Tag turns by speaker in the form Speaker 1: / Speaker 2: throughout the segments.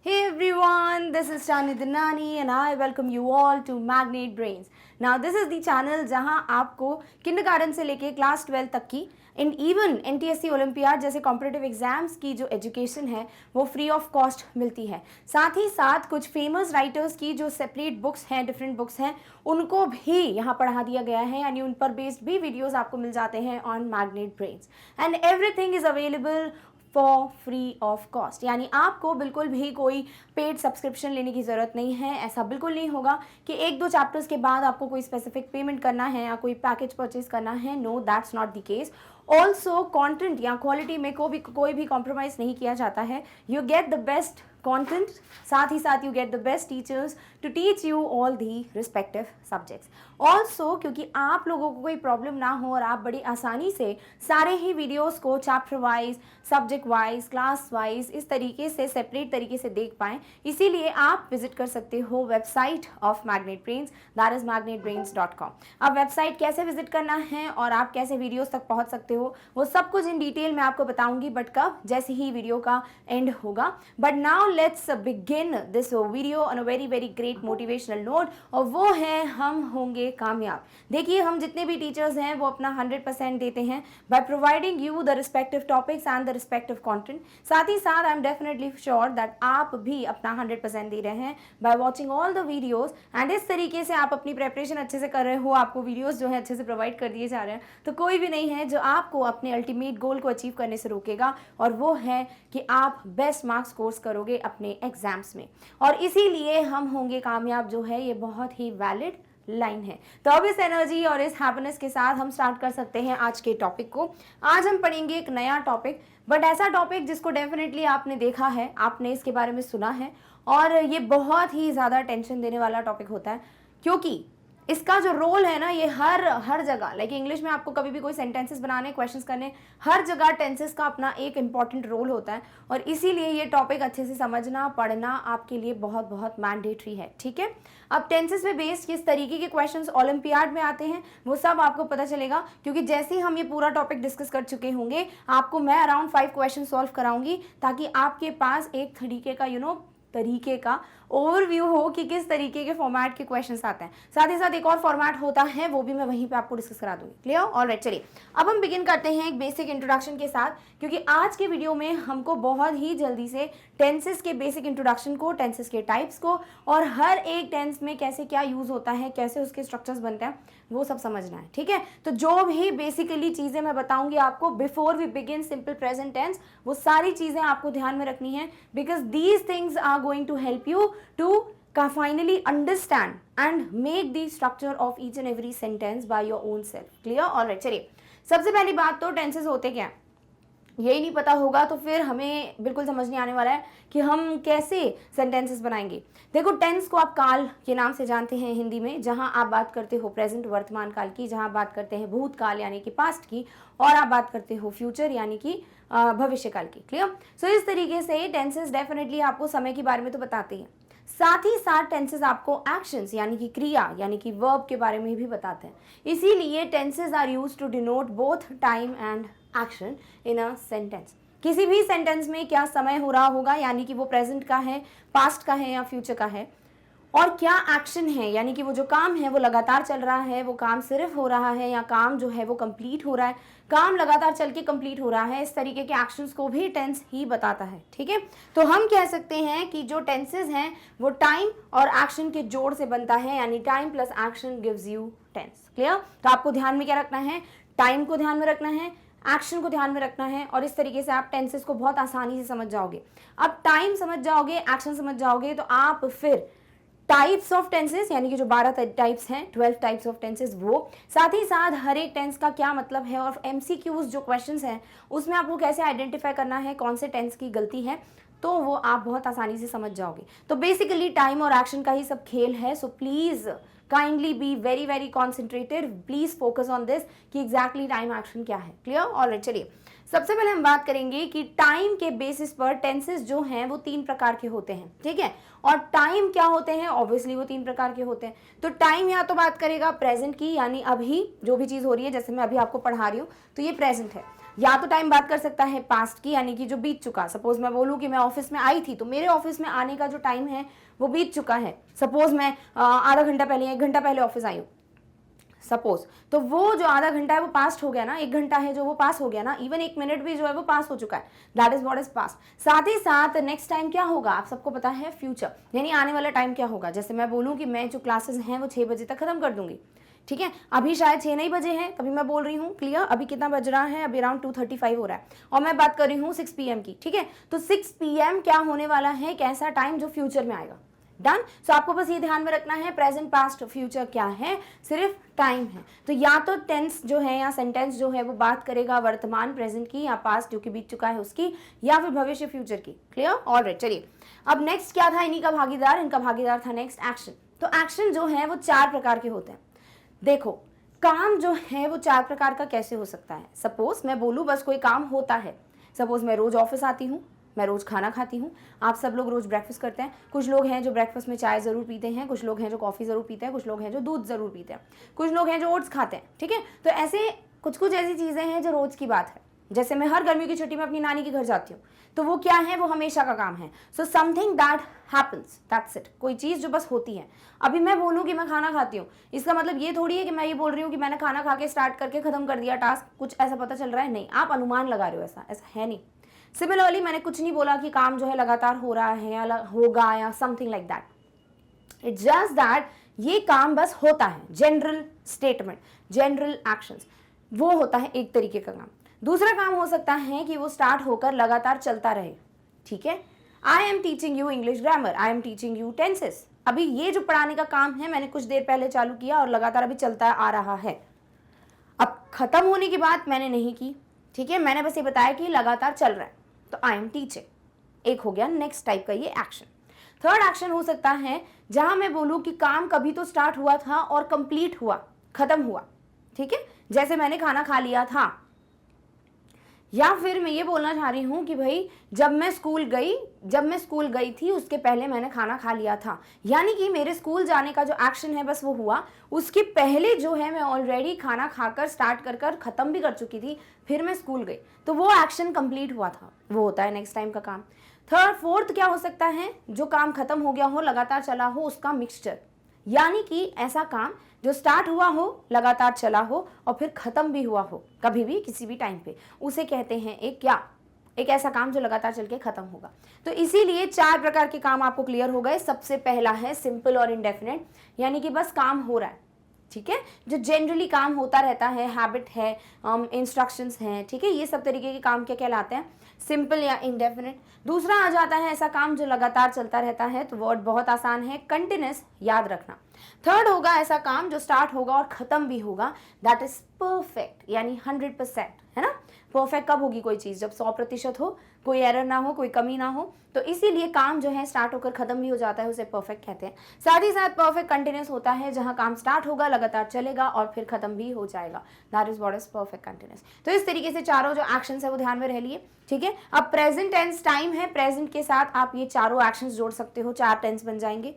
Speaker 1: Hey everyone, this is Shani Dinani and I welcome you all to Magnate Brains. Now this is the channel जहां आपको kindergarten से लेके class 12 तक की and even NTSC olympiad जैसे competitive exams की जो एजुकेशन है वो फ्री ऑफ कॉस्ट मिलती है। साथ ही साथ कुछ फेमस राइटर्स की जो सेपरेट बुक्स हैं, डिफरेंट बुक्स हैं, उनको भी यहाँ पढ़ा दिया गया है, यानी उन पर बेस्ड भी वीडियोस आपको मिल जाते हैं on magnet brains and everything is available for free of cost. यानी आपको बिल्कुल भी कोई पेड सब्सक्रिप्शन लेने की ज़रूरत नहीं है। ऐसा बिल्कुल नहीं होगा कि एक दो चैप्टर्स के बाद आपको कोई स्पेसिफिक पेमेंट करना है या कोई पैकेज परचेज करना है। No, that's not the case. Also content या क्वालिटी में कोई भी कॉम्प्रोमाइज़ नहीं किया जाता है। You get the best content, साथ ही साथ you get the best teachers to teach you all the respective subjects. Also क्योंकि आप लोगों को कोई प्रॉब्लम ना हो और आप बड़ी आसानी से सारे ही वीडियोस को chapter wise, subject wise, class wise इस तरीके से सेपरेट तरीके से देख पाएँ, इसीलिए आप विजिट कर सकते हो website of magnet brains, that is magnetbrains.com। अब वेबसाइट कैसे विजिट करना है और आप कैसे वीडियोस तक पहुंच सकते हो वो सब कुछ इन डिटेल मैं आपको बताऊंगी, बट कब, जैसे ही वीडियो का एंड होगा। But now let's begin this video on a very very great motivational note, और वो है हम होंगे कामयाब। देखिए, हम जितने भी टीचर्स हैं वो अपना 100% देते हैं by providing you the respective topics and the respective content. साथ ही साथ I am definitely sure that आप भी अपना 100% दे रहे हैं by watching all the videos, and इस तरीके से आप अपनी प्रेपरेशन अच्छे से कर रहे हो, आपको वीडियोस जो है अच्छे से प्रोवाइड कर दिए जा रहे हैं, तो कोई भी नहीं है जो आपको अपने अल्टीमेट गोल को अचीव करने से रोकेगा, और वो है कि आप बेस्ट मार्क्स स्कोर करोगे अपने एग्जाम्स में। और इसीलिए हम होंगे कामयाब जो है ये बहुत ही वैलिड लाइन है। तो अब इस एनर्जी और इस हैप्पीनेस के साथ हम स्टार्ट कर सकते हैं आज के टॉपिक को। आज हम पढ़ेंगे एक नया टॉपिक, बट ऐसा टॉपिक जिसको डेफिनेटली आपने देखा है, आपने इसके बारे में सुना है, और ये बहुत ही ज़्यादा टेंशन देने वाला टॉपिक होता है, क्योंकि इसका जो रोल है ना, ये हर जगह, लाइक इंग्लिश में आपको कभी भी कोई सेंटेंसेस बनाने, क्वेश्चंस करने, हर जगह टेंसेस का अपना एक इंपॉर्टेंट रोल होता है, और इसीलिए ये टॉपिक अच्छे से समझना, पढ़ना आपके लिए बहुत बहुत मैंडेटरी है। ठीक है, अब टेंसेस पे बेस्ड किस तरीके के क्वेश्चंस ओलंपियाड में आते हैं वो सब आपको पता चलेगा, क्योंकि जैसे ही हम ये पूरा टॉपिक डिस्कस कर चुके होंगे, आपको मैं अराउंड 5 क्वेश्चन सॉल्व कराऊंगी, ताकि आपके पास एक तरीके का तरीके का ओवरव्यू हो कि किस तरीके के फॉर्मेट के क्वेश्चंस आते हैं। साथ ही साथ एक और फॉर्मेट होता है, वो भी मैं वहीं पे आपको डिस्कस करा दूंगी। क्लियर? ऑलराइट, चलिए अब हम बिगिन करते हैं एक बेसिक इंट्रोडक्शन के साथ, क्योंकि आज के वीडियो में हमको बहुत ही जल्दी से टेंसेस के बेसिक इंट्रोडक्शन को, टेंसेस के टाइप्स को, और हर एक टेंस में कैसे क्या यूज होता है, कैसे उसके स्ट्रक्चर्स बनते हैं, वो सब समझना है। ठीक है, तो जो भी बेसिकली चीज़ें मैं बताऊंगी आपको before we begin simple present tense, वो सारी चीज़ें आपको ध्यान में रखनी है, because these things are going to help you to finally understand and make the structure of each and every sentence by your own self. Clear? Alright, चलिए सबसे पहली बात तो टेंसेस होते क्या हैं यही नहीं पता होगा तो फिर हमें बिल्कुल समझ नहीं आने वाला है कि हम कैसे सेंटेंसेस बनाएंगे। देखो, टेंस को आप काल के नाम से जानते हैं हिंदी में, जहां आप बात करते हो प्रेजेंट वर्तमान काल की, जहां बात करते हैं भूतकाल यानी कि पास्ट की, और आप बात करते हो फ्यूचर यानी कि भविष्य काल की। क्लियर? सो इस तरीके से टेंसेस डेफिनेटली आपको समय के बारे में तो बताते हैं, साथ ही साथ टेंसेस आपको एक्शंस यानी कि क्रिया यानी कि वर्ब के बारे में भी बताते हैं। इसीलिए tenses are used to denote both time and action in a sentence. किसी भी सेंटेंस में क्या समय हो रहा होगा, यानी कि वो प्रेजेंट का है, पास्ट का है या फ्यूचर का है, और क्या एक्शन है यानी कि वो जो काम है वो लगातार चल रहा है, वो काम सिर्फ हो रहा है, या काम जो है वो कंप्लीट हो रहा है, काम लगातार चल के कंप्लीट हो रहा है। इस तरीके के एक्शंस को भी टेंस ही बताता है। ठीक है, तो हम कह सकते हैं कि जो टेंसेस हैं वो टाइम और एक्शन के जोड़ से बनता है, यानी time plus action gives you tense. Clear? तो आपको ध्यान में क्या रखना है, टाइम को ध्यान में रखना है, एक्शन को ध्यान में रखना है, और इस तरीके से आप टेंसेस को बहुत आसानी से समझ जाओगे। अब टाइम समझ जाओगे, एक्शन समझ जाओगे, तो आप फिर टाइप्स ऑफ टेंसेस यानी कि जो 12 टाइप्स हैं, 12 टाइप्स ऑफ टेंसेस, वो साथ ही साथ हर एक टेंस का क्या मतलब है, और MCQs जो क्वेश्चंस हैं उसमें आपको कैसे आइडेंटिफाई करना है कौन से टेंस की गलती है, तो वो आप बहुत आसानी से समझ जाओगे। तो बेसिकली टाइम और एक्शन का ही सब खेल है। So please kindly be very very concentrated, please focus on this कि एग्जैक्टली टाइम एक्शन क्या है। क्लियर? ऑलराइट, चलिए सबसे पहले हम बात करेंगे कि टाइम के बेसिस पर टेंसेस जो हैं वो 3 प्रकार के होते हैं, ठीक है। और टाइम क्या होते हैं, ऑब्वियसली वो 3 प्रकार के होते हैं। तो टाइम या तो बात करेगा प्रेजेंट की, यानी अभी जो भी चीज हो रही है, जैसे मैं अभी आपको पढ़ा रही हूँ तो ये प्रेजेंट है। या तो टाइम बात कर सकता है पास्ट की, यानी कि जो बीत चुका। सपोज मैं बोलूँ कि मैं ऑफिस में आई थी, तो मेरे ऑफिस में आने का जो टाइम है वो बीत चुका है। सपोज मैं आधा घंटा पहले या 1 घंटा पहले ऑफिस आई हूँ सपोज, तो वो जो आधा घंटा है वो पास्ट हो गया ना, 1 घंटा है जो वो पास हो गया ना, इवन 1 मिनट भी जो है वो पास हो चुका है। That is what is past. साथ ही साथ नेक्स्ट टाइम क्या होगा आप सबको पता है, फ्यूचर, यानी आने वाला टाइम क्या होगा। जैसे मैं बोलूँ कि मैं जो क्लासेस हैं वो 6 बजे तक खत्म कर दूंगी, ठीक है। अभी शायद 6 नहीं बजे हैं, तभी मैं बोल रही हूँ, क्लियर। अभी कितना बज रहा है, अभी अराउंड 2:35 हो रहा है और मैं बात कर रही हूँ 6 PM की, ठीक है। तो 6 PM क्या होने वाला है, एक ऐसा टाइम जो फ्यूचर में आएगा। डन। सो आपको बस ये ध्यान में रखना है, प्रेजेंट पास्ट फ्यूचर क्या है, सिर्फ टाइम है। तो या तो टेंस जो है या सेंटेंस जो है वो बात करेगा वर्तमान प्रेजेंट की, या पास्ट जो कि बीत चुका है उसकी, या फिर भविष्य फ्यूचर की। Clear, alright. चलिए अब नेक्स्ट क्या था इन्हीं का भागीदार, इनका भागीदार था नेक्स्ट एक्शन। तो एक्शन जो है वो 4 प्रकार के होते हैं। देखो काम जो है वो 4 प्रकार का कैसे हो सकता है। सपोज मैं बोलूँ बस कोई काम होता है, सपोज मैं रोज ऑफिस आती हूँ, मैं रोज खाना खाती हूँ, आप सब लोग रोज ब्रेकफास्ट करते हैं। कुछ लोग हैं जो ब्रेकफास्ट में चाय जरूर पीते हैं, कुछ लोग हैं जो कॉफी जरूर पीते हैं, कुछ लोग हैं जो दूध जरूर पीते हैं, कुछ लोग हैं जो ओट्स खाते हैं, ठीक है। तो ऐसे कुछ कुछ ऐसी चीजें हैं जो रोज की बात है। जैसे मैं हर गर्मियों की छुट्टी में अपनी नानी के घर जाती हूँ, तो वो क्या है, वो हमेशा का काम है। So something that happens, that's it, कोई चीज जो बस होती है। अभी मैं बोलूँ कि मैं खाना खाती हूँ, इसका मतलब ये थोड़ी है कि मैं ये बोल रही हूँ कि मैंने खाना खा के स्टार्ट करके खत्म कर दिया टास्क, कुछ ऐसा पता चल रहा है, नहीं, आप अनुमान लगा रहे हो, ऐसा ऐसा है नहीं। सिमिलरली मैंने कुछ नहीं बोला कि काम जो है लगातार हो रहा है या होगा या something like that. It's just that ये काम बस होता है, जनरल स्टेटमेंट, जनरल एक्शंस, वो होता है एक तरीके का काम। दूसरा काम हो सकता है कि वो स्टार्ट होकर लगातार चलता रहे, ठीक है। I am teaching you English grammar, I am teaching you tenses. अभी ये जो पढ़ाने का काम है मैंने कुछ देर पहले चालू किया और लगातार अभी चलता आ रहा है। अब खत्म होने की बात मैंने नहीं की, ठीक है, मैंने बस ये बताया कि लगातार चल रहा है, तो आई एम टीचिंग। एक हो गया नेक्स्ट टाइप का ये एक्शन। थर्ड एक्शन हो सकता है जहां मैं बोलूं कि काम कभी तो स्टार्ट हुआ था और कंप्लीट हुआ, खत्म हुआ, ठीक है। जैसे मैंने खाना खा लिया था, या फिर मैं ये बोलना चाह रही हूँ कि भाई जब मैं स्कूल गई थी उसके पहले मैंने खाना खा लिया था, यानी कि मेरे स्कूल जाने का जो एक्शन है बस वो हुआ, उसके पहले जो है मैं ऑलरेडी खाना खाकर स्टार्ट कर खत्म भी कर चुकी थी, फिर मैं स्कूल गई, तो वो एक्शन कंप्लीट हुआ था, वो होता है नेक्स्ट टाइम का काम। फोर्थ क्या हो सकता है, जो काम खत्म हो गया हो, लगातार चला हो, उसका मिक्सचर, यानी कि ऐसा काम जो स्टार्ट हुआ हो, लगातार चला हो और फिर खत्म भी हुआ हो कभी भी किसी भी टाइम पे, उसे कहते हैं एक ऐसा काम जो लगातार चल के खत्म होगा। तो इसीलिए 4 प्रकार के काम आपको क्लियर हो गए। सबसे पहला है सिंपल और इंडेफिनेट, यानी कि बस काम हो रहा है, ठीक है, जो जनरली काम होता रहता है, हैबिट है, इंस्ट्रक्शंस हैं, ठीक है, ये सब तरीके के काम क्या कहलाते हैं, सिंपल या इंडेफिनेट। दूसरा आ जाता है ऐसा काम जो लगातार चलता रहता है, तो वर्ड बहुत आसान है, कंटिन्यूअस, याद रखना। थर्ड होगा ऐसा काम जो स्टार्ट होगा और खत्म भी होगा, दैट इज परफेक्ट, यानी 100%, है ना। परफेक्ट कब होगी कोई चीज, जब 100% हो, कोई एरर ना हो, कोई कमी ना हो, तो इसीलिए काम जो है स्टार्ट होकर खत्म भी हो जाता है, उसे परफेक्ट कहते हैं। साथ ही साथ परफेक्ट कंटिन्यूअस होता है, जहां काम स्टार्ट होगा, लगातार चलेगा और फिर खत्म भी हो जाएगा, that is what is perfect continuous. तो इस तरीके से चारों जो एक्शंस है वो ध्यान में रह लिए, ठीक है। अब प्रेजेंट टेंस टाइम है, प्रेजेंट के साथ आप ये चारों एक्शंस जोड़ सकते हो, 4 टेंस बन जाएंगे।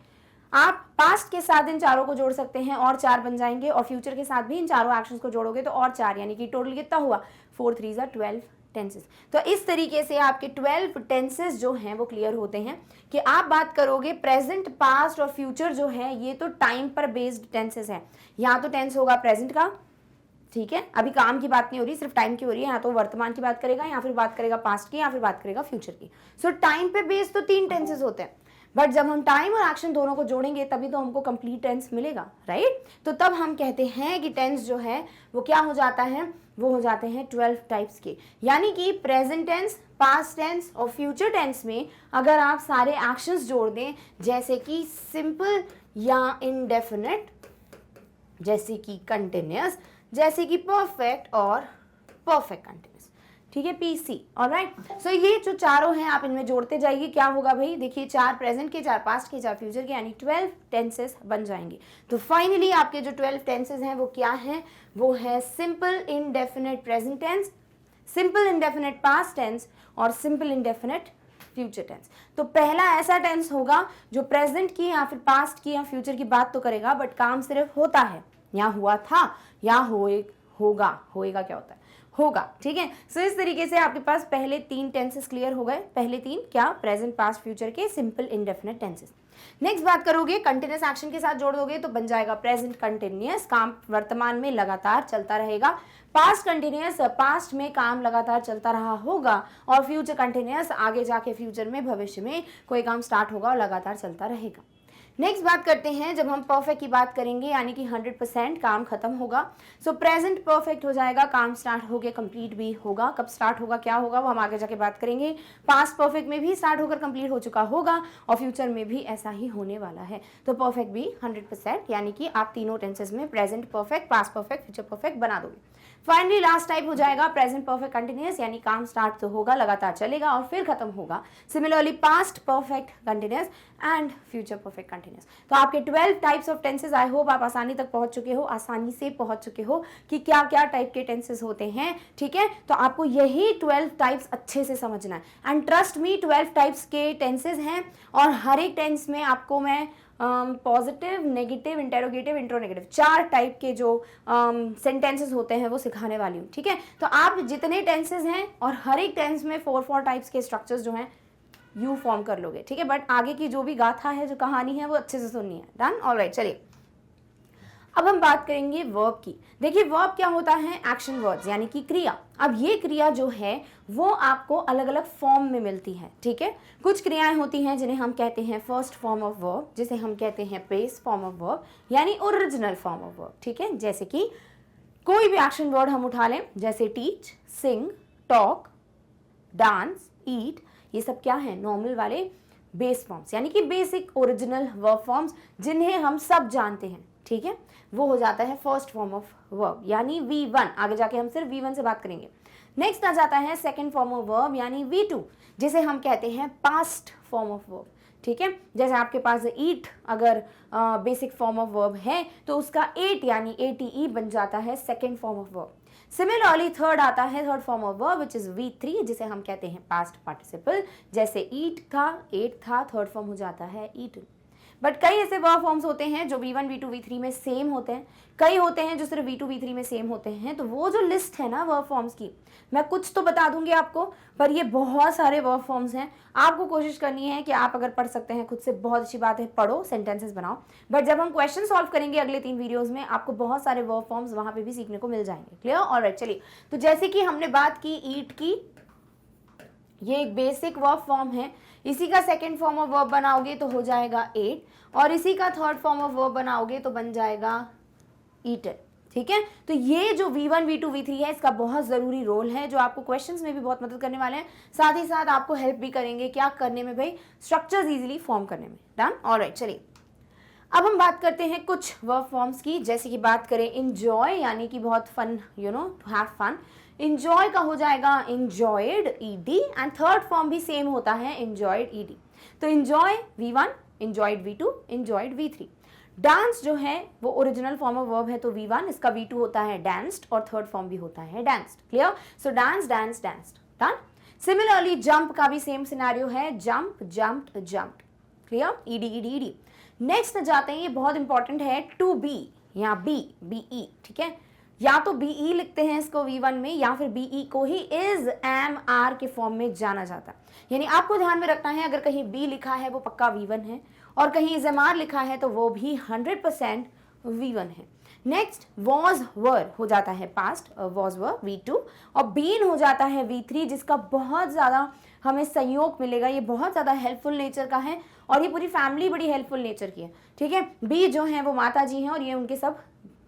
Speaker 1: आप पास्ट के साथ इन चारों को जोड़ सकते हैं और 4 बन जाएंगे, और फ्यूचर के साथ भी इन चारों एक्शंस को जोड़ोगे तो और 4, यानी कि टोटल कितना हुआ, 4 3 12 टेंसेस। तो इस तरीके से आपके 12 टेंसेस जो हैं वो क्लियर होते हैं कि आप बात करोगे प्रेजेंट, पास्ट और फ्यूचर जो है ये तो टाइम पर बेस्ड टेंसेस है। यहाँ तो टेंस होगा प्रेजेंट का, ठीक है, अभी काम की बात नहीं हो रही, सिर्फ टाइम की हो रही है। यहाँ तो वर्तमान की बात करेगा, या फिर बात करेगा पास्ट की, या फिर बात करेगा फ्यूचर की। सो टाइम पे बेस्ड तो 3 टेंसेस होते हैं, बट जब हम टाइम और एक्शन दोनों को जोड़ेंगे तभी तो हमको कंप्लीट टेंस मिलेगा, राइट। तो तब हम कहते हैं कि टेंस जो है वो क्या हो जाता है, वो हो जाते हैं 12 टाइप्स के, यानी कि प्रेजेंट टेंस, पास्ट टेंस और फ्यूचर टेंस में अगर आप सारे एक्शंस जोड़ दें, जैसे कि सिंपल या इंडेफिनिट, जैसे कि कंटिन्यूअस, जैसे कि परफेक्ट और परफेक्ट कंटिन्यूअस, ठीक है, पीसी, ऑलराइट। सो ये जो चारों हैं आप इनमें जोड़ते जाइए, क्या होगा भाई, देखिए 4 प्रेजेंट के, 4 पास्ट के, 4 फ्यूचर के, यानी 12 टेंसेस बन जाएंगे। तो फाइनली आपके जो 12 टेंसेस हैं वो क्या हैं, वो है simple indefinite present tense, simple indefinite past tense और सिंपल इंडेफिनिट फ्यूचर टेंस। तो पहला ऐसा टेंस होगा जो प्रेजेंट की या फिर पास्ट की या फ्यूचर की बात तो करेगा बट काम सिर्फ होता है, या हुआ था या होगा, होएगा क्या होता है, होगा, ठीक है। सो इस तरीके से आपके पास पहले 3 टेंसेस क्लियर हो गए, पहले 3 क्या, प्रेजेंट पास्ट फ्यूचर के सिंपल इंडेफिनिट टेंसेस। नेक्स्ट बात करोगे कंटिन्यूस एक्शन के साथ जोड़ दोगे तो बन जाएगा प्रेजेंट कंटिन्यूअस, काम वर्तमान में लगातार चलता रहेगा। पास्ट कंटिन्यूअस, पास्ट में काम लगातार चलता रहा होगा। और फ्यूचर कंटिन्यूअस, आगे जाके फ्यूचर में, भविष्य में कोई काम स्टार्ट होगा और लगातार चलता रहेगा। नेक्स्ट बात करते हैं जब हम परफेक्ट की बात करेंगे यानी कि 100% काम खत्म होगा। सो प्रेजेंट परफेक्ट हो जाएगा, काम स्टार्ट हो गया, कंप्लीट भी होगा। कब स्टार्ट होगा, क्या होगा, वो हम आगे जाके बात करेंगे। पास्ट परफेक्ट में भी स्टार्ट होकर कंप्लीट हो चुका होगा और फ्यूचर में भी ऐसा ही होने वाला है। तो परफेक्ट भी 100% यानी कि आप तीनों टेंसेस में present perfect, past perfect, future perfect बना दोगे। फाइनली लास्ट टाइप हो जाएगा प्रेजेंट परफेक्ट कंटिन्यूअस, यानी काम स्टार्ट तो होगा, लगातार चलेगा और फिर खत्म होगा। Similarly past perfect continuous and future perfect continuous. तो आपके 12 types of tenses, I hope आप आसानी तक पहुंच चुके हो, आसानी से पहुंच चुके हो कि क्या क्या टाइप के टेंसेस होते हैं, ठीक है। तो आपको यही 12 टाइप्स अच्छे से समझना है एंड ट्रस्ट मी 12 टाइप्स के टेंसेस हैं और हर एक टेंस में आपको मैं पॉजिटिव, नेगेटिव, इंटेरोगेटिव, इंट्रोनेगेटिव 4 टाइप के जो सेंटेंसेस होते हैं वो सिखाने वाली हूँ, ठीक है। तो आप जितने टेंसेस हैं और हर एक टेंस में 4 टाइप्स के स्ट्रक्चर्स जो हैं यू फॉर्म कर लोगे, ठीक है। बट आगे की जो भी गाथा है, जो कहानी है, वो अच्छे से सुननी है। Done, alright. चलिए अब हम बात करेंगे वर्ब की। देखिए वर्ब क्या होता है, एक्शन वर्ड्स यानी कि क्रिया। अब ये क्रिया जो है वो आपको अलग अलग फॉर्म में मिलती है, ठीक है। कुछ क्रियाएं होती हैं जिन्हें हम कहते हैं फर्स्ट फॉर्म ऑफ वर्ब, जिसे हम कहते हैं बेस फॉर्म ऑफ वर्ब यानी ओरिजिनल फॉर्म ऑफ वर्ब, ठीक है। जैसे कि कोई भी एक्शन वर्ड हम उठा लें, जैसे टीच, सिंग, टॉक, डांस, ईट, ये सब क्या है, नॉर्मल वाले बेस फॉर्म्स यानी कि बेसिक ओरिजिनल वर्ब फॉर्म्स जिन्हें हम सब जानते हैं, ठीक है। वो हो जाता है फर्स्ट फॉर्म ऑफ वर्ब यानी V1। आगे जाके हम सिर्फ V1 से बात करेंगे। नेक्स्ट आ जाता है सेकंड फॉर्म ऑफ वर्ब यानी V2, जिसे हम कहते हैं पास्ट फॉर्म ऑफ वर्ब, ठीक है। जैसे आपके पास ईट अगर बेसिक फॉर्म ऑफ वर्ब है तो उसका एट यानी ATE बन जाता है second form of verb. Similarly third आता है third form of verb which is V3, जिसे हम कहते हैं पास्ट पार्टिसिपल। जैसे ईट था, एट था, थर्ड फॉर्म हो जाता है ईटन। बट कई ऐसे वर्ब फॉर्म्स होते हैं जो V1, V2, V3 में सेम होते हैं, कई होते हैं जो सिर्फ V2, V3 में सेम होते हैं। तो वो जो लिस्ट है ना वर्ब फॉर्म्स की, मैं कुछ तो बता दूंगी आपको, पर ये बहुत सारे वर्ब फॉर्म्स हैं। आपको कोशिश करनी है कि आप अगर पढ़ सकते हैं खुद से, बहुत अच्छी बात है, पढ़ो, सेंटेंसेस बनाओ। बट जब हम क्वेश्चन सॉल्व करेंगे अगले 3 वीडियोज में, आपको बहुत सारे वर्ब फॉर्म्स वहां पे भी सीखने को मिल जाएंगे। Clear, alright. चलिए, तो जैसे कि हमने बात की ईट की, ये एक बेसिक वर्ब फॉर्म है। इसी का सेकंड फॉर्म ऑफ वर्ब बनाओगे तो हो जाएगा एट, और इसी का थर्ड फॉर्म ऑफ वर्ब बनाओगे तो बन जाएगा ईटन, ठीक है। तो ये जो V1, V2, V3 है, इसका बहुत ज़रूरी रोल है जो आपको क्वेश्चंस में भी बहुत मदद करने वाले हैं, साथ ही साथ आपको हेल्प भी करेंगे क्या करने में भाई, स्ट्रक्चर्स इजीली फॉर्म करने में। Done, alright. चलिए अब हम बात करते हैं कुछ वर्ब फॉर्म्स की। जैसे कि बात करें इंजॉय यानी कि बहुत fun, you know, to have fun. Enjoy का हो जाएगा enjoyed ED and third form भी सेम होता है इंजॉयड ED। तो enjoy V1, enjoyed V2, enjoyed V3। Dance जो है वो ओरिजिनल फॉर्म ऑफ वर्ब है तो V1, इसका V2 होता है डांस्ड और थर्ड फॉर्म भी होता है डांस्ड। क्लियर, सो dance, dance, danced. Done. Similarly jump का भी सेम सिनेरियो है, jump, jumped, jumped. Clear, ED, ED, ED। Next जाते हैं, ये बहुत इंपॉर्टेंट है, टू बी या BE, ठीक है। या तो BE लिखते हैं इसको V1 में, या फिर BE को ही इज, एम, आर के फॉर्म में जाना जाता है। यानी आपको ध्यान में रखना है, अगर कहीं B लिखा है वो पक्का V1 है, और कहीं इज, एम, आर लिखा है तो वो भी 100% V1 है। नेक्स्ट वॉज, वर हो जाता है पास्ट, वॉज वर V2, और बीन हो जाता है V3, जिसका बहुत ज़्यादा हमें संयोग मिलेगा। ये बहुत ज़्यादा हेल्पफुल नेचर का है और ये पूरी फैमिली बड़ी हेल्पफुल नेचर की है, ठीक है। बी जो है वो माता जी हैं और ये उनके सब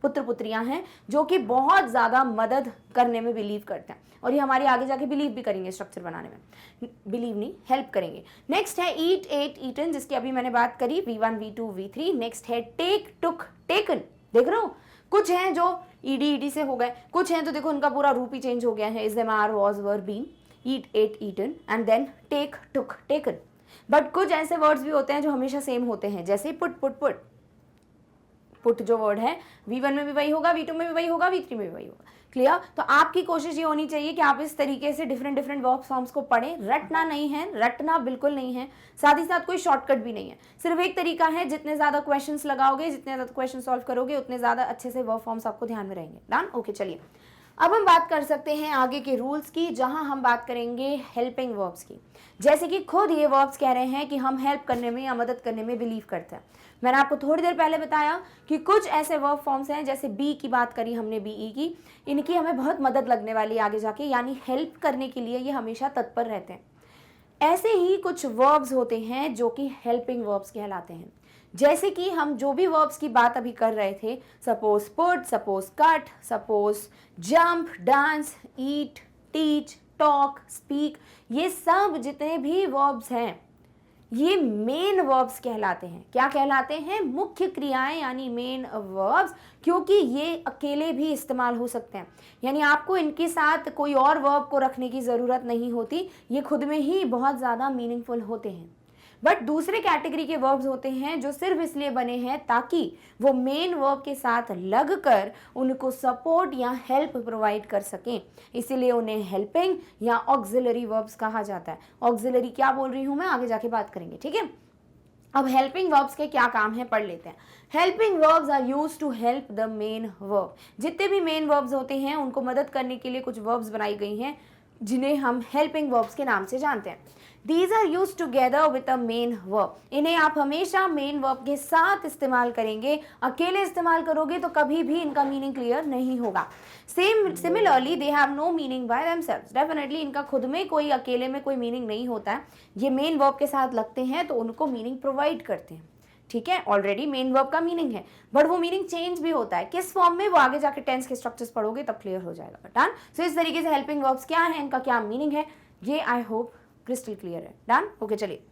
Speaker 1: पुत्र पुत्रियां हैं जो कि बहुत ज़्यादा मदद करने में बिलीव करते हैं, और ये हमारे आगे जाके बिलीव भी करेंगे स्ट्रक्चर बनाने में, बिलीव नहीं, हेल्प करेंगे। नेक्स्ट है ईट, एट, ईटन, जिसकी अभी मैंने बात करी, V1, V2, V3। नेक्स्ट है टेक, टुक, टेकन। देख रहे हो, कुछ हैं जो ED से हो गए, कुछ हैं तो देखो उनका पूरा रूप ही चेंज हो गया है, is, am, are, was, were, been, eat, ate, eaten and then take, took, taken. But कुछ ऐसे वर्ड्स भी होते हैं जो हमेशा सेम होते हैं, जैसे पुट, पुट, पुट, पुट जो वर्ड है V1 में भी वही होगा, V2 में भी वही होगा, V3 में भी वही होगा। क्लियर? तो आपकी कोशिश ये होनी चाहिए कि आप इस तरीके से डिफरेंट वर्ब फॉर्म्स को पढ़ें। रटना नहीं है, रटना बिल्कुल नहीं है, साथ ही साथ कोई शॉर्टकट भी नहीं है। सिर्फ एक तरीका है, जितने ज़्यादा क्वेश्चंस लगाओगे, जितने ज़्यादा क्वेश्चन सॉल्व करोगे, उतने ज़्यादा अच्छे से वर्ब फॉर्म्स आपको ध्यान में रहेंगे। डन? ओके, चलिए अब हम बात कर सकते हैं आगे के रूल्स की, जहां हम बात करेंगे हेल्पिंग वर्ब्स की। जैसे कि खुद ये वर्ब्स कह रहे हैं कि हम हेल्प करने में या मदद करने में बिलीव करते हैं। मैंने आपको थोड़ी देर पहले बताया कि कुछ ऐसे वर्ब फॉर्म्स हैं, जैसे बी की बात करी हमने, बीई की, इनकी हमें बहुत मदद लगने वाली है आगे जाके, यानी हेल्प करने के लिए ये हमेशा तत्पर रहते हैं। ऐसे ही कुछ वर्ब्स होते हैं जो कि हेल्पिंग वर्ब्स कहलाते हैं। जैसे कि हम जो भी वर्ब्स की बात अभी कर रहे थे, suppose put, suppose cut, suppose jump, dance, eat, teach, talk, speak, ये सब जितने भी वर्ब्स हैं ये मेन वर्ब्स कहलाते हैं। क्या कहलाते हैं? मुख्य क्रियाएं, यानी मेन वर्ब्स, क्योंकि ये अकेले भी इस्तेमाल हो सकते हैं, यानी आपको इनके साथ कोई और वर्ब को रखने की ज़रूरत नहीं होती, ये खुद में ही बहुत ज़्यादा मीनिंगफुल होते हैं। बट दूसरे कैटेगरी के वर्ब्स होते हैं जो सिर्फ इसलिए बने हैं ताकि वो मेन वर्ब के साथ लगकर उनको सपोर्ट या हेल्प प्रोवाइड कर सकें, इसीलिए उन्हें हेल्पिंग या ऑक्सिलरी वर्ब्स कहा जाता है। ऑक्सिलरी क्या बोल रही हूँ मैं, आगे जाके बात करेंगे, ठीक है। अब हेल्पिंग वर्ब्स के क्या काम है पढ़ लेते हैं। Helping verbs are used to help the main verb. जितने भी मेन वर्ब्स होते हैं उनको मदद करने के लिए कुछ वर्ब्स बनाई गई हैं जिन्हें हम हेल्पिंग वर्ब्स के नाम से जानते हैं। These are used together with a main verb. इन्हें आप हमेशा मेन वर्ब के साथ इस्तेमाल करेंगे, अकेले इस्तेमाल करोगे तो कभी भी इनका मीनिंग क्लियर नहीं होगा। Similarly, they have no meaning by themselves. Definitely इनका खुद में कोई, अकेले में कोई मीनिंग नहीं होता है, ये मेन वर्ब के साथ लगते हैं तो उनको मीनिंग प्रोवाइड करते हैं, ठीक है। ऑलरेडी मेन वर्ब का मीनिंग है, बट वो मीनिंग चेंज भी होता है, किस फॉर्म में, वो आगे जाके टेंस के स्ट्रक्चर्स पढ़ोगे तब क्लियर हो जाएगा। डन? सो इस तरीके से हेल्पिंग वर्ब्स क्या है, इनका क्या मीनिंग है, ये आई होप क्रिस्टल क्लियर है। डन? ओके, चलिए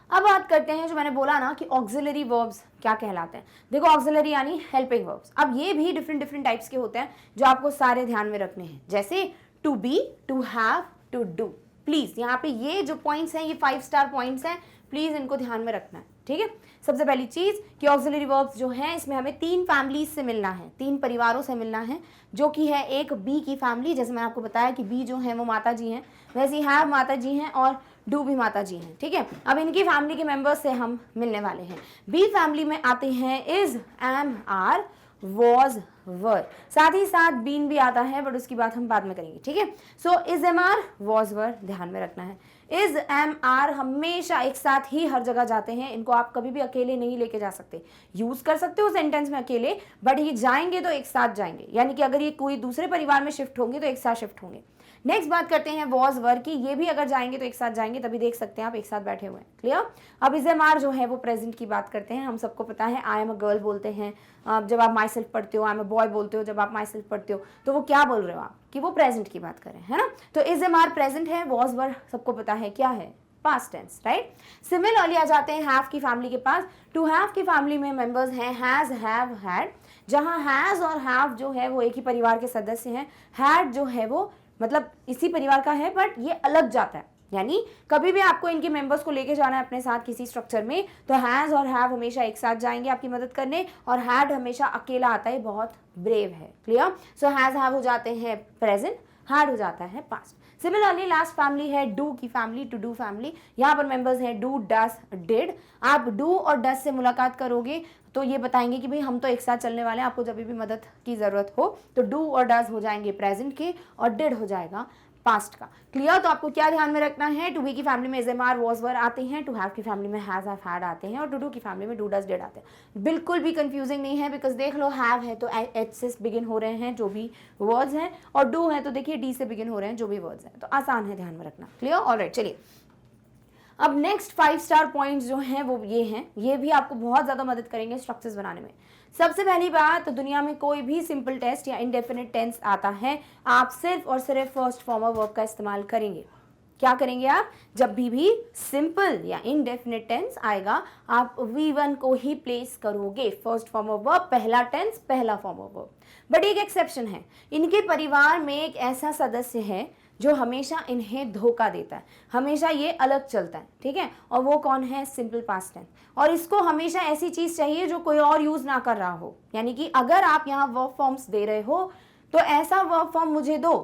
Speaker 1: अब बात करते हैं जो मैंने बोला ना कि ऑक्सिलरी वर्ब्स क्या कहलाते हैं। देखो, ऑक्सिलरी यानी हेल्पिंग वर्ब्स। अब ये भी डिफरेंट टाइप्स के होते हैं जो आपको सारे ध्यान में रखने हैं, जैसे to be, to have, to do. Please यहाँ पे ये जो पॉइंट्स हैं, ये 5 स्टार पॉइंट्स हैं, प्लीज इनको ध्यान में रखना है, ठीक है। सबसे पहली चीज कि ऑक्सिलरी वर्ब्स जो हैं इसमें हमें 3 फैमिलीज से मिलना है, 3 परिवारों से मिलना है, जो कि है एक बी की फैमिली, जैसे मैंने आपको बताया कि बी जो है वो माता जी हैं, वैसे ही हैव माता जी हैं और डू भी माता जी हैं, ठीक है। अब इनकी फैमिली के मेंबर्स से हम मिलने वाले हैं। बी फैमिली में आते हैं इज, एम, आर, वॉज, वर, साथ ही साथ बीन भी आता है, बट उसकी बात हम बाद में करेंगे, ठीक है। So is, am, are, was, were ध्यान में रखना है। इज, एम, आर हमेशा एक साथ ही हर जगह जाते हैं, इनको आप कभी भी अकेले नहीं लेके जा सकते। यूज कर सकते हो सेंटेंस में अकेले, बट ये जाएंगे तो एक साथ जाएंगे, यानी कि अगर ये कोई दूसरे परिवार में शिफ्ट होंगे तो एक साथ शिफ्ट होंगे। नेक्स्ट बात करते हैं वॉज, वर की, ये भी अगर जाएंगे तो एक साथ जाएंगे, तभी देख सकते हैं आप एक साथ बैठे हुए हैं। क्लियर? अब इज, एम, आर जो है वो प्रेजेंट की बात करते हैं। हम सबको पता है आई एम अ गर्ल बोलते हैं जब आप माई सेल्फ पढ़ते हो, आई एम अ बॉय बोलते हो जब आप माई सेल्फ पढ़ते हो, तो वो क्या बोल रहे हो आप, कि वो प्रेजेंट की बात करें, है ना। तो इज, एम, आर प्रेजेंट है, वॉज, वर सबको पता है क्या है, पास्ट टेंस, राइट। सिमिलरली आ जाते हैं हैव की फैमिली के पास। टू हैव की फैमिली में मेंबर्स हैं हैज, हैव, हैड, जहां हैज और हैव जो है वो एक ही परिवार के सदस्य हैं। हैड जो है वो मतलब इसी परिवार का है, बट ये अलग जाता है, यानी कभी भी आपको इनके मेंबर्स को लेके जाना है अपने साथ किसी स्ट्रक्चर में, तो हैज और हैव हमेशा एक साथ जाएंगे आपकी मदद करने, और हैड हमेशा अकेला आता है, बहुत ब्रेव है। क्लियर? सो हैज, हैव हो जाते हैं प्रेजेंट, हैड हो जाता है पास्ट। सिमिलरली लास्ट फैमिली है डू की फैमिली, टू डू फैमिली। यहाँ पर मेंबर्स हैं डू, डज, डिड। आप डू और डज से मुलाकात करोगे तो ये बताएंगे कि भाई हम तो एक साथ चलने वाले हैं, आपको जब भी मदद की जरूरत हो तो डू और डज हो जाएंगे प्रेजेंट के, और डिड हो जाएगा पास्ट का। क्लियर? तो आपको क्या ध्यान में रखना है, टू बी की फैमिली में इज, एम, आर, वॉज, वर आते हैं, टू हैव की फैमिली में हैज, हैव, हैड आते हैं, और टू डू की फैमिली में डू, डज, डिड आते हैं। बिल्कुल भी कंफ्यूजिंग नहीं है, बिकॉज देख लो हैव है तो एच से बिगिन हो रहे हैं जो भी वर्ड्स हैं, और डू है तो देखिए डी से बिगिन हो रहे हैं जो भी वर्ड्स हैं, तो आसान है ध्यान में रखना। क्लियर? ऑलराइट, चलिए अब नेक्स्ट 5 स्टार पॉइंट्स जो हैं वो ये हैं, ये भी आपको बहुत ज़्यादा मदद करेंगे स्ट्रक्चर्स बनाने में। सबसे पहली बात, दुनिया में कोई भी सिंपल टेस्ट या इंडेफिनिट टेंस आता है, आप सिर्फ और सिर्फ फर्स्ट फॉर्म ऑफ वर्ब का इस्तेमाल करेंगे। क्या करेंगे आप? जब भी सिंपल या इनडेफिनिट टेंस आएगा आप V1 को ही प्लेस करोगे, फर्स्ट फॉर्म ऑफ वर्ब, पहला टेंस, पहला फॉर्म ऑफ वर्ब। बट एक एक्सेप्शन है, इनके परिवार में एक ऐसा सदस्य है जो हमेशा इन्हें धोखा देता है, हमेशा ये अलग चलता है, ठीक है, और वो कौन है? Simple past tense. और इसको हमेशा ऐसी चीज चाहिए जो कोई और यूज ना कर रहा हो, यानी कि अगर आप यहाँ वर्ब फॉर्म्स दे रहे हो तो ऐसा वर्ब फॉर्म मुझे दो,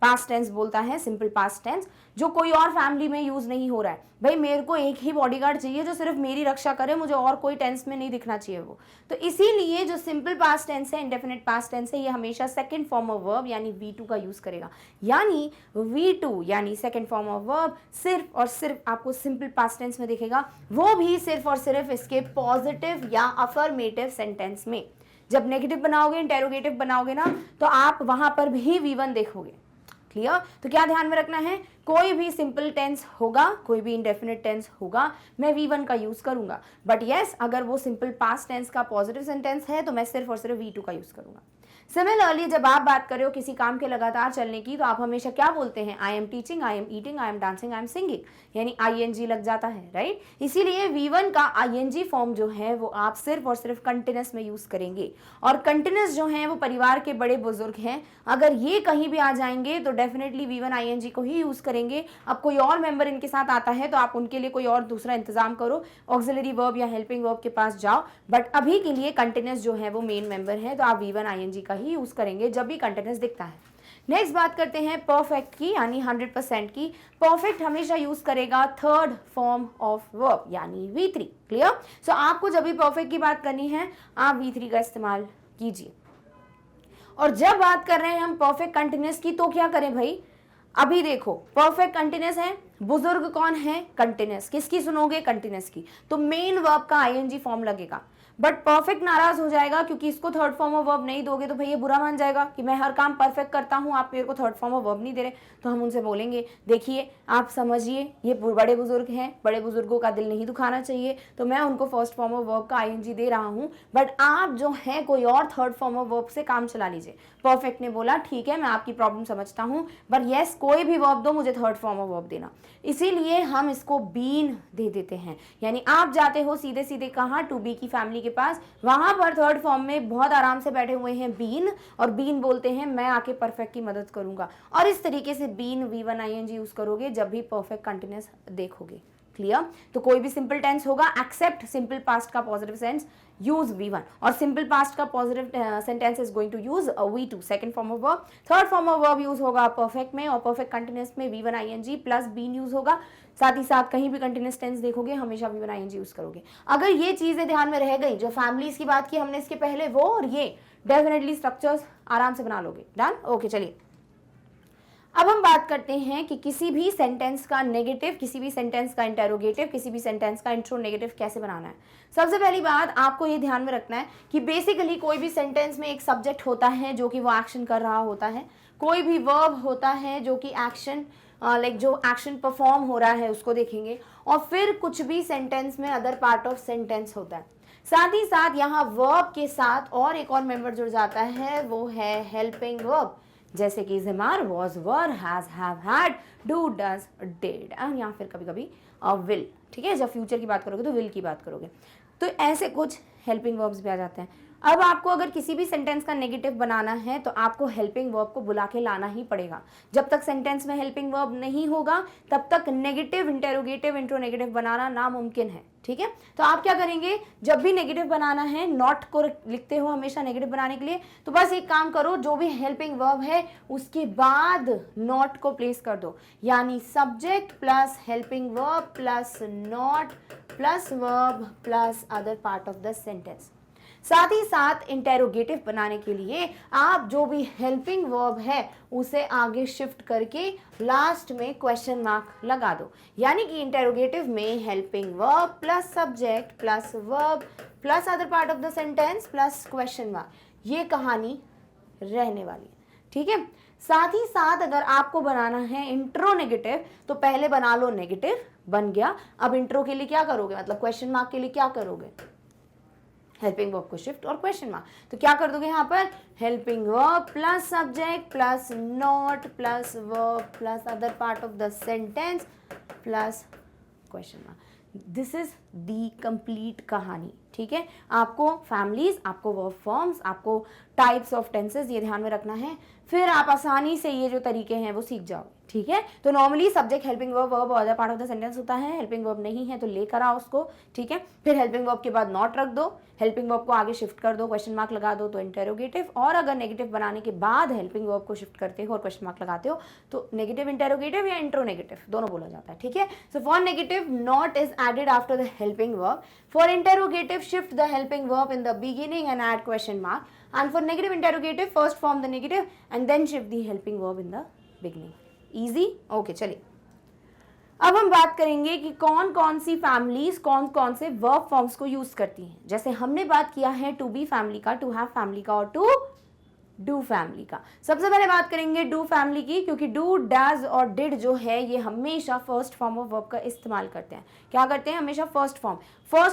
Speaker 1: पास्ट टेंस बोलता है सिंपल पास्ट टेंस, जो कोई और फैमिली में यूज नहीं हो रहा है। भाई मेरे को एक ही बॉडीगार्ड चाहिए जो सिर्फ मेरी रक्षा करे, मुझे और कोई टेंस में नहीं दिखना चाहिए वो। तो इसीलिए जो सिंपल पास्ट टेंस है, इंडेफिनिट पास्ट टेंस है, ये हमेशा सेकंड फॉर्म ऑफ वर्ब यानी V2 का यूज करेगा। यानी V2 यानी सेकंड फॉर्म ऑफ वर्ब सिर्फ और सिर्फ आपको सिंपल पास्ट टेंस में दिखेगा, वो भी सिर्फ और सिर्फ इसके पॉजिटिव या अफर्मेटिव सेंटेंस में। जब नेगेटिव बनाओगे, इंटेरोगेटिव बनाओगे ना, तो आप वहां पर भी V1 देखोगे। क्लियर? तो क्या ध्यान में रखना है, कोई भी सिंपल टेंस होगा, कोई भी इंडेफिनिट टेंस होगा, मैं V1 का यूज करूंगा। बट यस, अगर वो सिंपल पास्ट टेंस का पॉजिटिव सेंटेंस है तो मैं सिर्फ और सिर्फ V2 का यूज करूंगा। सिमिलरली जब आप बात कर रहे हो किसी काम के लगातार चलने की, तो आप हमेशा क्या बोलते हैं? आई am teaching, I am eating, I am dancing, I am singing, यानी ING लग जाता है, राइट? इसीलिए V1 का ING फॉर्म जो है वो आप सिर्फ और सिर्फ कंटिन्यूस में यूज करेंगे। और कंटिन्यूस जो है वो परिवार के बड़े बुजुर्ग हैं, अगर ये कहीं भी आ जाएंगे तो डेफिनेटली V1 ING को ही यूज करेंगे। अब कोई और मेंबर इनके साथ आता है तो आप उनके लिए कोई और दूसरा इंतजाम करो, ऑक्सिलरी वर्ब या हेल्पिंग वर्ब के पास जाओ, बट अभी के लिए कंटिन्यूस जो है वो मेन मेंबर है, तो आप V1 ING का ही यूज करेंगे जब भी कंटिन्यूस दिखता है। नेक्स्ट बात करते हैं परफेक्ट की, यानी 100% की। परफेक्ट हमेशा यूज करेगा थर्ड फॉर्म ऑफ वर्ब यानी V3। क्लियर? सो आपको जब भी परफेक्ट की बात करनी है आप V3 का इस्तेमाल कीजिए। और जब बात कर रहे हैं हम परफेक्ट कंटिन्यूस की, तो क्या करें भाई? अभी देखो परफेक्ट कंटिन्यूस है, बुजुर्ग कौन है? कंटिन्यूस। किसकी सुनोगे? कंटिन्यूस की। तो मेन वर्ब का ING फॉर्म लगेगा। बट परफेक्ट नाराज हो जाएगा क्योंकि इसको थर्ड फॉर्म ऑफ वर्ब नहीं दोगे तो भाई ये बुरा मान जाएगा कि मैं हर काम परफेक्ट करता हूँ, आप मेरे को थर्ड फॉर्म ऑफ वर्ब नहीं दे रहे। तो हम उनसे बोलेंगे देखिए आप समझिए, ये बड़े बुजुर्ग हैं, बड़े बुजुर्गों का दिल नहीं दुखाना चाहिए, तो मैं उनको फर्स्ट फॉर्म ऑफ वर्ब का ING दे रहा हूँ, बट आप जो है कोई और थर्ड फॉर्म ऑफ वर्ब से काम चला लीजिए। परफेक्ट ने बोला ठीक है मैं आपकी प्रॉब्लम समझता हूँ, बट यस कोई भी वर्ब दो, मुझे थर्ड फॉर्म ऑफ वर्ब देना। इसीलिए हम इसको बीन दे देते हैं। यानी आप जाते हो सीधे सीधे कहाँ? टू बी की फैमिली के पास, वहां पर थर्ड फॉर्म में बहुत आराम से बैठे हुए हैं बीन, और बीन बोलते हैं मैं आके परफेक्ट की मदद करूंगा। और इस तरीके से बीन V1 ING यूज करोगे जब भी परफेक्ट कंटिन्यूस देखोगे। क्लियर? तो कोई भी सिंपल टेंस होगा एक्सेप्ट सिंपल पास्ट का पॉजिटिव सेंस, यूज V1, और सिंपल पास्ट का positive sentence is going to use V2 second form of verb. Third form of verb use होगा परफेक्ट में, और परफेक्ट कंटिन्यूस में V1 ING plus been use होगा। साथ ही साथ कहीं भी कंटिन्यूस टेंस देखोगे हमेशा V1 ING यूज करोगे। अगर ये चीजें ध्यान में रह गई, जो फैमिलीज की बात की हमने इसके पहले, वो और ये डेफिनेटली स्ट्रक्चर्स आराम से बना लोगे। डन? ओके चलिए अब हम बात करते हैं कि किसी भी सेंटेंस का नेगेटिव, किसी भी सेंटेंस का इंटेरोगेटिव, किसी भी सेंटेंस का इंट्रोनेगेटिव कैसे बनाना है। सबसे पहली बात आपको ये ध्यान में रखना है कि बेसिकली कोई भी सेंटेंस में एक सब्जेक्ट होता है जो कि वो एक्शन कर रहा होता है, कोई भी वर्ब होता है जो कि एक्शन जो एक्शन परफॉर्म हो रहा है उसको देखेंगे, और फिर कुछ भी सेंटेंस में अदर पार्ट ऑफ सेंटेंस होता है। साथ ही साथ यहाँ वर्ब के साथ और एक और मेंबर जुड़ जाता है, वो है हेल्पिंग वर्ब, जैसे कि ज़मार, was, were, has, have, had, do, does, did, या फिर कभी कभी विल। ठीक है, जब फ्यूचर की बात करोगे तो विल की बात करोगे, तो ऐसे कुछ हेल्पिंग वर्ब्स भी आ जाते हैं। अब आपको अगर किसी भी सेंटेंस का नेगेटिव बनाना है तो आपको हेल्पिंग वर्ब को बुला के लाना ही पड़ेगा। जब तक सेंटेंस में हेल्पिंग वर्ब नहीं होगा तब तक नेगेटिव, इंटेरोगेटिव, इंट्रोनेगेटिव बनाना नामुमकिन है। ठीक है, तो आप क्या करेंगे, जब भी नेगेटिव बनाना है, नॉट को लिखते हो हमेशा नेगेटिव बनाने के लिए, तो बस एक काम करो, जो भी हेल्पिंग वर्ब है उसके बाद नॉट को प्लेस कर दो, यानी subject plus helping verb plus not plus verb plus other part of the sentence. साथ ही साथ इंटेरोगेटिव बनाने के लिए आप जो भी हेल्पिंग वर्ब है उसे आगे शिफ्ट करके लास्ट में क्वेश्चन मार्क लगा दो, यानी कि इंटेरोगेटिव में helping verb plus subject plus verb plus other part of the sentence plus question mark, ये कहानी रहने वाली है। ठीक है, साथ ही साथ अगर आपको बनाना है इंट्रोनेगेटिव तो पहले बना लो नेगेटिव, बन गया। अब इंट्रो के लिए क्या करोगे, मतलब क्वेश्चन मार्क के लिए क्या करोगे, हेल्पिंग वर्ब को शिफ्ट और क्वेश्चन मार्क, तो क्या कर दोगे यहाँ पर, helping verb plus subject plus not plus verb plus other part of the sentence plus question mark. This is the complete कहानी, ठीक है। आपको फैमिलीज, आपको वर्ब फॉर्म्स, आपको टाइप्स ऑफ टेंसेस ये ध्यान में रखना है, फिर आप आसानी से ये जो तरीके हैं वो सीख जाओ, ठीक है। तो normally subject, helping verb, verb other part of the sentence होता है। हेल्पिंग वर्ब नहीं है तो लेकर आओ उसको, ठीक है। फिर हेल्पिंग वर्ब के बाद नॉट रख दो, हेल्पिंग वर्ब को आगे शिफ्ट कर दो, क्वेश्चन मार्क लगा दो तो इंटेरोगेटिव, और अगर नेगेटिव बनाने के बाद हेल्पिंग वर्ब को शिफ्ट करते हो और क्वेश्चन मार्क लगाते हो तो नेगेटिव इंटेरोगेटिव या इंट्रोनेगेटिव दोनों बोला जाता है, ठीक है। So for negative not is added after the helping verb, for interrogative shift the helping verb in the beginning and add question mark, and for negative interrogative first form the negative and then shift the helping verb in the beginning. Easy? Okay, चलिए अब हम बात करेंगे कि कौन कौन सी families कौन कौन से वर्ब फॉर्म्स को यूज करती हैं। जैसे हमने बात किया है टू बी फैमिली का, टू हैव फैमिली का और टू डू फैमिली का। सबसे पहले बात करेंगे डू फैमिली की, क्योंकि डू, डज और डिड जो है ये हमेशा फर्स्ट फॉर्म ऑफ वर्ब का इस्तेमाल करते हैं। क्या करते हैं? हमेशा फर्स्ट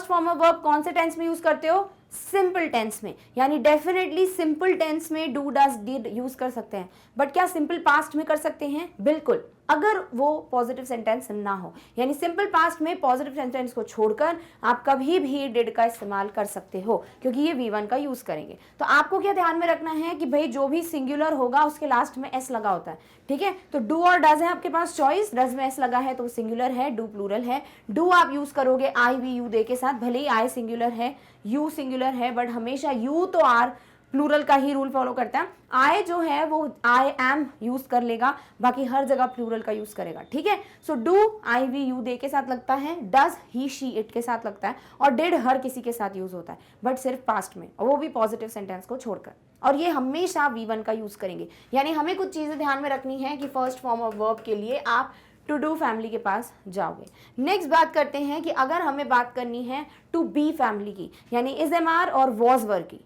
Speaker 1: फॉर्म ऑफ वर्ब कौन से टेंस में यूज करते हो? सिंपल टेंस में, यानी डेफिनेटली सिंपल टेंस में डू, डज, डिड यूज कर सकते हैं। बट क्या सिंपल पास्ट में कर सकते हैं? बिल्कुल, अगर वो पॉजिटिव सेंटेंस ना हो, यानी सिंपल पास्ट में पॉजिटिव सेंटेंस को छोड़कर आप कभी भी डिड का इस्तेमाल कर सकते हो, क्योंकि ये V1 का यूज करेंगे। तो आपको क्या ध्यान में रखना है कि भाई जो भी सिंगुलर होगा उसके लास्ट में एस लगा होता है, ठीक है। तो डू और डज है आपके पास चॉइस, डज में एस लगा है तो सिंगुलर है, डू प्लूरल है। डू आप यूज करोगे आई वी यू दे के साथ, भले ही आई सिंगुलर है, यू सिंगुलर है, बट हमेशा यू तो आर प्लूरल का ही रूल फॉलो करता है। आई जो है वो आई एम यूज कर लेगा, बाकी हर जगह प्लूरल का यूज करेगा, ठीक है। So do I we you they के साथ लगता है, डज ही शी इट के साथ लगता है, और डिड हर किसी के साथ यूज होता है, बट सिर्फ पास्ट में, और वो भी पॉजिटिव सेंटेंस को छोड़कर। और ये हमेशा V1 का यूज करेंगे। यानी हमें कुछ चीजें ध्यान में रखनी है कि फर्स्ट फॉर्म ऑफ वर्ब के लिए आप टू डू फैमिली के पास जाओगे। नेक्स्ट बात करते हैं कि अगर हमें बात करनी है टू बी फैमिली की, यानी इज एम आर और वॉज वर की,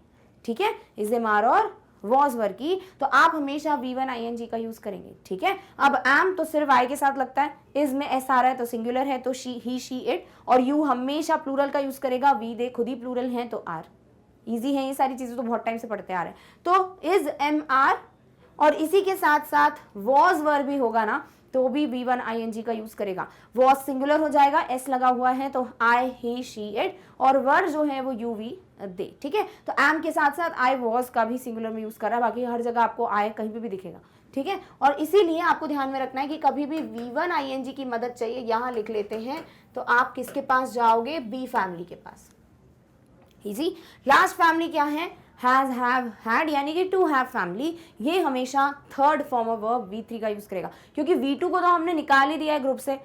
Speaker 1: ठीक है, इज एम आर और वॉज वर की, तो आप हमेशा V1 ING का यूज करेंगे, ठीक है। अब एम तो सिर्फ आई के साथ लगता है, इज में एस आ रहा है तो सिंगुलर है तो शी, ही, शी, इट, और यू हमेशा प्लूरल का यूज करेगा, वी दे खुद ही प्लूरल है तो आर। इजी है, ये सारी चीजें तो बहुत टाइम से पढ़ते आ रहे हैं। तो इज एम आर और इसी के साथ साथ वॉज वर भी होगा ना, तो भी V1 ING का यूज करेगा। वॉज सिंगुलर हो जाएगा, एस लगा हुआ है तो आई, ही, शी, इट, और वर जो है वो यू, वी, दे, ठीक है। तो एम के साथ साथ आई वॉज का भी सिंगुलर में यूज कर रहा है, बाकी हर जगह आपको आई कहीं पे भी दिखेगा, ठीक है। और इसीलिए आपको ध्यान में रखना है कि कभी भी V1 ING की मदद चाहिए, यहां लिख लेते हैं, तो आप किसके पास जाओगे? बी फैमिली के पास। इजी। लास्ट फैमिली क्या है? हैज, हैव, हैड, यानी कि टू हैव फैमिली। ये हमेशा third form of verb V3 का यूज करेगा, क्योंकि V2 को तो हमने निकाल ही दिया है ग्रुप से।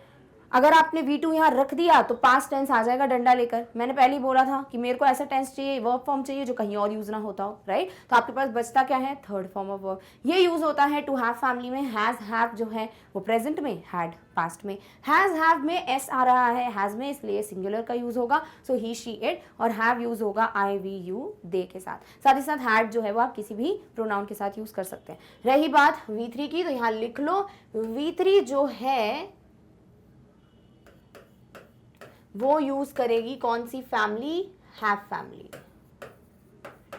Speaker 1: अगर आपने V2 यहाँ रख दिया तो पास्ट टेंस आ जाएगा डंडा लेकर। मैंने पहले ही बोला था कि मेरे को ऐसा टेंस चाहिए, वर्ब फॉर्म चाहिए जो कहीं और यूज ना होता हो, राइट। तो आपके पास बचता क्या है? Third form of verb. ये यूज होता है टू हैव फैमिली में। हैज, हैव जो है वो प्रेजेंट में, हैड पास्ट में। हैज, हैव में एस आ रहा है हैज में, इसलिए सिंगुलर का यूज होगा, सो ही, शी, इट, और हैव यूज होगा आई, वी, यू, दे के साथ। साथ ही साथ हैड जो है वो आप किसी भी प्रोनाउन के साथ यूज कर सकते हैं। रही बात V3 की, तो यहाँ लिख लो V3 जो है वो यूज करेगी कौन सी फैमिली? हैव फैमिली,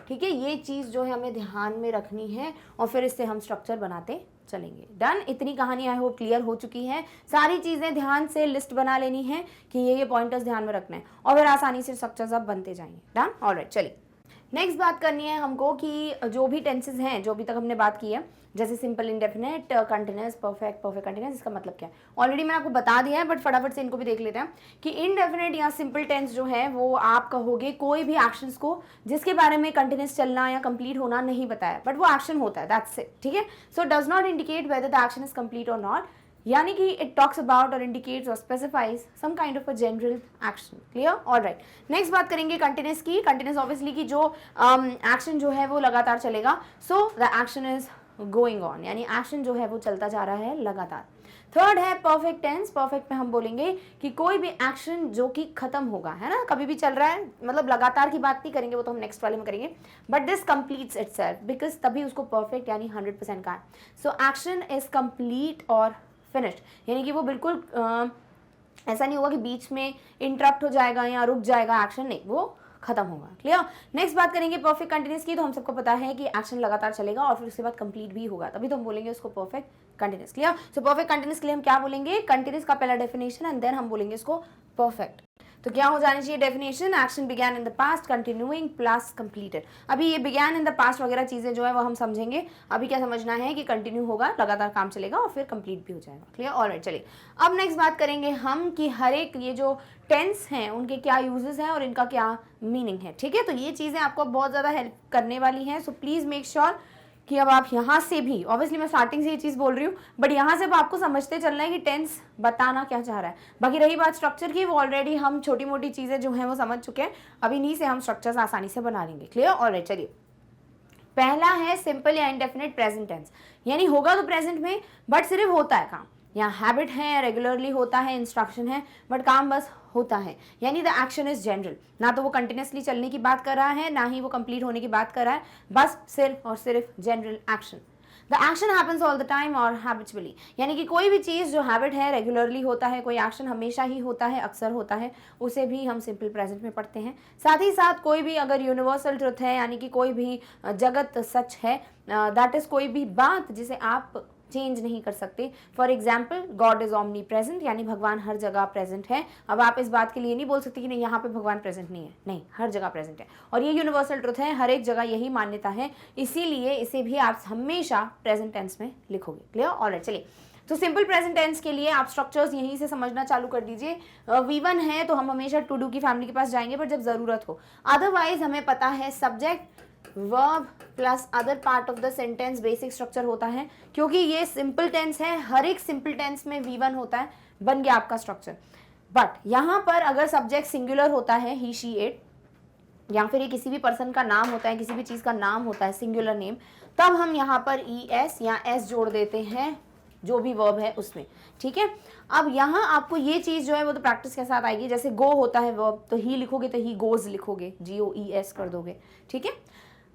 Speaker 1: ठीक है। ये चीज जो है हमें ध्यान में रखनी है, और फिर इससे हम स्ट्रक्चर बनाते चलेंगे। डन। इतनी कहानी आई होप क्लियर हो चुकी है। सारी चीजें ध्यान से लिस्ट बना लेनी है कि ये पॉइंटर्स ध्यान में रखना है, और फिर आसानी से स्ट्रक्चर्स अब बनते जाएंगे। डन। ऑलराइट, चलिए नेक्स्ट बात करनी है हमको कि जो भी टेंसेस हैं जो अभी तक हमने बात की है, जैसे simple indefinite, continuous, perfect, perfect continuous, इसका मतलब क्या है ऑलरेडी मैंने आपको बता दिया है, बट फटाफट से इनको भी देख लेते हैं कि इनडेफिनेट या सिंपल टेंस जो है वो आप कहोगे कोई भी एक्शंस को जिसके बारे में कंटिन्यूअस चलना या कंप्लीट होना नहीं बताया, बट वो एक्शन होता है, दैट्स इट, ठीक है। So does not indicate whether the action is complete और नॉट, यानी कि इट टॉक्स अबाउट और इंडिकेट्स और specifies some kind of a general action. Clear? Alright, next बात करेंगे कंटिन्यूअस की। कंटिन्यूअस ऑब्वियसली की जो एक्शन जो है वो लगातार चलेगा, सो the action is going on, यानी एक्शन जो है वो चलता जा रहा है लगातार। थर्ड है परफेक्ट टेंस। परफेक्ट में हम बोलेंगे कि कोई भी एक्शन जो कि खत्म होगा, है ना, कभी भी चल रहा है, मतलब लगातार की बात नहीं करेंगे, वो तो हम नेक्स्ट वाले में करेंगे, but this completes itself, because तभी उसको परफेक्ट यानी 100% का है। सो एक्शन इज कंप्लीट और फिनिश्ड, यानी कि वो बिल्कुल ऐसा नहीं होगा कि बीच में इंटरप्ट हो जाएगा या रुक जाएगा एक्शन, नहीं, वो खत्म होगा। क्लियर? नेक्स्ट बात करेंगे परफेक्ट कंटिन्यूअस की। तो हम सबको पता है कि एक्शन लगातार चलेगा और फिर उसके बाद कंप्लीट भी होगा, तभी तो हम बोलेंगे उसको perfect continuous. Clear? So perfect continuous के लिए हम क्या बोलेंगे? कंटिन्यूअस का पहला डेफिनेशन एंड देन हम बोलेंगे इसको परफेक्ट। तो क्या हो जानी चाहिए definition, action began in the past, continuing plus completed. अभी ये बिगैन इन द पास्ट वगैरह चीज़ें जो है वो हम समझेंगे, अभी क्या समझना है कि कंटिन्यू होगा, लगातार काम चलेगा और फिर कंप्लीट भी हो जाएगा। Clear, alright. चलिए अब नेक्स्ट बात करेंगे हम कि हर एक ये जो टेंस हैं उनके क्या यूजेस हैं और इनका क्या मीनिंग है। ठीक है, तो ये चीज़ें आपको बहुत ज़्यादा हेल्प करने वाली हैं। सो प्लीज़ मेक श्योर कि अब आप यहाँ से भी, ऑब्वियसली मैं स्टार्टिंग से ये चीज़ बोल रही हूँ, बट यहाँ से अब आपको समझते चलना है कि टेंस बताना क्या चाह रहा है। बाकी रही बात स्ट्रक्चर की, वो ऑलरेडी हम छोटी मोटी चीज़ें जो हैं वो समझ चुके हैं, अब इन्हीं से हम स्ट्रक्चर्स आसानी से बना लेंगे। Clear, alright. चलिए पहला है सिंपल या इंडेफिनिट प्रेजेंट टेंस, यानी होगा तो प्रेजेंट में बट सिर्फ होता है काम। यहाँ हैबिट है, रेगुलरली होता है, इंस्ट्रक्शन है, बट काम बस होता है, यानी द एक्शन इज जनरल। ना तो वो कंटिन्यूसली चलने की बात कर रहा है, ना ही वो कंप्लीट होने की बात कर रहा है, बस सिर्फ और सिर्फ general action. The action happens all the time और हैबिचुअली, यानी कि कोई भी चीज़ जो हैबिट है, रेगुलरली होता है, कोई एक्शन हमेशा ही होता है, अक्सर होता है, उसे भी हम सिंपल प्रेजेंट में पढ़ते हैं। साथ ही साथ कोई भी अगर यूनिवर्सल ट्रुथ है, यानी कि कोई भी जगत सच है, दैट इज़ कोई भी बात जिसे आप चेंज नहीं कर सकते। For example God is omni present, यानी भगवान हर जगह प्रेजेंट है। अब आप इस बात के लिए नहीं बोल सकते कि नहीं यहाँ पे भगवान प्रेजेंट नहीं है, नहीं, हर जगह प्रेजेंट है, और ये यूनिवर्सल ट्रुथ है, हर एक जगह यही मान्यता है, इसीलिए इसे भी आप हमेशा प्रेजेंट टेंस में लिखोगे। Clear, alright. चलिए तो सिंपल प्रेजेंट टेंस के लिए आप स्ट्रक्चर्स यहीं से समझना चालू कर दीजिए। V1 है तो हम हमेशा टू डू की फैमिली के पास जाएंगे, बट जब जरूरत हो, अदरवाइज हमें पता है subject verb plus other part of the sentence basic structure होता है। क्योंकि ये सिंपल टेंस है, हर एक सिंपल टेंस में V1 होता है, बन गया आपका स्ट्रक्चर। बट यहाँ पर अगर सब्जेक्ट सिंगुलर होता है, ही शी इट, या फिर ये किसी भी पर्सन का नाम होता है, किसी भी चीज़ का नाम होता है, सिंगुलर नेम, तब हम यहाँ पर ES या S जोड़ देते हैं जो भी वर्ब है उसमें। ठीक है, अब यहाँ आपको ये चीज़ जो है वो तो प्रैक्टिस के साथ आएगी। जैसे गो होता है वर्ब, तो ही लिखोगे तो ही गोज लिखोगे, GOES कर दोगे। ठीक है,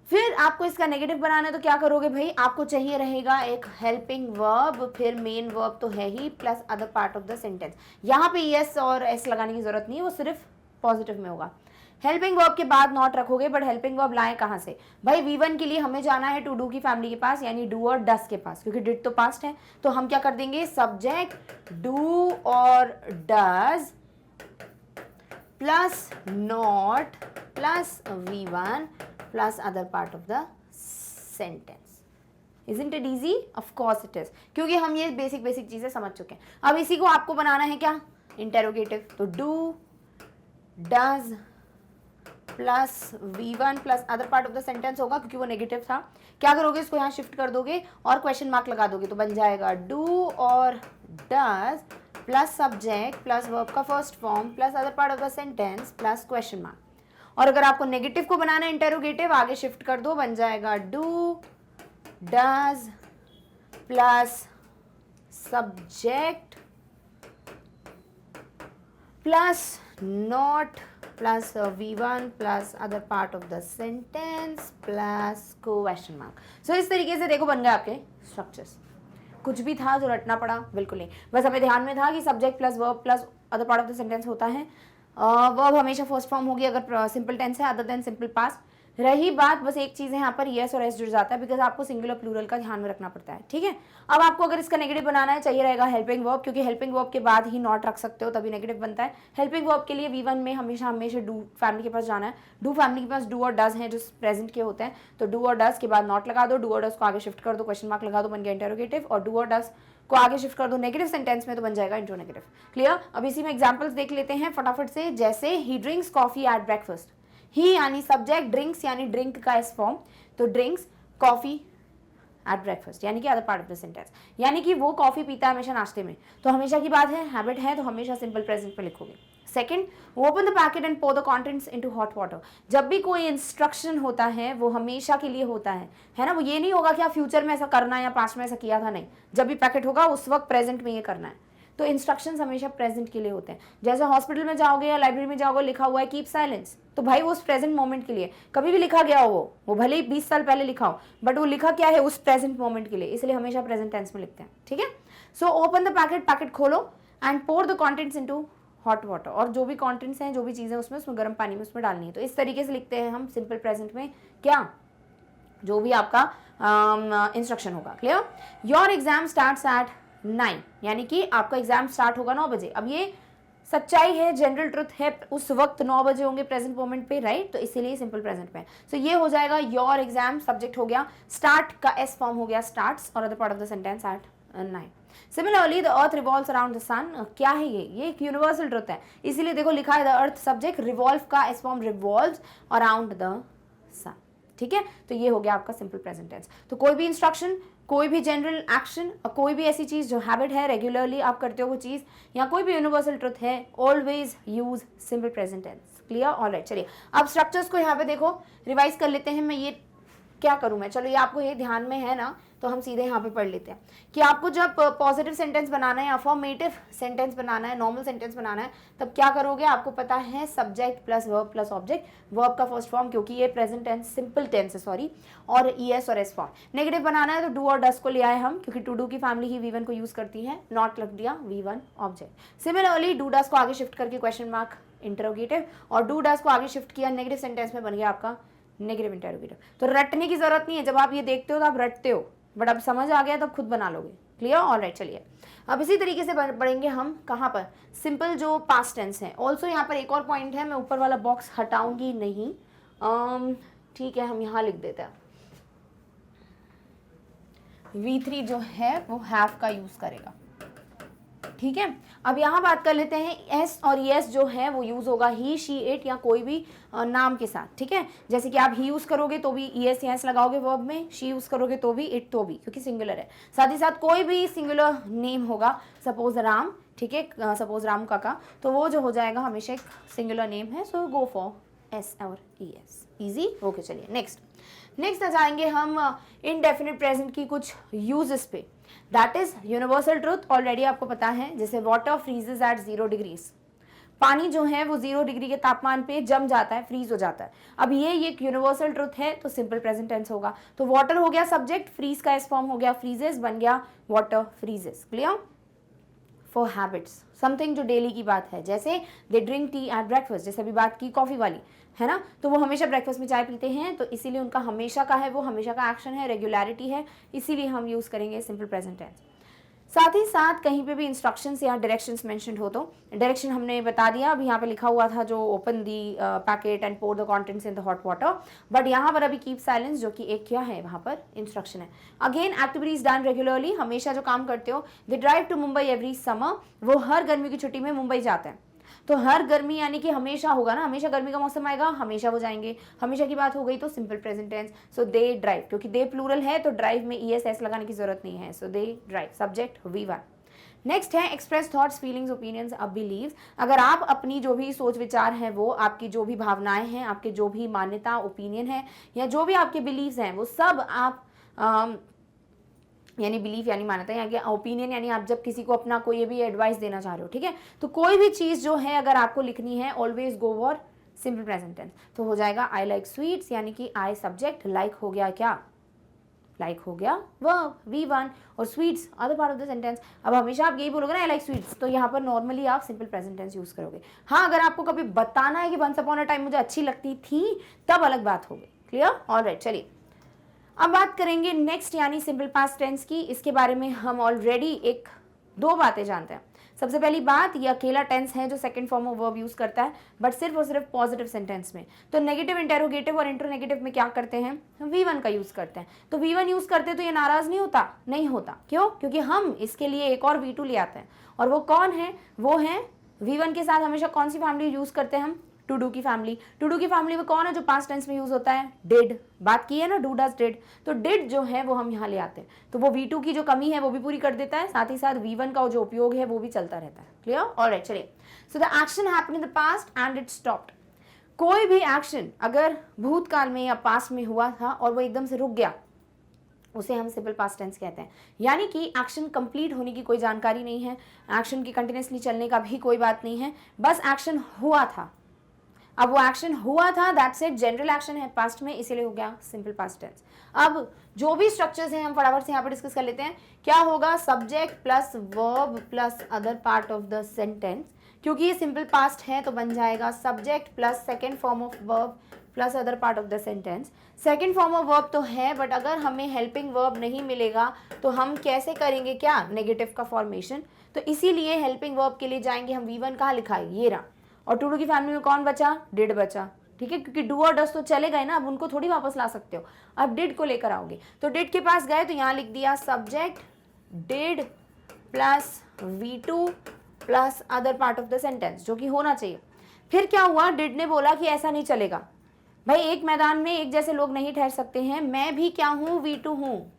Speaker 1: फिर आपको इसका नेगेटिव बनाना है तो क्या करोगे भाई, आपको चाहिए रहेगा एक हेल्पिंग वर्ब, फिर मेन वर्ब तो है ही, plus other part of the sentence. यहाँ पे ES और S लगाने की जरूरत नहीं है, वो सिर्फ पॉजिटिव में होगा। हेल्पिंग वर्ब के बाद नॉट रखोगे, बट हेल्पिंग वर्ब लाएं कहाँ से भाई, V1 के लिए हमें जाना है टू डू की फैमिली के पास, यानी डू और डस के पास, क्योंकि डिड तो पास्ट है, तो हम क्या कर देंगे, सब्जेक्ट डू और does plus not plus V1 plus other part of the sentence. Isn't it easy? Of course it is, क्योंकि हम ये बेसिक चीजें समझ चुके हैं। अब इसी को आपको बनाना है क्या, इंटेरोगेटिव, तो do does plus V1 plus other part of the sentence होगा, क्योंकि वो नेगेटिव था। क्या करोगे, इसको यहाँ शिफ्ट कर दोगे और क्वेश्चन मार्क लगा दोगे, तो बन जाएगा डू और does plus subject plus verb का first form plus other part of the sentence plus question mark. और अगर आपको नेगेटिव को बनाना है इंटेरोगेटिव, आगे शिफ्ट कर दो, बन जाएगा do does plus subject plus not plus V1 plus other part of the sentence plus question mark. So इस तरीके से देखो बन गए आपके स्ट्रक्चर्स। कुछ भी था जो रटना पड़ा, बिल्कुल नहीं, बस हमें ध्यान में था कि subject plus verb plus other part of the sentence होता है। वर्ब हमेशा फर्स्ट फॉर्म होगी अगर सिंपल टेंस है, अदर देन सिंपल पास्ट। रही बात, बस एक चीज़ है यहाँ पर ES और S जुड़ जाता है, बिकॉज आपको सिंगुलर प्लूरल का ध्यान में रखना पड़ता है। ठीक है, अब आपको अगर इसका नेगेटिव बनाना है, चाहिए रहेगा हेल्पिंग वर्ब, क्योंकि हेल्पिंग वर्ब के बाद ही नॉट रख सकते हो, तभी नेगेटिव बनता है। हेल्पिंग वर्ब के लिए V1 में हमेशा डू फैमिली के पास जाना है। डू फैमिली के पास डू और डज हैं जो प्रेजेंट के होते हैं, तो डू और डज के बाद नॉट लगा दो, डू और डज को आगे शिफ्ट कर दो, क्वेश्चन मार्क लगा दो, बन गया इंटेरोगेटिव, और डू और डज को आगे शिफ्ट कर दो नेगेटिव सेंटेंस में, तो बन जाएगा इंट्रोनेगेटिव। क्लियर, अब इसी में एग्जांपल्स देख लेते हैं फटाफट से। जैसे he drinks coffee at breakfast, he यानी सब्जेक्ट, ड्रिंक्स यानी ड्रिंक का एस फॉर्म, तो ड्रिंक्स कॉफी एट ब्रेकफास्ट, यानी कि other part of the sentence, यानी कि वो कॉफी पीता है हमेशा नाश्ते में, तो हमेशा की बात है, हैबिट है, तो हमेशा सिंपल प्रेजेंट में लिखोगे। Second, open the packet and pour the contents into hot water. जब भी कोई इंस्ट्रक्शन होता है वो हमेशा के लिए होता है ना, वो ये नहीं होगा कि आप फ्यूचर में ऐसा करना है या पास्ट में ऐसा किया था, नहीं, जब भी पैकेट होगा उस वक्त प्रेजेंट में ये करना है। तो इंस्ट्रक्शंस हमेशा प्रेजेंट के लिए होते हैं। जैसे हॉस्पिटल में जाओगे या लाइब्रेरी में जाओगे, लिखा हुआ है कीप साइलेंस, तो भाई वो उस प्रेजेंट मोमेंट के लिए, कभी भी लिखा गया हो वो भले ही 20 साल पहले लिखा हो, बट वो लिखा क्या है, उस प्रेजेंट मोमेंट के लिए, इसलिए हमेशा प्रेजेंट टेंस में लिखते हैं। ठीक है, so open the packet, packet खोलो, and pour the contents into hot water, और जो भी कॉन्टेंट्स हैं, जो भी चीज़ें उसमें गर्म पानी में उसमें डालनी है। तो इस तरीके से लिखते हैं हम सिंपल प्रेजेंट में क्या, जो भी आपका इंस्ट्रक्शन होगा। Clear, your exam starts at 9, यानी कि आपका एग्जाम स्टार्ट होगा 9 बजे। अब ये सच्चाई है, जनरल ट्रुथ है, उस वक्त 9 बजे होंगे प्रेजेंट मोमेंट पे, राइट? तो इसीलिए सिंपल प्रेजेंट पे। सो ये हो जाएगा योर एग्जाम, सब्जेक्ट हो गया, स्टार्ट का एस फॉर्म हो गया स्टार्ट्स, और other part of the sentence at 9। Similarly the earth revolves around the sun, क्या है ये एक यूनिवर्सल ट्रुथ है, इसीलिए देखो लिखा है द अर्थ सब्जेक्ट, रिवॉल्व का S form revolves around the sun, ठीक है? तो ये हो गया आपका सिंपल प्रेजेंट टेंस। तो कोई भी इंस्ट्रक्शन, कोई भी जनरल एक्शन, और कोई भी ऐसी चीज जो हैबिट है, रेगुलरली आप करते हो वो चीज, या कोई भी यूनिवर्सल ट्रुथ है, always use simple present tense. Clear? Alright, चलिए अब स्ट्रक्चर्स को यहाँ पे देखो रिवाइज कर लेते हैं। मैं ये क्या करूँ मैं, चलो ये आपको ये ध्यान में है ना, तो हम सीधे यहाँ पे पढ़ लेते हैं कि आपको जब पॉजिटिव सेंटेंस बनाना है, अफर्मेटिव सेंटेंस बनाना है, नॉर्मल सेंटेंस बनाना है, तब क्या करोगे? आपको पता है subject plus verb plus object, verb का फर्स्ट फॉर्म, क्योंकि ये प्रेजेंट टेंस सिंपल टेंस है, सॉरी, और ईएस और एस फॉर्म। नेगेटिव बनाना है तो डू और डस को ले आए हम, क्योंकि टू डू की फैमिली ही वी1 को यूज करती है, नॉट लग दिया V1 object. Similarly do does को आगे शिफ्ट करके क्वेश्चन मार्क इंटरोगेटिव, और डू डस को आगे शिफ्ट किया नेगेटिव सेंटेंस में, बन गया आपका नेगेटिव इंटरोगेटिव। तो रटने की जरूरत नहीं है, जब आप ये देखते हो तो आप रटते हो, बट अब समझ आ गया तो खुद बना लोगे। क्लियर? ऑलराइट, चलिए अब इसी तरीके से पढ़ेंगे हम कहाँ पर, सिंपल जो पास्ट टेंस है। ऑल्सो यहाँ पर एक और पॉइंट है, मैं ऊपर वाला बॉक्स हटाऊंगी नहीं, ठीक है, हम यहाँ लिख देते हैं V3 जो है वो हैव का यूज करेगा, ठीक है? अब यहाँ बात कर लेते हैं एस और यस जो है वो यूज होगा ही, शी, इट या कोई भी नाम के साथ, ठीक है? जैसे कि आप ही यूज करोगे तो भी ईएस यस लगाओगे वर्ब में, शी यूज करोगे तो भी, इट तो भी, क्योंकि सिंगुलर है। साथ ही साथ कोई भी सिंगुलर नेम होगा, सपोज राम, ठीक है, सपोज राम काका, तो वो जो हो जाएगा हमेशा एक सिंगुलर नेम है, सो गो फॉर एस और ईएस। इजी? ओके, चलिए नेक्स्ट आ जाएंगे हम इनडेफिनिट प्रेजेंट की कुछ यूजेस पे। That is universal truth, already आपको पता है, जैसे वाटर फ्रीजेस एट 0 डिग्रीज, पानी जो है वो 0 डिग्री के तापमान पे जम जाता है, फ्रीज हो जाता है। अब ये एक यूनिवर्सल ट्रुथ है, तो सिंपल प्रेजेंट टेंस होगा। तो वाटर हो गया सब्जेक्ट, फ्रीज का एस फॉर्म हो गया फ्रीजेस, बन गया water freezes. Clear? For habits, something जो डेली की बात है, जैसे they drink tea at breakfast, जैसे अभी बात की कॉफी वाली, है ना? तो वो हमेशा ब्रेकफास्ट में चाय पीते हैं, तो इसीलिए उनका हमेशा का है, वो हमेशा का एक्शन है, रेगुलरिटी है, इसीलिए हम यूज करेंगे सिंपल प्रेजेंट टेंस। साथ ही साथ कहीं पे भी इंस्ट्रक्शंस या डायरेक्शंस मेंशन्ड हो तो डायरेक्शन हमने बता दिया, अभी यहाँ पे लिखा हुआ था जो open the packet and pour the contents in the hot water, but यहाँ पर अभी कीप साइलेंस, जो कि एक क्या है वहाँ पर इंस्ट्रक्शन है। अगेन एक्टिविटीज डन रेगुलरली, हमेशा जो काम करते हो, they drive to Mumbai every summer, वो हर गर्मी की छुट्टी में मुंबई जाते हैं। तो हर गर्मी यानी कि हमेशा होगा ना, हमेशा गर्मी का मौसम आएगा, हमेशा वो जाएंगे, हमेशा की बात हो गई तो simple present tense. So they drive, क्योंकि दे प्लूरल है तो ड्राइव में ईएस एस लगाने की जरूरत नहीं है, so they drive, subject V1। Next है एक्सप्रेस थॉट्स, फीलिंग्स, ओपिनियंस, अब बिलीव्स। अगर आप अपनी जो भी सोच विचार है, वो आपकी जो भी भावनाएं हैं, आपके जो भी मान्यता, ओपिनियन है, या जो भी आपके बिलीव्स हैं, वो सब आप यानी बिलीफ यानी मान्यता, यानी ओपिनियन यानी आप जब किसी को अपना कोई भी एडवाइस देना चाह रहे हो, ठीक है? तो कोई भी चीज़ जो है अगर आपको लिखनी है, always go for simple present tense. तो हो जाएगा आई लाइक स्वीट्स, यानी कि आई सब्जेक्ट, लाइक हो गया क्या, लाइक हो गया वर्ब V1, और sweets other part of the sentence. अब हमेशा आप यही बोलोगे ना आई लाइक स्वीट्स, तो यहाँ पर नॉर्मली आप सिंपल प्रेजेंट टेंस यूज करोगे। हाँ, अगर आपको कभी बताना है कि वंस अपॉन अ टाइम मुझे अच्छी लगती थी, तब अलग बात होगी। क्लियर? ऑलराइट, चलिए अब बात करेंगे नेक्स्ट यानी सिंपल पास्ट टेंस की। इसके बारे में हम ऑलरेडी एक दो बातें जानते हैं। सबसे पहली बात, ये अकेला टेंस है जो second form of verb use करता है, बट सिर्फ और सिर्फ पॉजिटिव सेंटेंस में। तो नेगेटिव, इंटेरोगेटिव और इंटरनेगेटिव में क्या करते हैं, V1 का यूज करते हैं। तो V1 यूज करते तो ये नाराज नहीं होता, नहीं होता। क्यों? क्योंकि हम इसके लिए एक और V2 ले आते हैं, और वो कौन है, वो है V1 के साथ हमेशा कौन सी फैमिली यूज करते हैं हम, टू डू की फैमिली। टू डू की फैमिली में कौन है जो पास्ट टेंस में यूज होता है, डिड। बात की है ना, डू डज डिड, तो डिड जो है वो हम यहाँ ले आते हैं, तो वो V2 की जो कमी है वो भी पूरी कर देता है, साथ ही साथ V1 का जो उपयोग है वो भी चलता रहता है। क्लियर? ऑलराइट, चलिए। सो the action happened in the past and it stopped. कोई भी एक्शन अगर भूतकाल में या पास्ट में हुआ था और वो एकदम से रुक गया, उसे हम सिंपल पास्ट टेंस कहते हैं। यानी कि एक्शन कंप्लीट होने की कोई जानकारी नहीं है, एक्शन की कंटिन्यूसली चलने का भी कोई बात नहीं है, बस एक्शन हुआ था। अब वो एक्शन हुआ था, दैट्स इट, जनरल एक्शन है पास्ट में, इसीलिए हो गया सिंपल पास्ट टेंस। अब जो भी स्ट्रक्चर्स हैं हम फटाफट से यहाँ पर डिस्कस कर लेते हैं। क्या होगा, subject plus verb plus other part of the sentence. क्योंकि ये सिंपल पास्ट है तो बन जाएगा subject plus second form of verb plus other part of the sentence. Second form of verb तो है, बट अगर हमें हेल्पिंग वर्ब नहीं मिलेगा तो हम कैसे करेंगे क्या, नेगेटिव का फॉर्मेशन। तो इसीलिए हेल्पिंग वर्ब के लिए जाएंगे हम, V1 कहाँ लिखा है, ये रहा। और टू डू की फैमिली में कौन बचा, डिड बचा, ठीक है, क्योंकि डू और डस तो चले गए ना, अब उनको थोड़ी वापस ला सकते हो, अब डिड को लेकर आओगे। तो डिड के पास गए तो यहाँ लिख दिया subject did plus V2 plus other part of the sentence, जो कि होना चाहिए। फिर क्या हुआ, डिड ने बोला कि ऐसा नहीं चलेगा भाई, एक मैदान में एक जैसे लोग नहीं ठहर सकते हैं, मैं भी क्या हूँ, V2 हूँ।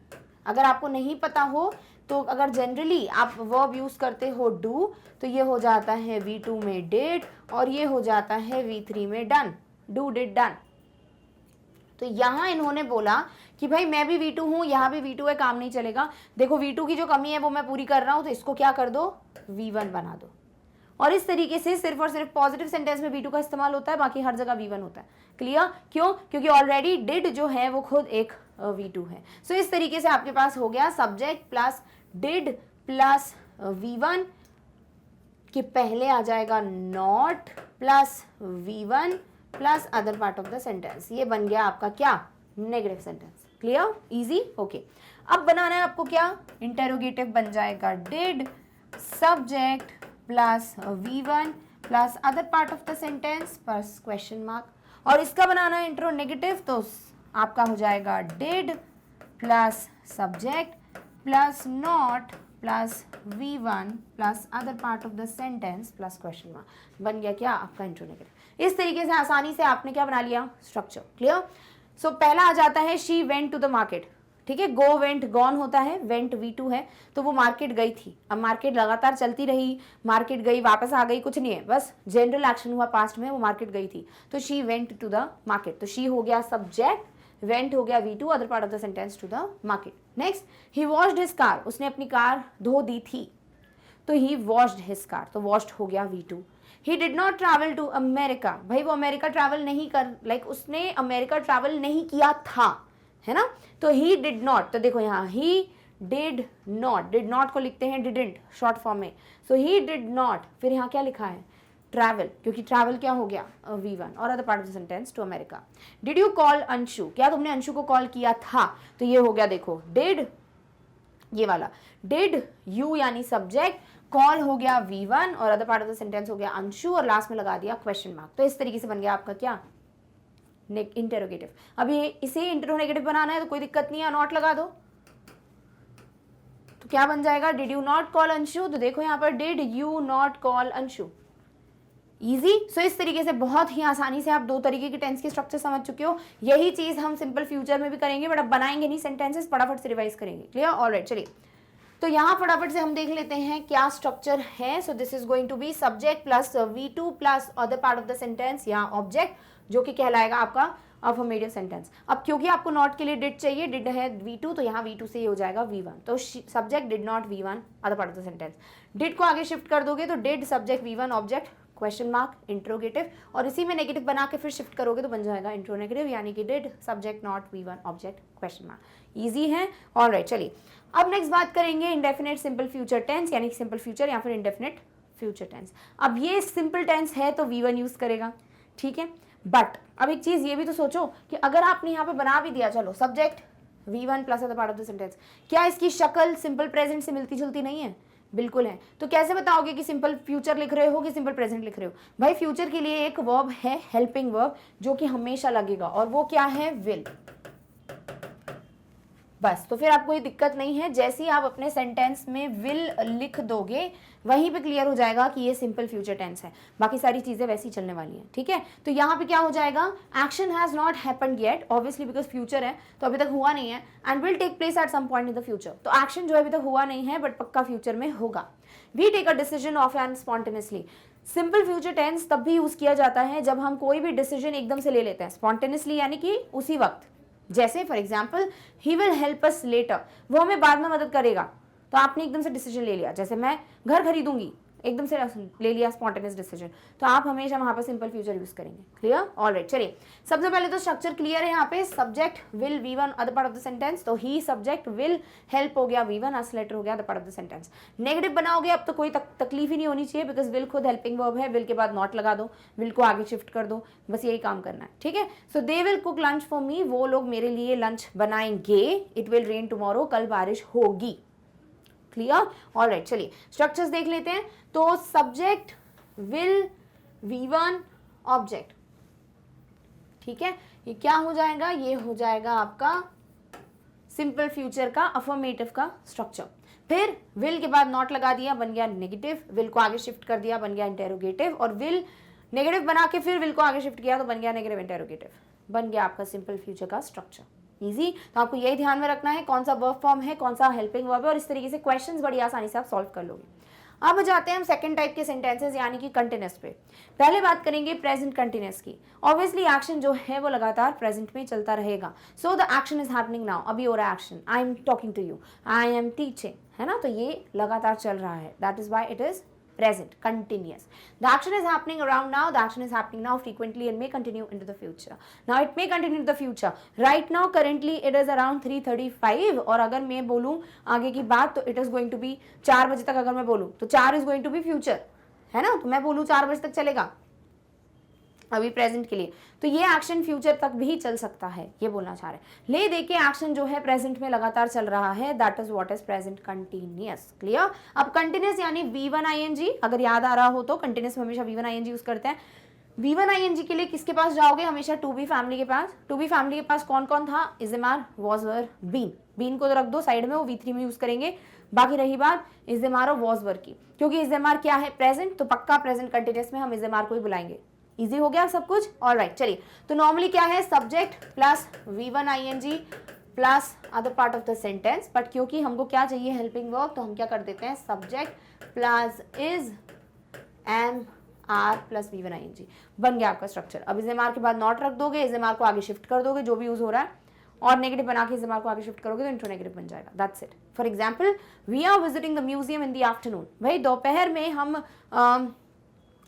Speaker 1: अगर आपको नहीं पता हो तो अगर जनरली आप वर्ब यूज करते हो डू, तो ये हो जाता है V2 में डिड और ये हो जाता है V3 में डन, डू डिड डन। तो यहाँ इन्होंने बोला कि भाई मैं भी V2 हूँ, यहाँ भी V2 है, काम नहीं चलेगा। देखो V2 की जो कमी है वो मैं पूरी कर रहा हूँ, तो इसको क्या कर दो, V1 बना दो। और इस तरीके से सिर्फ और सिर्फ पॉजिटिव सेंटेंस में V2 का इस्तेमाल होता है, बाकी हर जगह V1 होता है। क्लियर? क्यों? क्योंकि ऑलरेडी डिड जो है वो खुद एक V2 है। सो इस तरीके से आपके पास हो गया subject plus did plus V1 के पहले आ जाएगा not plus V1 plus other part of the sentence. ये बन गया आपका क्या, negative sentence. Clear? Easy? Okay. अब बनाना है आपको क्या, इंटेरोगेटिव बन जाएगा did subject plus V1 plus other part of the sentence plus question mark. और इसका बनाना है इंट्रोनेगेटिव, तो आपका हो जाएगा did plus subject plus not plus V1 plus other part of the sentence plus question mark. बन गया क्या आपका इंट्रोनेगेटिव। इस तरीके से आसानी से आपने क्या बना लिया, स्ट्रक्चर। क्लियर? सो पहला आ जाता है she went to the market, ठीक है, गो वेंट गॉन होता है, वेंट V2 है, तो वो मार्केट गई थी। अब मार्केट लगातार चलती रही, मार्केट गई वापस आ गई, कुछ नहीं है, बस जनरल एक्शन हुआ पास्ट में, वो मार्केट गई थी, तो she went to the market. तो शी हो गया सब्जेक्ट, वेंट हो गया V2 other part of the sentence to the market. Next, he washed his car, उसने अपनी कार धो दी थी, तो ही वॉश्ड हिज कार, तो वॉश्ड हो गया V2। He did not travel to America, भाई वो अमेरिका ट्रैवल नहीं कर, लाइक उसने अमेरिका ट्रैवल नहीं किया था, है ना, तो ही डिड नॉट। तो देखो यहाँ ही डिड नॉट को लिखते हैं डिडंट शॉर्ट फॉर्म में, सो ही डिड नॉट, फिर यहाँ क्या लिखा है, ट्रैवल, क्योंकि ट्रैवल क्या हो गया, V1 और other part of the sentence to America. Did you call Anshu, क्या तुमने अंशु को कॉल किया था, तो ये हो गया देखो डिड, ये वाला डिड यू यानी सब्जेक्ट, कॉल हो गया V1 और other part of the sentence हो गया अंशु, और लास्ट में लगा दिया क्वेश्चन मार्क। तो इस तरीके से बन गया आपका क्या, इंटेरोगेटिव। अभी इसे इंटेरोगेटिव बनाना है तो कोई दिक्कत नहीं है, नॉट लगा दो, तो क्या बन जाएगा, did you not call Anshu, तो देखो यहाँ पर did you not call Anshu. Easy? So इस तरीके से बहुत ही आसानी से आप दो तरीके के टेंस के स्ट्रक्चर समझ चुके हो। यही चीज हम सिंपल फ्यूचर में भी करेंगे, बट अब बनाएंगे नहीं सेंटेंसेस, फटाफट से रिवाइज करेंगे। क्लियर? ऑलराइट, चलिए तो यहाँ फटाफट से हम देख लेते हैं क्या स्ट्रक्चर है। So this is going to be subject plus V2 plus other part of the sentence, यहाँ ऑब्जेक्ट जो कि कहलाएगा आपका अफर्मेटिव सेंटेंस। अब क्योंकि आपको नॉट के लिए डिड चाहिए, डिड है V2, तो यहाँ V2 से ये हो जाएगा V1, तो subject did not V1 other part of the sentence. Did को आगे शिफ्ट कर दोगे तो did subject V1 object question mark interrogative, और इसी में नेगेटिव बना के फिर शिफ्ट करोगे तो बन जाएगा इंट्रोनेगेटिव, यानी कि did subject not V1 object question mark. Easy है? ऑलराइट, चलिए अब नेक्स्ट बात करेंगे इंडेफिनेट सिंपल फ्यूचर टेंस, यानी कि सिंपल फ्यूचर या फिर इंडेफिनेट फ्यूचर टेंस। अब ये सिंपल टेंस है तो V1 यूज करेगा, ठीक है, बट अब एक चीज ये भी तो सोचो कि अगर आपने यहाँ पे बना भी दिया, चलो subject V1 plus other part of the sentence, क्या इसकी शक्ल सिंपल प्रेजेंट से मिलती जुलती नहीं है? बिल्कुल है। तो कैसे बताओगे कि सिंपल फ्यूचर लिख रहे हो कि सिंपल प्रेजेंट लिख रहे हो? भाई फ्यूचर के लिए एक वर्ब है हेल्पिंग वर्ब, जो कि हमेशा लगेगा, और वो क्या है, विल। बस, तो फिर आपको ये दिक्कत नहीं है, जैसे ही आप अपने सेंटेंस में विल लिख दोगे वहीं पे क्लियर हो जाएगा कि ये सिंपल फ्यूचर टेंस है, बाकी सारी चीजें वैसी चलने वाली हैं, ठीक है। तो यहाँ पे क्या हो जाएगा, action has not happened yet, obviously because future है तो अभी तक हुआ नहीं है, and will take place at some point in the future, तो एक्शन जो अभी तक हुआ नहीं है बट पक्का फ्यूचर में होगा। We take a decision of and spontaneously, simple future tense तब भी यूज किया जाता है जब हम कोई भी डिसीजन एकदम से ले लेते हैं, स्पॉन्टेनियसली यानी कि उसी वक्त, जैसे for example he will help us later, वो हमें बाद में मदद करेगा, तो आपने एकदम से डिसीजन ले लिया, जैसे मैं घर खरीदूंगी, एकदम से ले लिया स्पॉन्टेनियस डिसीजन, तो आप हमेशा वहाँ पर सिंपल फ्यूचर यूज करेंगे। Clear, alright. चलिए सबसे पहले तो स्ट्रक्चर क्लियर है यहाँ पे, subject will V1 other part of the sentence, तो ही सब्जेक्ट विल हेल्प हो गया V1, अस लेटर हो गया other part of the sentence. Negative बनाओगे अब तो कोई तकलीफ ही नहीं होनी चाहिए, बिकॉज विल खुद हेल्पिंग वर्ब है, विल के बाद नॉट लगा दो, विल को आगे शिफ्ट कर दो, बस यही काम करना है, ठीक है। So they will cook lunch for me, वो लोग मेरे लिए लंच बनाएंगे। इट विल रेन टुमारो, कल बारिश होगी। Clear, alright. चलिए स्ट्रक्चर्स देख लेते हैं। तो सब्जेक्ट विल V1 ऑब्जेक्ट, ठीक है, ये क्या हो जाएगा, ये हो जाएगा आपका सिंपल फ्यूचर का अफर्मेटिव का स्ट्रक्चर। फिर विल के बाद नॉट लगा दिया, बन गया नेगेटिव, विल को आगे शिफ्ट कर दिया, बन गया इंटेरोगेटिव, और विल नेगेटिव बना के फिर विल को आगे शिफ्ट किया तो बन गया नेगेटिव इंटेरोगेटिव, बन गया आपका सिंपल फ्यूचर का स्ट्रक्चर। इजी। तो आपको यही ध्यान में रखना है कौन सा वर्ब फॉर्म है, कौन सा हेल्पिंग वर्ब है, और इस तरीके से क्वेश्चंस बड़ी आसानी से आप सॉल्व कर लोगे। अब जाते हैं हम सेकंड टाइप के सेंटेंसेस यानी कि कंटिन्यूअस पे। पहले बात करेंगे प्रेजेंट कंटिन्यूअस की। ऑब्वियसली एक्शन जो है वो लगातार प्रेजेंट में चलता रहेगा। So the action is happening now, अभी हो रहा है action, I am talking to you, I am teaching, है ना, तो ये लगातार चल रहा है, that is why it is present, continuous. The action is happening around now, the action is happening now frequently and may continue into the future. Now it may continue into the future. Right now currently it is around 3:35 और अगर मैं बोलूँ आगे की बात तो it is going to be 4 बजे तक, अगर मैं बोलूँ तो 4 is going to be future, है ना, तो मैं बोलूँ 4 बजे तक चलेगा अभी प्रेजेंट के लिए, तो ये एक्शन फ्यूचर तक भी चल सकता है, ये बोलना चाह रहे हैं। ले दे के एक्शन जो है प्रेजेंट में लगातार चल रहा है, that is what is present continuous. Clear. अब कंटिन्यूअस यानी V1 ING, अगर याद आ रहा हो तो कंटिन्यूअस में हमेशा V1 ING यूज करते हैं। V1 ING के लिए किसके पास जाओगे, हमेशा टू बी फैमिली के पास। टू बी फैमिली के पास कौन कौन था, is am are, was were, been. Been को तो रख दो साइड में, वो V3 में यूज करेंगे। बाकी रही बात इज एम आर और वॉज वर की, क्योंकि इज एम आर क्या है, प्रेजेंट, तो पक्का प्रेजेंट कंटिन्यूअस में हम इज एम आर को ही बुलाएंगे। इजी हो गया सब कुछ, ऑलराइट। चलिए तो नॉर्मली क्या है, subject plus V1 ING plus other part of the sentence, but क्योंकि हमको क्या चाहिए हेल्पिंग वर्ब, तो हम क्या कर देते हैं, subject plus is am are plus V1 ING, बन गया आपका स्ट्रक्चर। अब इज एम आर के बाद नॉट रख दोगे, इज एम आर को आगे शिफ्ट कर दोगे जो भी यूज हो रहा है, और नेगेटिव बना के इज एम आर को आगे शिफ्ट करोगे तो इंट्रो नेगेटिव बन जाएगा, that's it. For example we are visiting the museum in the afternoon, भाई दोपहर में हम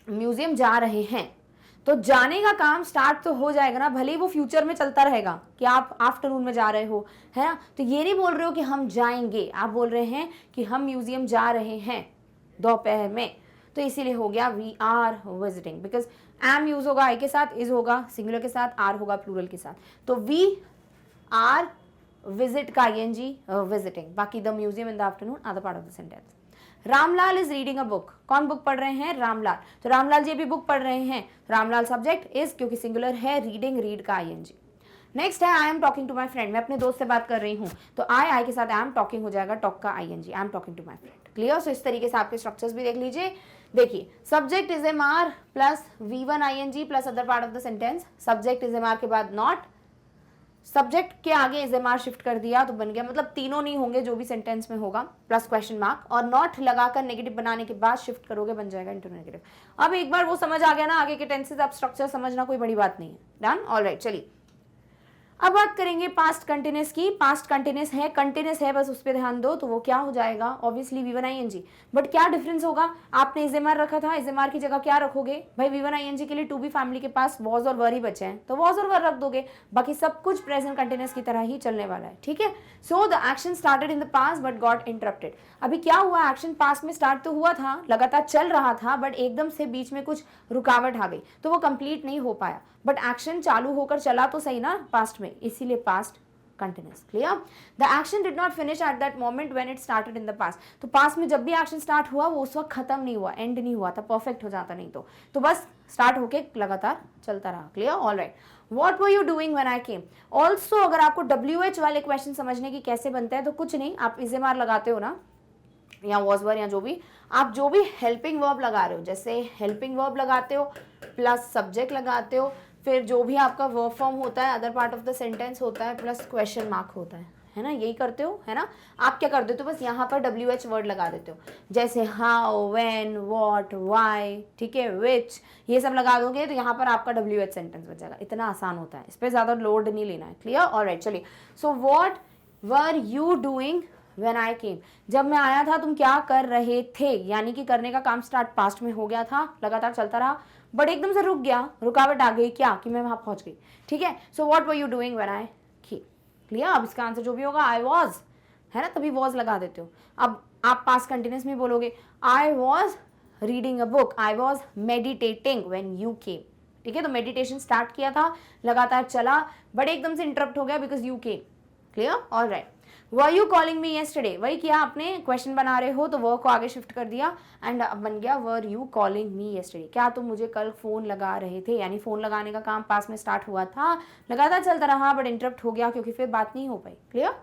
Speaker 1: म्यूजियम जा रहे हैं, तो जाने का काम स्टार्ट तो हो जाएगा ना, भले ही वो फ्यूचर में चलता रहेगा कि आप आफ्टरनून में जा रहे हो, है ना, तो ये नहीं बोल रहे हो कि हम जाएंगे, आप बोल रहे हैं कि हम म्यूजियम जा रहे हैं दोपहर में, तो इसीलिए हो गया we are visiting, because am use होगा आई के साथ, इज होगा सिंगुलर के साथ, आर होगा प्लूरल के साथ, तो वी आर विजिट का ING विजिटिंग, बाकी the museum in the afternoon other part of the sentence. Ramlal is reading a book, कौन बुक पढ़ रहे हैं, रामलाल, तो रामलाल जी भी बुक पढ़ रहे हैं, रामलाल सब्जेक्ट इज, क्योंकि सिंगुलर है, रीडिंग रीड का ING। नेक्स्ट है I am talking to my friend, मैं अपने दोस्त से बात कर रही हूँ, तो आई के साथ आई एम टॉकिंग हो जाएगा, टॉक का ING, I am talking to my friend. Clear. So इस तरीके से आपके स्ट्रक्चर्स भी देख लीजिए। देखिए subject is am are plus V1 ING plus other part of the sentence, subject is am are के बाद नॉट, सब्जेक्ट के आगे इज एम आर शिफ्ट कर दिया तो बन गया, मतलब तीनों नहीं होंगे जो भी सेंटेंस में होगा, प्लस क्वेश्चन मार्क, और नॉट लगाकर नेगेटिव बनाने के बाद शिफ्ट करोगे, बन जाएगा इंटू नेगेटिव। अब एक बार वो समझ आ गया ना, आगे के टेंसेस आप स्ट्रक्चर समझना कोई बड़ी बात नहीं है, डन, ऑलराइट। चलिए अब बात करेंगे पास्ट कंटिन्यूअस की। पास्ट कंटिन्यूअस है बस उस पर ध्यान दो, तो वो क्या हो जाएगा, ऑब्वियसली V1 ING, बट क्या डिफरेंस होगा, आपने इज एम आर रखा था, इज एम आर की जगह क्या रखोगे भाई, V1 ING के लिए टू बी फैमिली के पास वॉज और वर ही बचे हैं, तो वॉज और वर रख दोगे, बाकी सब कुछ प्रेजेंट कंटिन्यूअस की तरह ही चलने वाला है, ठीक है। सो the action started in the past but got interrupted, अभी क्या हुआ, एक्शन पास्ट में स्टार्ट तो हुआ था, लगातार चल रहा था, बट एकदम से बीच में कुछ रुकावट आ गई तो वो कंप्लीट नहीं हो पाया, बट एक्शन चालू होकर चला तो सही ना पास्ट में, इसीलिए past continuous. Clear. The action did not finish at that moment when it started in the past, तो पास्ट में जब भी एक्शन स्टार्ट हुआ वो उस वक्त खत्म नहीं हुआ, एंड नहीं हुआ था, परफेक्ट हो जाता नहीं तो बस स्टार्ट होके लगातार चलता रहा। Clear, alright. What were you doing when I came? Also अगर आपको WH वाले क्वेश्चन समझने की कैसे बनते हैं, तो कुछ नहीं, आप इज एम आर लगाते हो ना, या वॉज वर, या जो भी आप जो भी हेल्पिंग वर्ब लगा रहे हो, जैसे हेल्पिंग वर्ब लगाते हो प्लस सब्जेक्ट लगाते हो, फिर जो भी आपका वर्ब फॉर्म होता है, other part of the sentence होता है, प्लस क्वेश्चन मार्क होता है ना, यही करते हो, है ना। आप क्या कर देते हो, बस यहाँ पर WH वर्ड लगा देते हो, जैसे हाउ, व्हेन, व्हाट, व्हाई, ठीक है, विच, ये सब लगा दोगे तो यहाँ पर आपका WH सेंटेंस बच जाएगा, इतना आसान होता है, इस पर ज़्यादा लोड नहीं लेना है। Clear, alright. चलिए, so what were you doing when I came, जब मैं आया था तुम क्या कर रहे थे, यानी कि करने का काम स्टार्ट पास्ट में हो गया था, लगातार चलता रहा, बट एकदम से रुक गया, रुकावट आ गई क्या, कि मैं वहां पहुंच गई, ठीक है। सो what were you doing when I came, clear. अब इसका आंसर जो भी होगा आई वॉज, है ना, तभी वॉज लगा देते हो। अब आप पास्ट कंटिन्यूस में बोलोगे I was reading a book, I was meditating when you came, ठीक है। तो मेडिटेशन स्टार्ट किया था, लगातार चला, बट एकदम से इंटरप्ट हो गया because you came, clear, alright. Were you calling me yesterday, वही किया आपने, क्वेश्चन बना रहे हो तो वर्क को आगे शिफ्ट कर दिया एंड अब बन गया were you calling me yesterday, क्या तुम मुझे कल फोन लगा रहे थे, यानी फोन लगाने का काम पास में स्टार्ट हुआ था, लगातार चलता रहा बट इंटरप्ट हो गया क्योंकि फिर बात नहीं हो पाई, clear.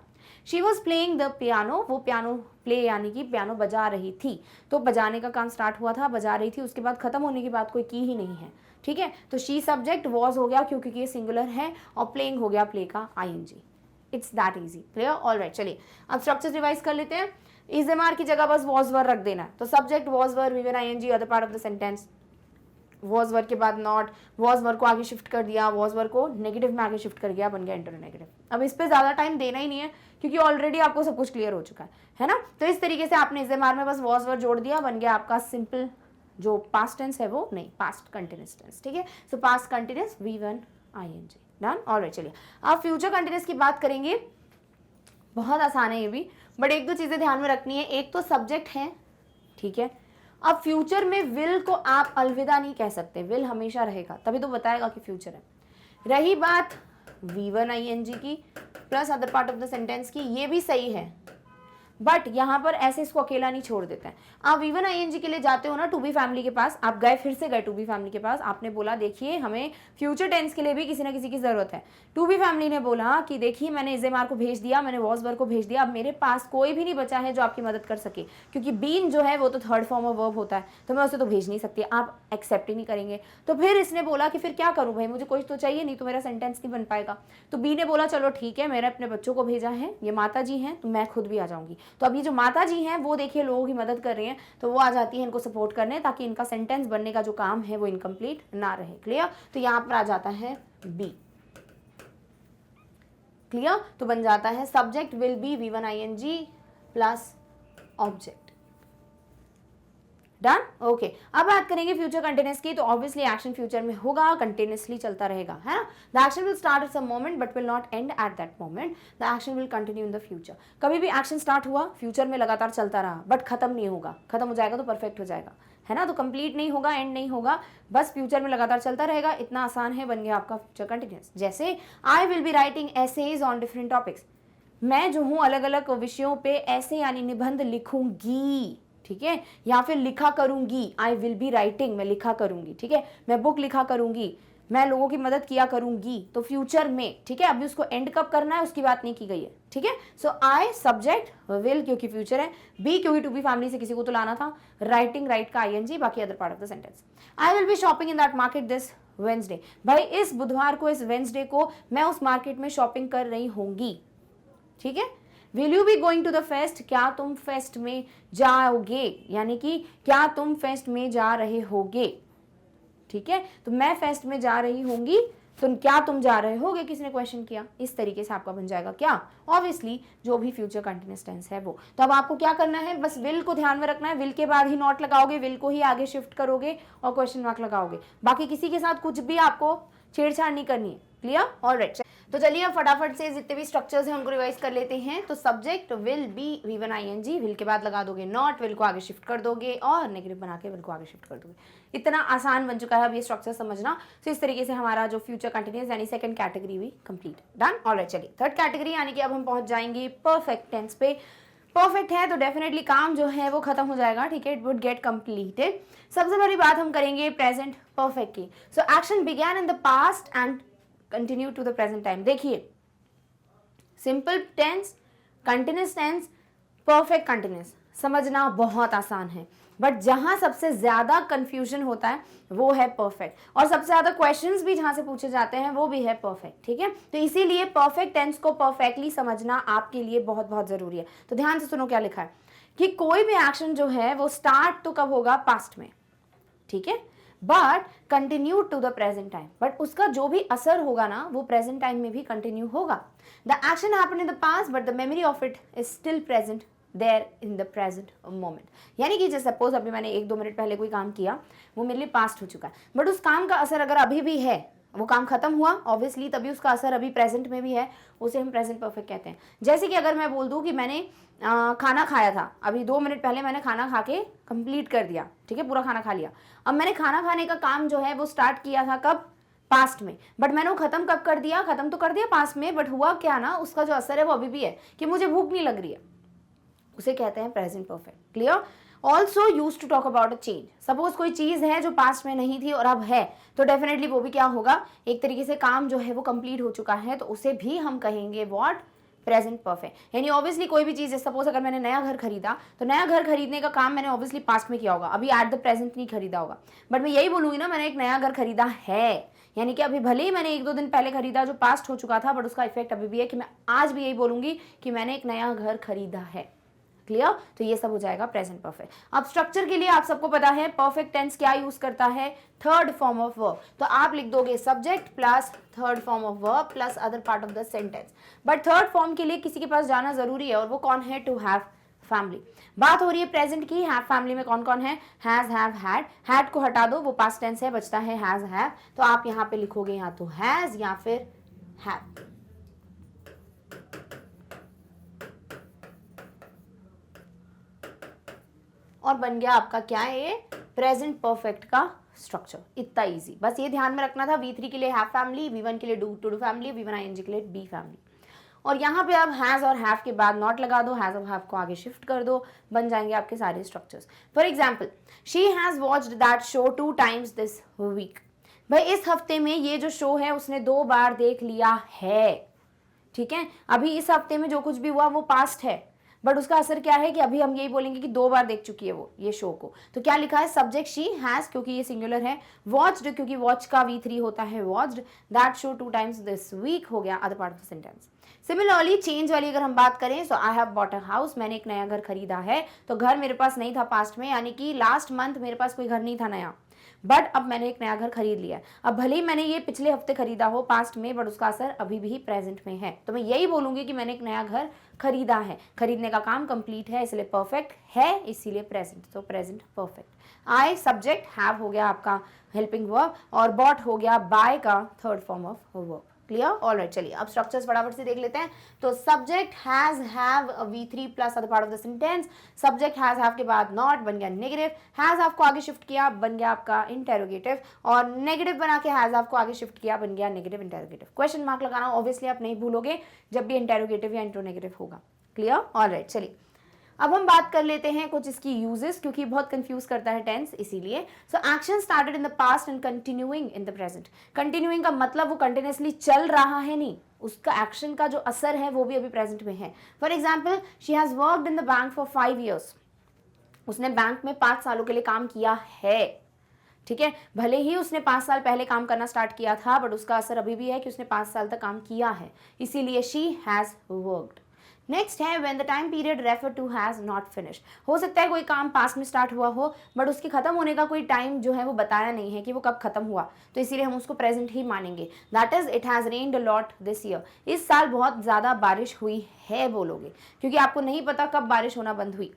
Speaker 1: She was playing the piano, वो पियानो प्ले यानी कि पियानो बजा रही थी, तो बजाने का काम स्टार्ट हुआ था, बजा रही थी, उसके बाद खत्म होने की बात कोई की ही नहीं है, ठीक है। तो शी सब्जेक्ट, वॉज हो गया क्योंकि ये सिंगुलर है, और प्लेइंग हो गया प्ले का I N G. It's that easy, clear, alright. चलिए अब स्ट्रक्चर्स रिवाइज कर लेते हैं। इज एम आर की जगह बस वॉज वर रख देना है, तो subject was were, V one I N G, other part of the sentence, was were के बाद नॉट, वॉज वर को आगे शिफ्ट कर दिया, वॉज वर को नेगेटिव में आगे शिफ्ट कर दिया, बन गया इंटरनेगेटिव। अब इस पे ज्यादा टाइम देना ही नहीं है क्योंकि ऑलरेडी आपको सब कुछ क्लियर हो चुका है ना। तो इस तरीके से आपने इस एम आर में बस वॉज वर जोड़ दिया, बन गया आपका सिंपल जो पास्ट टेंस है, वो नहीं, पास्ट कंटिन्यूस टेंस, ठीक है। सो past continuous V1 ING, done, alright. चलिए अब फ्यूचर कंटिन्यूस की बात करेंगे, बहुत आसान है ये भी, बट एक दो चीजें ध्यान में रखनी है। एक तो सब्जेक्ट है, ठीक है। अब फ्यूचर में विल को आप अलविदा नहीं कह सकते, विल हमेशा रहेगा, तभी तो बताएगा कि फ्यूचर है। रही बात V1 ING की plus other part of the sentence की, ये भी सही है, बट यहाँ पर ऐसे इसको अकेला नहीं छोड़ देते हैं। आप V1 ING के लिए जाते हो ना टू बी फैमिली के पास, आप गए, फिर से गए टू बी फैमिली के पास, आपने बोला देखिए हमें फ्यूचर टेंस के लिए भी किसी ना किसी की जरूरत है। टू बी फैमिली ने बोला कि देखिए मैंने इजेमार को भेज दिया, मैंने वॉज वर को भेज दिया, अब मेरे पास कोई भी नहीं बचा है जो आपकी मदद कर सके, क्योंकि बीन जो है वो तो थर्ड फॉर्म ऑफ वर्ब होता है, तो मैं उसे तो भेज नहीं सकती, आप एक्सेप्ट ही नहीं करेंगे। तो फिर इसने बोला कि फिर क्या करूँ भाई, मुझे कोई तो चाहिए, नहीं तो मेरा सेंटेंस नहीं बन पाएगा। तो बी ने बोला चलो ठीक है, मैंने अपने बच्चों को भेजा है, ये माता जी हैं, तो मैं खुद भी आ जाऊंगी। तो अब ये जो माता जी हैं वो देखिए लोगों की मदद कर रही हैं, तो वो आ जाती है इनको सपोर्ट करने, ताकि इनका सेंटेंस बनने का जो काम है वो इनकम्प्लीट ना रहे, क्लियर। तो यहाँ पर आ जाता है बी, क्लियर। तो बन जाता है subject will be V1 ING plus object, done, okay. अब बात करेंगे फ्यूचर कंटिन्यूस की, तो ऑब्वियसली एक्शन फ्यूचर में होगा, कंटिन्यूसली चलता रहेगा, है ना। The action will start at some moment but will not end at that moment, the action will continue in the future. कभी भी एक्शन स्टार्ट हुआ फ्यूचर में लगातार चलता रहा, बट खत्म नहीं होगा, खत्म हो जाएगा तो परफेक्ट हो जाएगा, है ना। तो कंप्लीट नहीं होगा, एंड नहीं होगा, बस फ्यूचर में लगातार चलता रहेगा, इतना आसान है, बन गया आपका फ्यूचर कंटिन्यूस। जैसे I will be writing essays on different topics, मैं जो हूँ अलग अलग विषयों पे ऐसे यानी निबंध लिखूंगी, ठीक है, या फिर लिखा करूंगी, आई विल बी राइटिंग, मैं लिखा करूंगी, ठीक है, मैं बुक लिखा करूंगी, मैं लोगों की मदद किया करूंगी, तो फ्यूचर में, ठीक है। अभी उसको एंड कब करना है उसकी बात नहीं की गई है, ठीक है। सो आई सब्जेक्ट विल क्योंकि फ्यूचर है, बी क्योंकि टू बी फैमिली से किसी को तो लाना था, राइटिंग राइट का ING, बाकी other part of the sentence. I will B shopping in that market this Wednesday, भाई इस बुधवार को, इस वेंसडे को मैं उस मार्केट में शॉपिंग कर रही होंगी, ठीक है। Will you be going to the fest, क्या तुम फेस्ट में जाओगे, यानी कि क्या तुम फेस्ट में जा रहे होगे, ठीक है। तो मैं फेस्ट में जा रही होंगी, तो क्या तुम जा रहे होगे, किसने क्वेश्चन किया, इस तरीके से आपका बन जाएगा क्या, ऑब्वियसली जो भी फ्यूचर कंटिन्यूस टेंस है वो। तो अब आपको क्या करना है, बस विल को ध्यान में रखना है, विल के बाद ही नॉट लगाओगे, विल को ही आगे शिफ्ट करोगे और क्वेश्चन मार्क लगाओगे, बाकी किसी के साथ कुछ भी आपको छेड़छाड़ नहीं करनी है, क्लियर, ऑलराइट। तो चलिए अब फटाफट से जितने भी स्ट्रक्चर्स हैं उनको रिवाइज कर लेते हैं। तो subject will be V1 ING, will के बाद लगा दोगे नॉट, विल को आगे शिफ्ट कर दोगे और नेगेटिव बना के विल को आगे शिफ्ट कर दोगे। इतना आसान बन चुका है अब ये स्ट्रक्चर समझना। तो इस तरीके से हमारा जो फ्यूचर कंटिन्यूस यानी सेकंड कैटेगरी भी कंप्लीट, डन, ऑलराइट। चलिए थर्ड कैटेगरी यानी कि अब हम पहुंच जाएंगे परफेक्ट टेंस पे। परफेक्ट है तो डेफिनेटली काम जो है वो खत्म हो जाएगा, ठीक है, इट वुड गेट कंप्लीटेड। सबसे पहली बात हम करेंगे प्रेजेंट परफेक्ट की। So action began in the past and continue to the present time. देखिए simple tense, continuous tense, perfect continuous समझना बहुत आसान है, बट जहां सबसे ज्यादा कंफ्यूजन होता है वो है परफेक्ट, और सबसे ज्यादा क्वेश्चंस भी जहां से पूछे जाते हैं वो भी है परफेक्ट, ठीक है। तो इसीलिए परफेक्ट टेंस को परफेक्टली समझना आपके लिए बहुत बहुत जरूरी है। तो ध्यान से सुनो क्या लिखा है कि कोई भी एक्शन जो है वो स्टार्ट तो कब होगा, पास्ट में, ठीक है, but continue to the present time, but उसका जो भी असर होगा ना वो प्रेजेंट टाइम में भी कंटिन्यू होगा. The action happened in the past but the memory of it is still present there in the present moment. यानी कि जैसे सपोज अभी मैंने 1-2 मिनट पहले कोई काम किया, वो मेरे लिए पास्ट हो चुका है, बट उस काम का असर अगर अभी भी है, वो काम खत्म हुआ ऑब्वियसली, तभी उसका असर अभी प्रेजेंट में भी है, उसे हम प्रेजेंट परफेक्ट कहते हैं. जैसे कि अगर मैं बोल दूं कि मैंने खाना खाया था, अभी 2 मिनट पहले मैंने खाना खा के कंप्लीट कर दिया, ठीक है, पूरा खाना खा लिया. अब मैंने खाना खाने का काम जो है वो स्टार्ट किया था कब, पास्ट में, बट मैंने वो खत्म कब कर दिया, खत्म तो कर दिया पास्ट में, बट हुआ क्या ना, उसका जो असर है वो अभी भी है कि मुझे भूख नहीं लग रही है, उसे कहते हैं present perfect. Clear. Also use to talk about a change. Suppose कोई चीज है जो पास्ट में नहीं थी और अब है, तो डेफिनेटली वो भी क्या होगा, एक तरीके से काम जो है वो कंप्लीट हो चुका है, तो उसे भी हम कहेंगे व्हाट, प्रेजेंट परफेक्ट. यानी ऑब्वियसली कोई भी चीज है, सपोज अगर मैंने नया घर खरीदा, तो नया घर खरीदने का काम मैंने ऑब्वियसली पास्ट में किया होगा, अभी एट द प्रेजेंट नहीं खरीदा होगा, बट मैं यही बोलूंगी ना मैंने एक नया घर खरीदा है, यानी कि अभी भले ही मैंने 1-2 दिन पहले खरीदा जो पास्ट हो चुका था, बट उसका इफेक्ट अभी भी है कि मैं आज भी यही बोलूंगी कि मैंने एक नया घर खरीदा है. क्लियर. तो ये सब हो जाएगा प्रेजेंट परफेक्ट. अब स्ट्रक्चर के लिए आप सबको पता है परफेक्ट टेंस क्या यूज करता है, थर्ड फॉर्म ऑफ वर्ब. तो आप लिख दोगे subject plus third form of verb plus other part of the sentence. But third form के लिए किसी के पास जाना जरूरी है, और वो कौन है, टू हैव फैमिली. बात हो रही है प्रेजेंट की. हैव फैमिली में कौन कौन है, हैज, हैव, हैड. हैड को हटा दो, वो पास्ट टेंस है, बचता है हैज, हैव. तो आप यहाँ पे लिखोगे या तो हैज या फिर हैव. और बन गया आपका क्या है, ये प्रेजेंट परफेक्ट का स्ट्रक्चर. इतना इजी, बस ये ध्यान में रखना था. V3 के लिए हैव फैमिली, V1 के लिए do to do family, V1 ING के लिए बी फैमिली. और यहाँ पे आप हैज और हैव के बाद नॉट लगा दो, हैज और हैव को आगे शिफ्ट कर दो, बन जाएंगे आपके सारे structures. For example, she has watched that show 2 times this week. भाई इस हफ्ते में ये जो शो है उसने 2 बार देख लिया है. ठीक है, अभी इस हफ्ते में जो कुछ भी हुआ वो पास्ट है, बट उसका असर क्या है कि अभी हम यही बोलेंगे कि 2 बार देख चुकी है वो ये शो को. तो क्या लिखा है, सब्जेक्ट शी हैज क्योंकि ये सिंगुलर है, वॉच्ड क्योंकि वॉच का V3 होता है watched, that show 2 times this week हो गया other part of the sentence. Similarly change वाली अगर हम बात करें, so I have bought a house, मैंने एक नया घर खरीदा है. तो घर मेरे पास नहीं था पास्ट में, यानी कि लास्ट मंथ मेरे पास कोई घर नहीं था नया, बट अब मैंने एक नया घर खरीद लिया. अब भले ही मैंने ये पिछले हफ्ते खरीदा हो पास्ट में, बट उसका असर अभी भी प्रेजेंट में है. तो मैं यही बोलूंगी कि मैंने एक नया घर खरीदा है, खरीदने का काम कंप्लीट है, इसलिए परफेक्ट है, इसीलिए प्रेजेंट. तो present perfect. I subject, have हो गया आपका हेल्पिंग वर्ब, और बॉट हो गया बाय का third form of verb. Clear. Alright, चलिए अब स्ट्रक्चर्स फटाफट से देख लेते हैं. तो subject has, have, V3 plus other part of the sentence. Subject has have के बाद नॉट बन गया नेगेटिव, हैज हैव को आगे शिफ्ट किया बन गया आपका इंटेरोगेटिव, और नेगेटिव बना के हैज हैव को आगे शिफ्ट किया बन गया नेगेटिव इंटेरोगेटिव. क्वेश्चन मार्क लगाना ऑब्वियसली आप नहीं भूलोगे जब भी इंटेरोगेटिव या इंट्रोनेगेटिव होगा. क्लियर. ऑलराइट, चलिए अब हम बात कर लेते हैं कुछ इसकी यूजेस, क्योंकि बहुत कंफ्यूज करता है टेंस, इसीलिए. So action started in the past and continuing in the present. Continuing का मतलब वो कंटिन्यूसली चल रहा है नहीं, उसका एक्शन का जो असर है वो भी अभी प्रेजेंट में है. For example, she has worked in the bank for 5 years. उसने बैंक में 5 सालों के लिए काम किया है. ठीक है, भले ही उसने 5 साल पहले काम करना स्टार्ट किया था, बट उसका असर अभी भी है कि उसने 5 साल तक काम किया है, इसीलिए शी हैज वर्कड. नेक्स्ट है when the time period refer to has not finished. हो सकता है कोई काम पास्ट में स्टार्ट हुआ हो, बट उसके खत्म होने का कोई टाइम जो है वो बताया नहीं है कि वो कब खत्म हुआ, तो इसीलिए हम उसको प्रेजेंट ही मानेंगे. That is it has rained a lot this year. इस साल बहुत ज्यादा बारिश हुई है बोलोगे, क्योंकि आपको नहीं पता कब बारिश होना बंद हुई,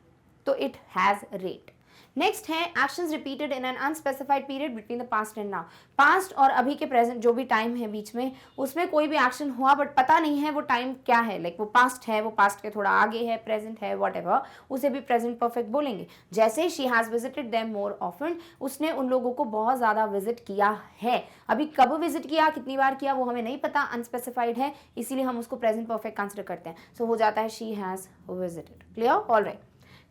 Speaker 1: तो इट हैज रेन्ड. नेक्स्ट है actions repeated in an unspecified period between the past and now. Past और अभी के प्रेजेंट जो भी टाइम है बीच में, उसमें कोई भी एक्शन हुआ बट पता नहीं है वो टाइम क्या है, लाइक वो पास्ट है, वो पास्ट के थोड़ा आगे है, प्रेजेंट है, व्हाटएवर, उसे भी प्रेजेंट परफेक्ट बोलेंगे. जैसे she has visited them more often, उसने उन लोगों को बहुत ज्यादा विजिट किया है. अभी कब विजिट किया, कितनी बार किया, वो हमें नहीं पता, अनस्पेसिफाइड है, इसीलिए हम उसको प्रेजेंट परफेक्ट कंसिडर करते हैं. सो हो जाता है she has visited. Clear. Alright,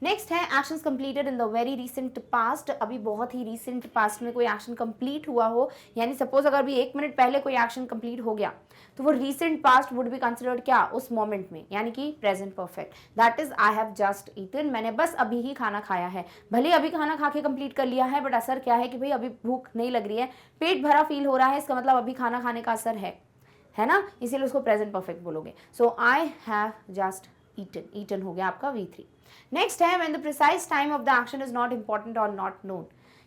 Speaker 1: next है actions completed in the very recent past. अभी बहुत ही रिसेंट पास्ट में कोई एक्शन कंप्लीट हुआ हो, यानी सपोज अगर भी 1 मिनट पहले कोई एक्शन कंप्लीट हो गया, तो वो recent past would be considered क्या, उस मोमेंट में, यानी कि present perfect. That is I have just eaten, मैंने बस अभी ही खाना खाया है. भले अभी खाना खा के कंप्लीट कर लिया है, बट असर क्या है कि भाई अभी भूख नहीं लग रही है, पेट भरा फील हो रहा है, इसका मतलब अभी खाना खाने का असर है ना, इसीलिए उसको प्रेजेंट परफेक्ट बोलोगे. So I have just eaten, eaten हो गया आपका V3. नेक्स्ट है when the precise time of the action is not important और नॉट नोन.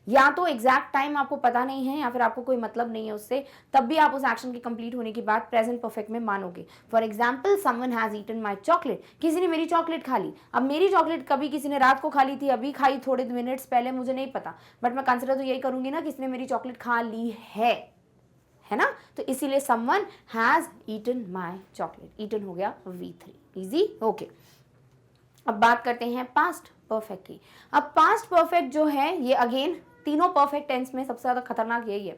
Speaker 1: या तो एग्जैक्ट टाइम आपको पता नहीं है या फिर आपको कोई मतलब नहीं है उससे, तब भी आप उस एक्शन के कंप्लीट होने के बाद प्रेजेंट परफेक्ट में मानोगे। For example, someone has eaten my chocolate, किसी ने मेरी चॉकलेट खा ली। अब मेरी चॉकलेट कभी किसी ने रात को खा ली थी, अभी खाई, थोड़े मिनट्स पहले, मुझे नहीं पता, बट मैं कंसिडर तो यही करूंगी ना किसी ने मेरी चॉकलेट खा ली है ना। तो इसीलिए someone has eaten my chocolate, eaten हो गया V3, इजी, ओके। अब बात करते हैं पास्ट परफेक्ट की। अब पास्ट परफेक्ट जो है ये अगेन तीनों परफेक्ट टेंस में सबसे ज्यादा खतरनाक यही है।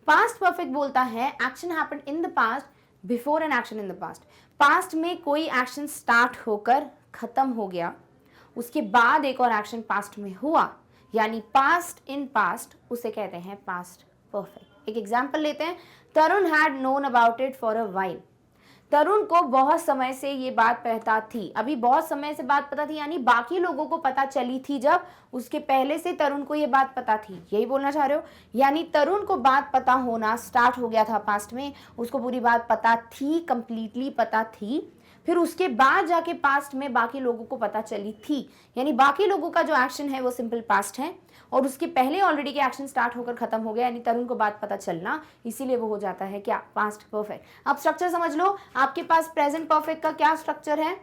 Speaker 1: पास्ट परफेक्ट बोलता है action happened in the past before an action in the past. Past में कोई एक्शन स्टार्ट होकर खत्म हो गया, उसके बाद एक और एक्शन पास्ट में हुआ, यानी पास्ट इन पास्ट, उसे कहते हैं पास्ट परफेक्ट। एक एग्जाम्पल लेते हैं, Tarun had known about it for a while. Tarun को बहुत समय से ये बात पता थी, अभी बहुत समय से बात पता थी, यानी बाकी लोगों को पता चली थी जब, उसके पहले से तरुण को ये बात पता थी, यही बोलना चाह रहे हो। यानी तरुण को बात पता होना स्टार्ट हो गया था पास्ट में, उसको पूरी बात पता थी, कंप्लीटली पता थी, फिर उसके बाद जाके पास्ट में बाकी लोगों को पता चली थी, यानी बाकी लोगों का जो एक्शन है वो सिंपल पास्ट है, और उसके पहले ऑलरेडी के एक्शन स्टार्ट होकर खत्म हो गया, यानी तरुण को बात पता चलना, इसीलिए वो हो जाता है क्या, पास्ट परफेक्ट। अब स्ट्रक्चर समझ लो, आपके पास प्रेजेंट परफेक्ट का क्या स्ट्रक्चर है,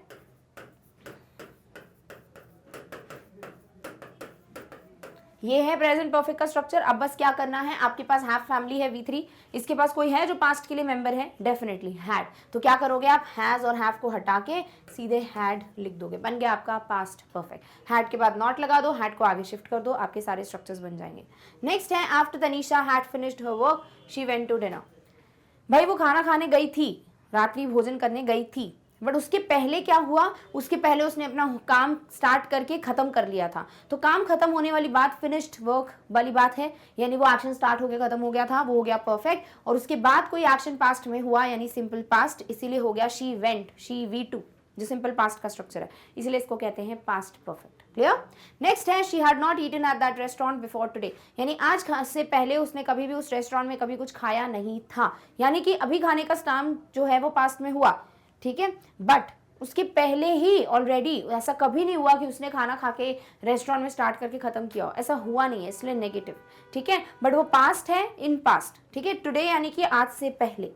Speaker 1: ये है प्रेजेंट परफेक्ट का स्ट्रक्चर। अब बस क्या करना है, आपके पास हैव फैमिली है V3, इसके पास कोई है जो पास्ट के लिए मेंबर है, डेफिनेटली हैड, तो क्या करोगे आप, हैज और हैव को हटा के सीधे हैड लिख दोगे, बन गया आपका पास्ट परफेक्ट। हैड के बाद नॉट लगा दो, हैड को आगे शिफ्ट कर दो, आपके सारे स्ट्रक्चर्स बन जाएंगे। नेक्स्ट है, after Tanisha had finished her work she went to dinner. भाई वो खाना खाने गई थी, रात्रि भोजन करने गई थी, बट उसके पहले क्या हुआ, उसके पहले उसने अपना काम स्टार्ट करके खत्म कर लिया था, तो काम खत्म होने वाली बात फिनिश्ड वर्क वाली बात है, यानी वो एक्शन स्टार्ट हो गया, खत्म हो गया था, वो हो गया परफेक्ट, और उसके बाद कोई एक्शन पास्ट में हुआ, यानी सिंपल पास्ट, इसीलिए हो गया शी वेंट, शी V2, जो सिंपल पास्ट का स्ट्रक्चर है, इसीलिए इसको कहते हैं पास्ट परफेक्ट। क्लियर। नेक्स्ट है, she had not eaten at that restaurant before today, यानी आज से पहले उसने कभी भी उस रेस्टोरेंट में कभी कुछ खाया नहीं था, यानी कि अभी खाने का काम जो है वो पास्ट में हुआ, ठीक है, बट उसके पहले ही ऑलरेडी ऐसा कभी नहीं हुआ कि उसने खाना खा के रेस्टोरेंट में स्टार्ट करके खत्म किया, ऐसा हुआ नहीं है, इसलिए नेगेटिव, ठीक है, बट वो पास्ट है, इन पास्ट, ठीक है, टुडे यानी कि आज से पहले।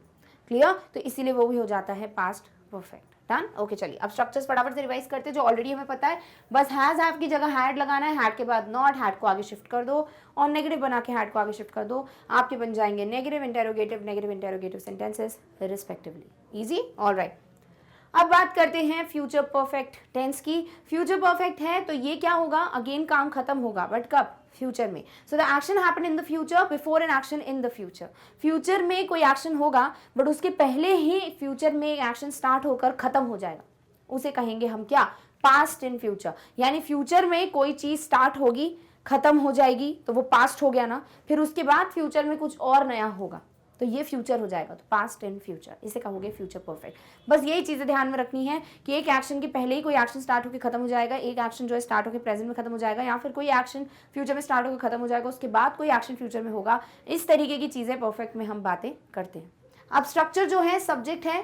Speaker 1: क्लियर, तो इसीलिए वो भी हो जाता है पास्ट परफेक्ट। Done, okay. चलिए अब स्ट्रक्चर्स फटाफट से रिवाइज करते हैं जो ऑलरेडी हमें पता है, बस हैज हैव की जगह हैड लगाना है, हैड के बाद नॉट, हैड को आगे शिफ्ट कर दो और नेगेटिव बना के हैड को आगे शिफ्ट कर दो, आपके बन जाएंगे negative interrogative sentences respectively. Easy, alright. अब बात करते हैं फ्यूचर परफेक्ट टेंस की। फ्यूचर परफेक्ट है तो ये क्या होगा, अगेन काम खत्म होगा, बट कब, फ्यूचर में। सो the action happen in the future before an action in the future. Future में कोई एक्शन होगा बट उसके पहले ही फ्यूचर में एक्शन स्टार्ट होकर खत्म हो जाएगा, उसे कहेंगे हम क्या, पास्ट इन फ्यूचर। यानी फ्यूचर में कोई चीज स्टार्ट होगी, खत्म हो जाएगी, तो वो पास्ट हो गया ना, फिर उसके बाद फ्यूचर में कुछ और नया होगा, तो ये फ्यूचर हो जाएगा, तो पास्ट एंड फ्यूचर, इसे कहोगे फ्यूचर परफेक्ट। बस यही चीजें ध्यान में रखनी है कि एक एक्शन के पहले ही कोई एक्शन स्टार्ट होकर खत्म हो जाएगा, एक एक्शन जो है स्टार्ट होकर प्रेजेंट में खत्म हो जाएगा, या फिर कोई एक्शन फ्यूचर में स्टार्ट होकर खत्म हो जाएगा, उसके बाद कोई एक्शन फ्यूचर में होगा। इस तरीके की चीजें परफेक्ट में हम बातें करते हैं। अब स्ट्रक्चर जो है, सब्जेक्ट है,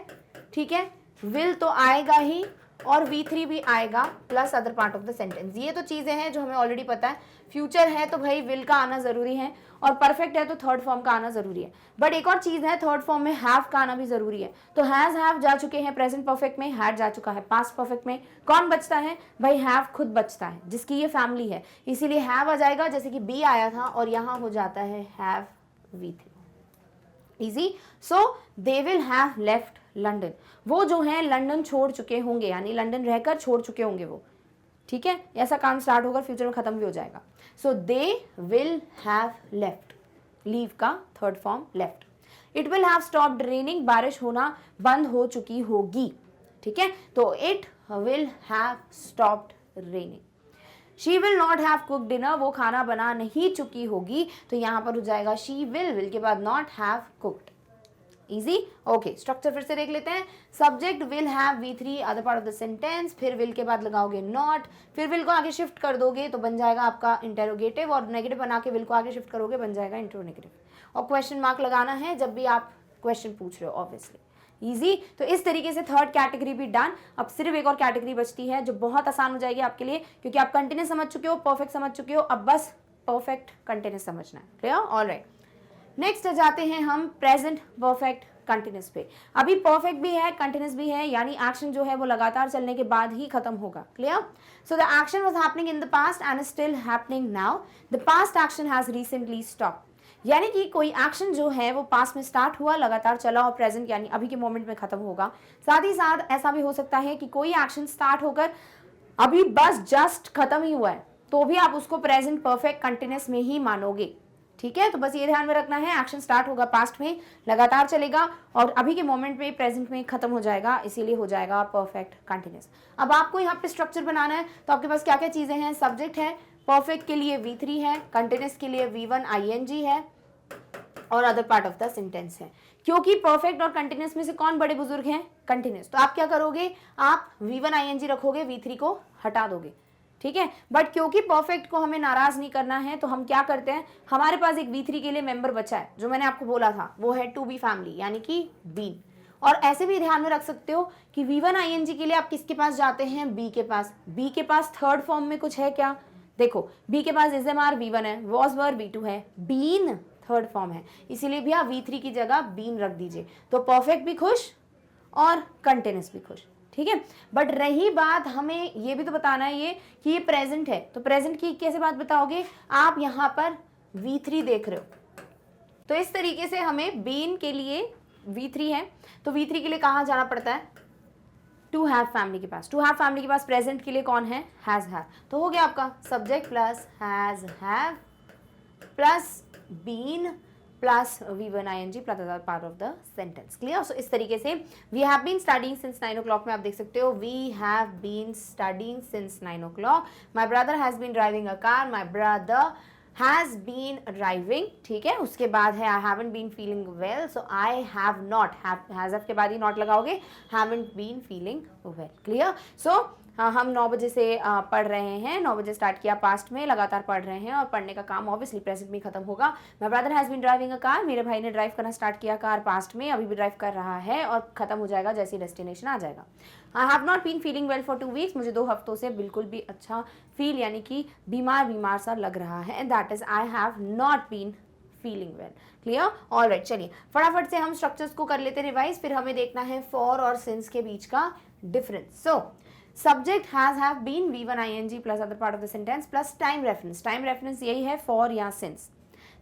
Speaker 1: ठीक है, विल तो आएगा ही और V3 भी आएगा plus other part of the sentence. ये तो चीजें हैं जो हमें ऑलरेडी पता है। फ्यूचर है तो भाई विल का आना जरूरी है, और परफेक्ट है तो थर्ड फॉर्म का आना जरूरी है, बट एक और चीज है, थर्ड फॉर्म में हैव का आना भी जरूरी है। तो हैज हैव जा चुके हैं प्रेजेंट परफेक्ट में, हैड जा चुका है पास्ट परफेक्ट में, कौन बचता है भाई, हैव खुद बचता है, जिसकी ये फैमिली है, इसीलिए हैव आ जाएगा, जैसे कि बी आया था, और यहां हो जाता है have V3। Easy. So they will have left London, वो जो है लंदन छोड़ चुके होंगे, यानी लंदन रहकर छोड़ चुके होंगे वो, ठीक है, ऐसा काम स्टार्ट होकर फ्यूचर में खत्म भी हो जाएगा। So they will have left, leave का third form left. It will have stopped raining, बारिश होना बंद हो चुकी होगी, ठीक है, तो it will have stopped raining. She will not have cook dinner, वो खाना बना नहीं चुकी होगी, तो यहां पर हो जाएगा शी विल के बाद not have cooked. Easy, okay. Structure फिर से देख लेते हैं। Subject will have V3 other part of the sentence, फिर विल के बाद लगाओगे नॉट, फिर विल को आगे शिफ्ट कर दोगे तो बन जाएगा आपका इंटेरोगेटिव, और नेगेटिव बना के विल को आगे शिफ्ट करोगे बन जाएगा इंट्रोनेगेटिव, और क्वेश्चन मार्क लगाना है जब भी आप क्वेश्चन पूछ रहे हो, ऑब्वियसली। इजी। तो इस तरीके से थर्ड कैटेगरी भी डन। अब सिर्फ एक और कैटेगरी बचती है जो बहुत आसान हो जाएगी आपके लिए, क्योंकि आप कंटिन्यूस समझ चुके हो, परफेक्ट समझ चुके हो, अब बस परफेक्ट कंटिन्यूस समझना है। क्लियर? ऑलराइट, नेक्स्ट जाते हैं हम प्रेजेंट परफेक्ट कंटिन्यूस पे। अभी परफेक्ट भी है, कंटिन्यूस भी है, यानी एक्शन जो है वो लगातार चलने के बाद ही खत्म होगा। Clear? So the action was happening in the past and is still happening now. The past action has recently stop, यानी कि कोई एक्शन जो है वो पास्ट में स्टार्ट हुआ, लगातार चला और प्रेजेंट यानी अभी के मोमेंट में खत्म होगा। साथ ही साथ ऐसा भी हो सकता है कि कोई एक्शन स्टार्ट होकर अभी बस जस्ट खत्म ही हुआ है, तो भी आप उसको प्रेजेंट परफेक्ट कंटिन्यूस में ही मानोगे। ठीक है, तो बस ये ध्यान में रखना है, एक्शन स्टार्ट होगा पास्ट में, लगातार चलेगा और अभी के मोमेंट में प्रेजेंट में खत्म हो जाएगा, इसीलिए हो जाएगा परफेक्ट कंटिन्यूस। अब आपको यहाँ पे स्ट्रक्चर बनाना है, तो आपके पास क्या क्या चीजें हैं? सब्जेक्ट है, परफेक्ट के लिए V3 है, कंटिन्यूस के लिए V1 ing है और other part of the sentence है। क्योंकि परफेक्ट और कंटिन्यूस में से कौन बड़े बुजुर्ग हैं? कंटिन्यूस। तो आप क्या करोगे? आप V1 ing रखोगे, V3 को हटा दोगे। ठीक है, बट क्योंकि परफेक्ट को हमें नाराज नहीं करना है, तो हम क्या करते हैं, हमारे पास एक V3 के लिए मेंबर बचा है, जो मैंने आपको बोला था, वो है टू बी फैमिली यानी कि बीन। और ऐसे भी ध्यान में रख सकते हो कि V1 ing के लिए आप किसके पास जाते हैं? बी के पास। बी के पास थर्ड फॉर्म में कुछ है क्या? देखो, बी के पास SMR V1 है, वॉज वर V2 है, बीन थर्ड फॉर्म है, इसीलिए भी आप V3 की जगह बीन रख दीजिए, तो परफेक्ट भी खुश और कंटिन्यूस भी खुश। ठीक है, बट रही बात, हमें ये भी तो बताना है ये कि ये प्रेजेंट है, तो प्रेजेंट की कैसे बात बताओगे? आप यहाँ पर V3 देख रहे हो, तो इस तरीके से हमें बीन के लिए V3 है, तो V3 के लिए कहाँ जाना पड़ता है? टू हैव फैमिली के पास। टू हैव फैमिली के पास प्रेजेंट के लिए कौन है? Has have. तो हो गया आपका subject plus has have plus been plus V1 ing plus other part of the sentence. Clear? So इस तरीके से we have been studying since 9 o'clock में आप देख सकते हो, we have been studying since 9 o'clock। My brother has been driving a car, my brother has been driving. ठीक है, उसके बाद है I haven't been feeling well, so I have not, have के बाद ही नॉट लगाओगे, haven't been feeling well. Clear? So हम 9 बजे से पढ़ रहे हैं, 9 बजे स्टार्ट किया, पास्ट में लगातार पढ़ रहे हैं और पढ़ने का काम ऑब्वियसली प्रेजेंट में खत्म होगा। My brother has been driving a car, मेरे भाई ने ड्राइव करना स्टार्ट किया कार पास्ट में, अभी भी ड्राइव कर रहा है और खत्म हो जाएगा जैसे डेस्टिनेशन आ जाएगा। I have not been feeling well for 2 weeks, मुझे 2 हफ्तों से बिल्कुल भी अच्छा फील यानी कि बीमार सा लग रहा है, that is I have not been feeling well. Clear? Alright, चलिए फटाफट से हम स्ट्रक्चर्स को कर लेते हैं रिवाइज, फिर हमें देखना है फॉर और सिंस के बीच का difference. So subject has have been V1 ing plus other part of the sentence plus time reference. Time reference यही है फॉर या सिंस।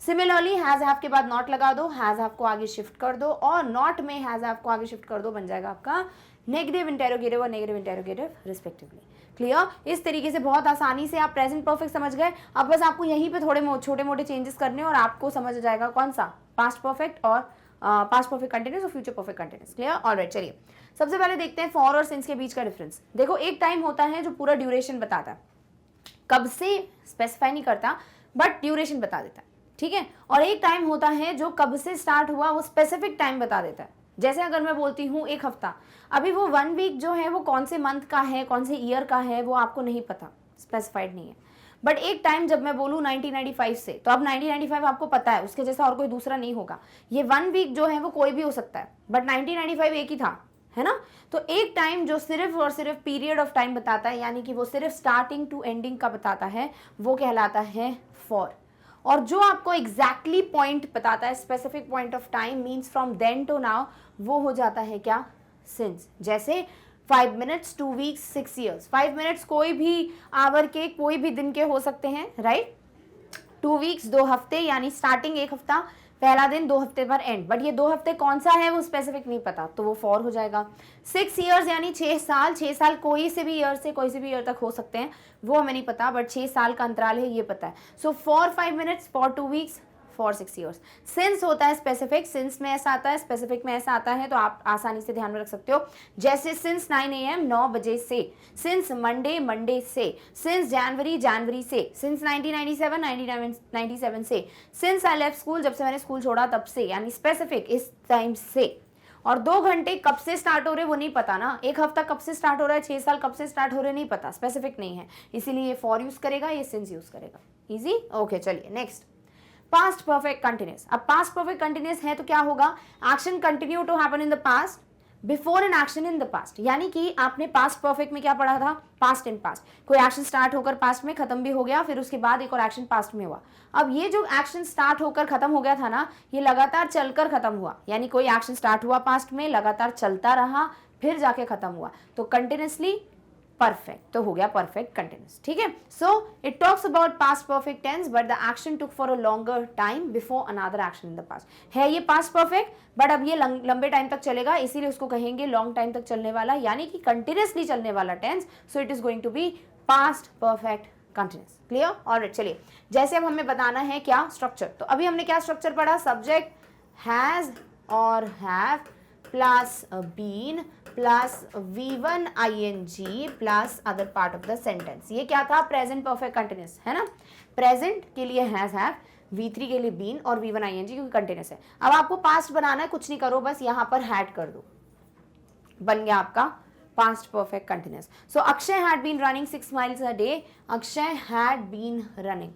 Speaker 1: सिमिलरली हैज हैव के बाद नॉट लगा दो, हैज हैव को आगे शिफ्ट कर दो और नॉट में हैज हैव को आगे शिफ्ट कर दो, बन जाएगा आपका नेगेटिव इंटेरोगेटिव और नेगेटिव इंटेरोगेटिव रिस्पेक्टिवली। क्लियर? इस तरीके से बहुत आसानी से आप प्रेजेंट परफेक्ट समझ गए। अब बस आपको यहीं पे थोड़े छोटे मोटे चेंजेस करने और आपको समझ जाएगा कौन सा पास्ट परफेक्ट और पास्ट परफेक्ट कंटिन्यूस और future perfect continuous. Clear? Alright, चलिए सबसे पहले देखते हैं फॉर और सिंस के बीच का डिफरेंस। देखो, एक टाइम होता है जो पूरा ड्यूरेशन बताता है, कब से स्पेसिफाई नहीं करता बट ड्यूरेशन बता देता है। ठीक है, और एक टाइम होता है जो कब से स्टार्ट हुआ वो स्पेसिफिक टाइम बता देता है। जैसे अगर मैं बोलती हूँ 1 हफ्ता, अभी वो 1 week जो है वो कौन से मंथ का है, कौन से ईयर का है, वो आपको नहीं पता, स्पेसिफाइड नहीं है। बट एक टाइम जब मैं बोलूँ 1995 से, तो अब 1995 आपको पता है, उसके जैसा और कोई दूसरा नहीं होगा। ये 1 week जो है वो कोई भी हो सकता है, बट 1995 एक ही था, है ना? तो एक टाइम जो सिर्फ और सिर्फ पीरियड ऑफ टाइम बताता है, यानी कि वो सिर्फ स्टार्टिंग टू एंडिंग का बताता है, वो कहलाता है फॉर। और जो आपको एग्जैक्टली पॉइंट बताता है, specific point of time means from then to now, वो हो जाता है क्या? सिंस। जैसे 5 minutes, 2 weeks, 6 years। 5 minutes कोई भी आवर के, कोई भी दिन के हो सकते हैं, राइट? 2 weeks 2 हफ्ते, यानी स्टार्टिंग 1 हफ्ता, पहला दिन 2 हफ्ते पर एंड, बट ये 2 हफ्ते कौन सा है वो स्पेसिफिक नहीं पता, तो वो फॉर हो जाएगा। 6 years यानी 6 साल, 6 साल कोई से भी ईयर से कोई से भी ईयर तक हो सकते हैं, वो हमें नहीं पता, बट 6 साल का अंतराल है ये पता है। So for 5 minutes, for 2 weeks, for 6 years। Since होता है स्पेसिफिक, सिंस में ऐसा आता है, स्पेसिफिक में ऐसा आता है, तो आप आसानी से ध्यान में रख सकते हो। जैसे सिंस 9 AM 9 बजे से, सिंस मंडे मंडे से, सिंस जनवरी जनवरी से, सिंस 1997 1997 से, सिंस आई लेफ्ट स्कूल जब से मैंने स्कूल छोड़ा तब से, यानी स्पेसिफिक इस टाइम से। और 2 घंटे कब से स्टार्ट हो रहे वो नहीं पता ना, 1 हफ्ता कब से स्टार्ट हो रहा है, 6 साल कब से स्टार्ट हो रहे नहीं पता, स्पेसिफिक नहीं है, इसीलिए ये फॉर यूज करेगा, ये सिंस यूज करेगा। इजी? ओके, चलिए नेक्स्ट, पास्ट परफेक्ट कंटिन्यूस। अब पास्ट परफेक्ट कंटिन्यूस है तो क्या होगा? Action continue to happen in the past before an action in the past, यानी कि आपने पास्ट परफेक्ट में क्या पढ़ा था, पास्ट एंड पास्ट, कोई एक्शन स्टार्ट होकर पास्ट में खत्म भी हो गया, फिर उसके बाद एक और एक्शन पास्ट में हुआ। अब ये जो एक्शन स्टार्ट होकर खत्म हो गया था ना, ये लगातार चलकर खत्म हुआ, यानी कोई एक्शन स्टार्ट हुआ पास्ट में, लगातार चलता रहा, फिर जाके खत्म हुआ, तो कंटिन्यूसली परफेक्ट, तो हो गया परफेक्ट कंटिन्यूस। ठीक है, so it talks about past perfect tense but the action took for a longer time before another action in the past. है ये पास्ट परफेक्ट बट अब ये लंबे टाइम तक चलेगा, इसीलिए उसको कहेंगे लॉन्ग टाइम तक चलने वाला, यानी कि कंटिन्यूसली चलने वाला tense, so it is going to be past perfect continuous. Clear? Alright, चलिए जैसे अब हमें बताना है क्या स्ट्रक्चर, तो अभी हमने क्या स्ट्रक्चर पढ़ा, सब्जेक्ट हैज और have plus been plus V1 ing plus other part of the sentence. ये क्या था, प्रेजेंट परफेक्ट कंटिन्यूस है ना, प्रेजेंट के लिए हैज हैव, V3 के लिए बीन और V1 ing क्योंकि कंटिन्यूस है। अब आपको पास्ट बनाना है, कुछ नहीं करो, बस यहाँ पर हैड कर दो, बन गया आपका past perfect continuous. So Akshay had been running 6 miles a day, Akshay had been running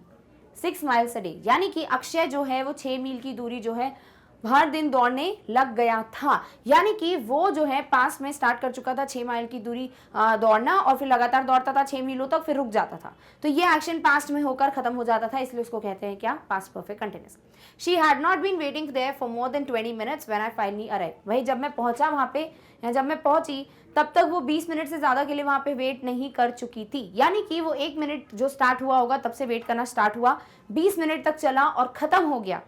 Speaker 1: 6 miles a day, यानी कि अक्षय जो है वो 6 मील की दूरी जो है हर दिन दौड़ने लग गया था, यानी कि वो जो है पास में स्टार्ट कर चुका था 6 माइल की दूरी दौड़ना, और फिर लगातार दौड़ता था 6 मीलों तक, फिर रुक जाता था, तो ये एक्शन पास्ट में होकर खत्म हो जाता था, इसलिए उसको कहते हैं क्या, past perfect continuous. She had not been waiting there for more than 20 minutes when I finally arrive, वही जब मैं पहुंचा वहां पे, या जब मैं पहुंची तब तक वो 20 मिनट से ज्यादा के लिए वहां पे वेट नहीं कर चुकी थी, यानी कि वो 1 मिनट जो स्टार्ट हुआ होगा तब से वेट करना स्टार्ट हुआ, 20 मिनट तक चला और खत्म हो गया,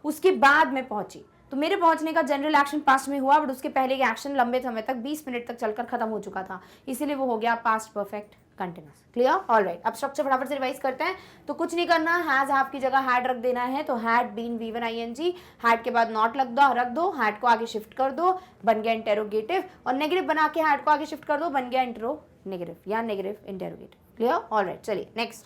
Speaker 1: उसके बाद मैं पहुंची, तो मेरे पहुंचने का जनरल एक्शन पास्ट में हुआ, बट उसके पहले के एक्शन लंबे समय तक 20 मिनट तक चलकर खत्म हो चुका था, इसीलिए वो हो गया past perfect continuous. Clear? Alright, अब स्ट्रक्चर फटाफट से रिवाइज करते हैं, तो कुछ नहीं करना, हैज हैव की जगह हैड रख देना है, तो had been V1 ing, had के बाद नॉट रख दो, हैड को आगे शिफ्ट कर दो, बन गया इंटेरोगेटिव, और नेगेटिव बना के हैड को आगे शिफ्ट कर दो, बन गया इंटेरोगेटिव या नेगेटिव इंटेरोगेटिव। क्लियर? ऑलराइट, चलिए नेक्स्ट,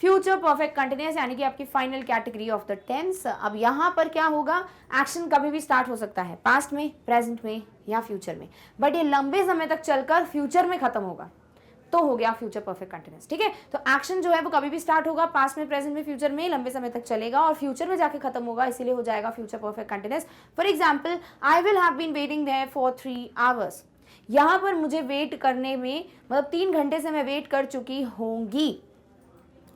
Speaker 1: फ्यूचर परफेक्ट कंटिन्यूस, यानी कि आपकी final category of the tense. अब यहाँ पर क्या होगा, एक्शन कभी भी स्टार्ट हो सकता है, पास्ट में, प्रेजेंट में या फ्यूचर में, बट ये लंबे समय तक चलकर फ्यूचर में खत्म होगा, तो हो गया फ्यूचर परफेक्ट कंटिन्यूस। ठीक है, तो एक्शन जो है वो कभी भी स्टार्ट होगा, पास्ट में, प्रेजेंट में, फ्यूचर में, लंबे समय तक चलेगा और फ्यूचर में जाके खत्म होगा, इसीलिए हो जाएगा future perfect continuous. For example, I will have been waiting there for 3 hours, यहाँ पर मुझे वेट करने में, मतलब 3 घंटे से मैं वेट कर चुकी होंगी,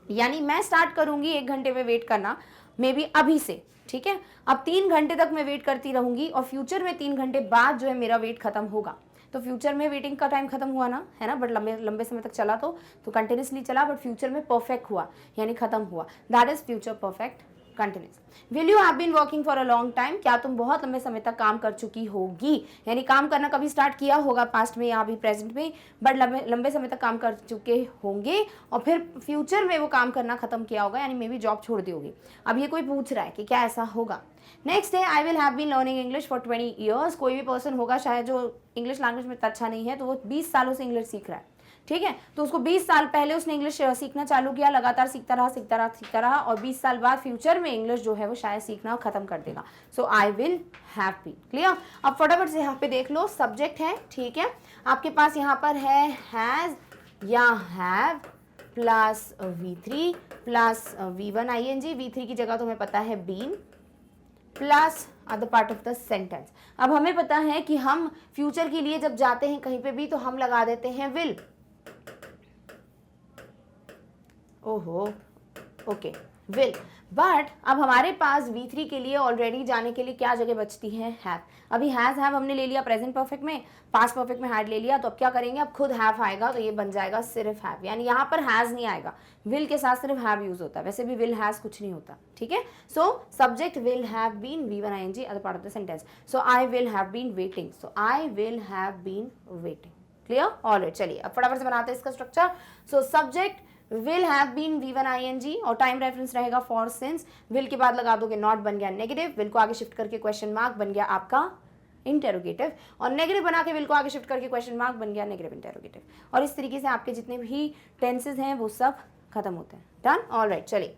Speaker 1: यानी मैं स्टार्ट करूंगी 1 घंटे में वेट करना, मे बी अभी से, ठीक है, अब 3 घंटे तक मैं वेट करती रहूंगी और फ्यूचर में 3 घंटे बाद जो है मेरा वेट खत्म होगा, तो फ्यूचर में वेटिंग का टाइम खत्म हुआ ना, है ना, बट लंबे समय तक चला, तो कंटिन्यूसली चला, बट फ्यूचर में परफेक्ट हुआ, यानी खत्म हुआ, that is future perfect continuous. Will you have been working for a long time, क्या तुम बहुत लंबे समय तक काम कर चुकी होगी, यानी काम करना कभी स्टार्ट किया होगा पास्ट में या अभी प्रेजेंट में, बट लंबे समय तक काम कर चुके होंगे और फिर फ्यूचर में वो काम करना खत्म किया होगा, यानी मे बी जॉब छोड़ दी होगी। अब ये कोई पूछ रहा है कि क्या ऐसा होगा। नेक्स्ट है, I will have been learning English for 20 years, कोई भी पर्सन होगा शायद जो इंग्लिश लैंग्वेज में अच्छा नहीं है, तो वो 20 सालों से इंग्लिश सीख रहा है, ठीक है, तो उसको 20 साल पहले उसने इंग्लिश सीखना चालू किया, लगातार सीखता रहा और 20 साल बाद फ्यूचर में इंग्लिश जो है वो शायद सीखना खत्म कर देगा, so I will have been. Clear? अब फटाफट से यहाँ पे देख लो, सब्जेक्ट है, ठीक है, आपके पास यहाँ पर है हैज या have plus V3 plus V1 ing, V3 की जगह तुम्हें पता है been plus other part of the sentence. अब हमें पता है कि हम फ्यूचर के लिए जब जाते हैं कहीं पे भी तो हम लगा देते हैं विल, ओहो ओके विल, बट अब हमारे पास V3 के लिए ऑलरेडी जाने के लिए क्या जगह बचती है, हैव। अभी हैज हैव हमने ले लिया प्रेजेंट परफेक्ट में, पास्ट परफेक्ट में हैड ले लिया, तो अब क्या करेंगे, अब खुद हैव आएगा, तो ये बन जाएगा सिर्फ हैव, यानी यहाँ पर हैज नहीं आएगा, विल के साथ सिर्फ हैव यूज होता है, वैसे भी विल हैज कुछ नहीं होता, ठीक है। So subject will have been, V1 ing other part of the sentence, so I will have been waiting, so I will have been waiting. Clear? Alright, चलिए अब फटाफट से बनाते हैं इसका structure. So subject will have been V1 ing और time reference रहेगा for since, will के बाद लगा दोगे नॉट, बन गया नेगेटिव, will को आगे शिफ्ट करके क्वेश्चन मार्क, बन गया आपका इंटेरोगेटिव, और नेगेटिव बना के will को आगे शिफ्ट करके क्वेश्चन मार्क, बन गया नेगेटिव इंटेरोगेटिव, और इस तरीके से आपके जितने भी टेंसेज हैं वो सब खत्म होते हैं। डन? ऑलराइट, चलिए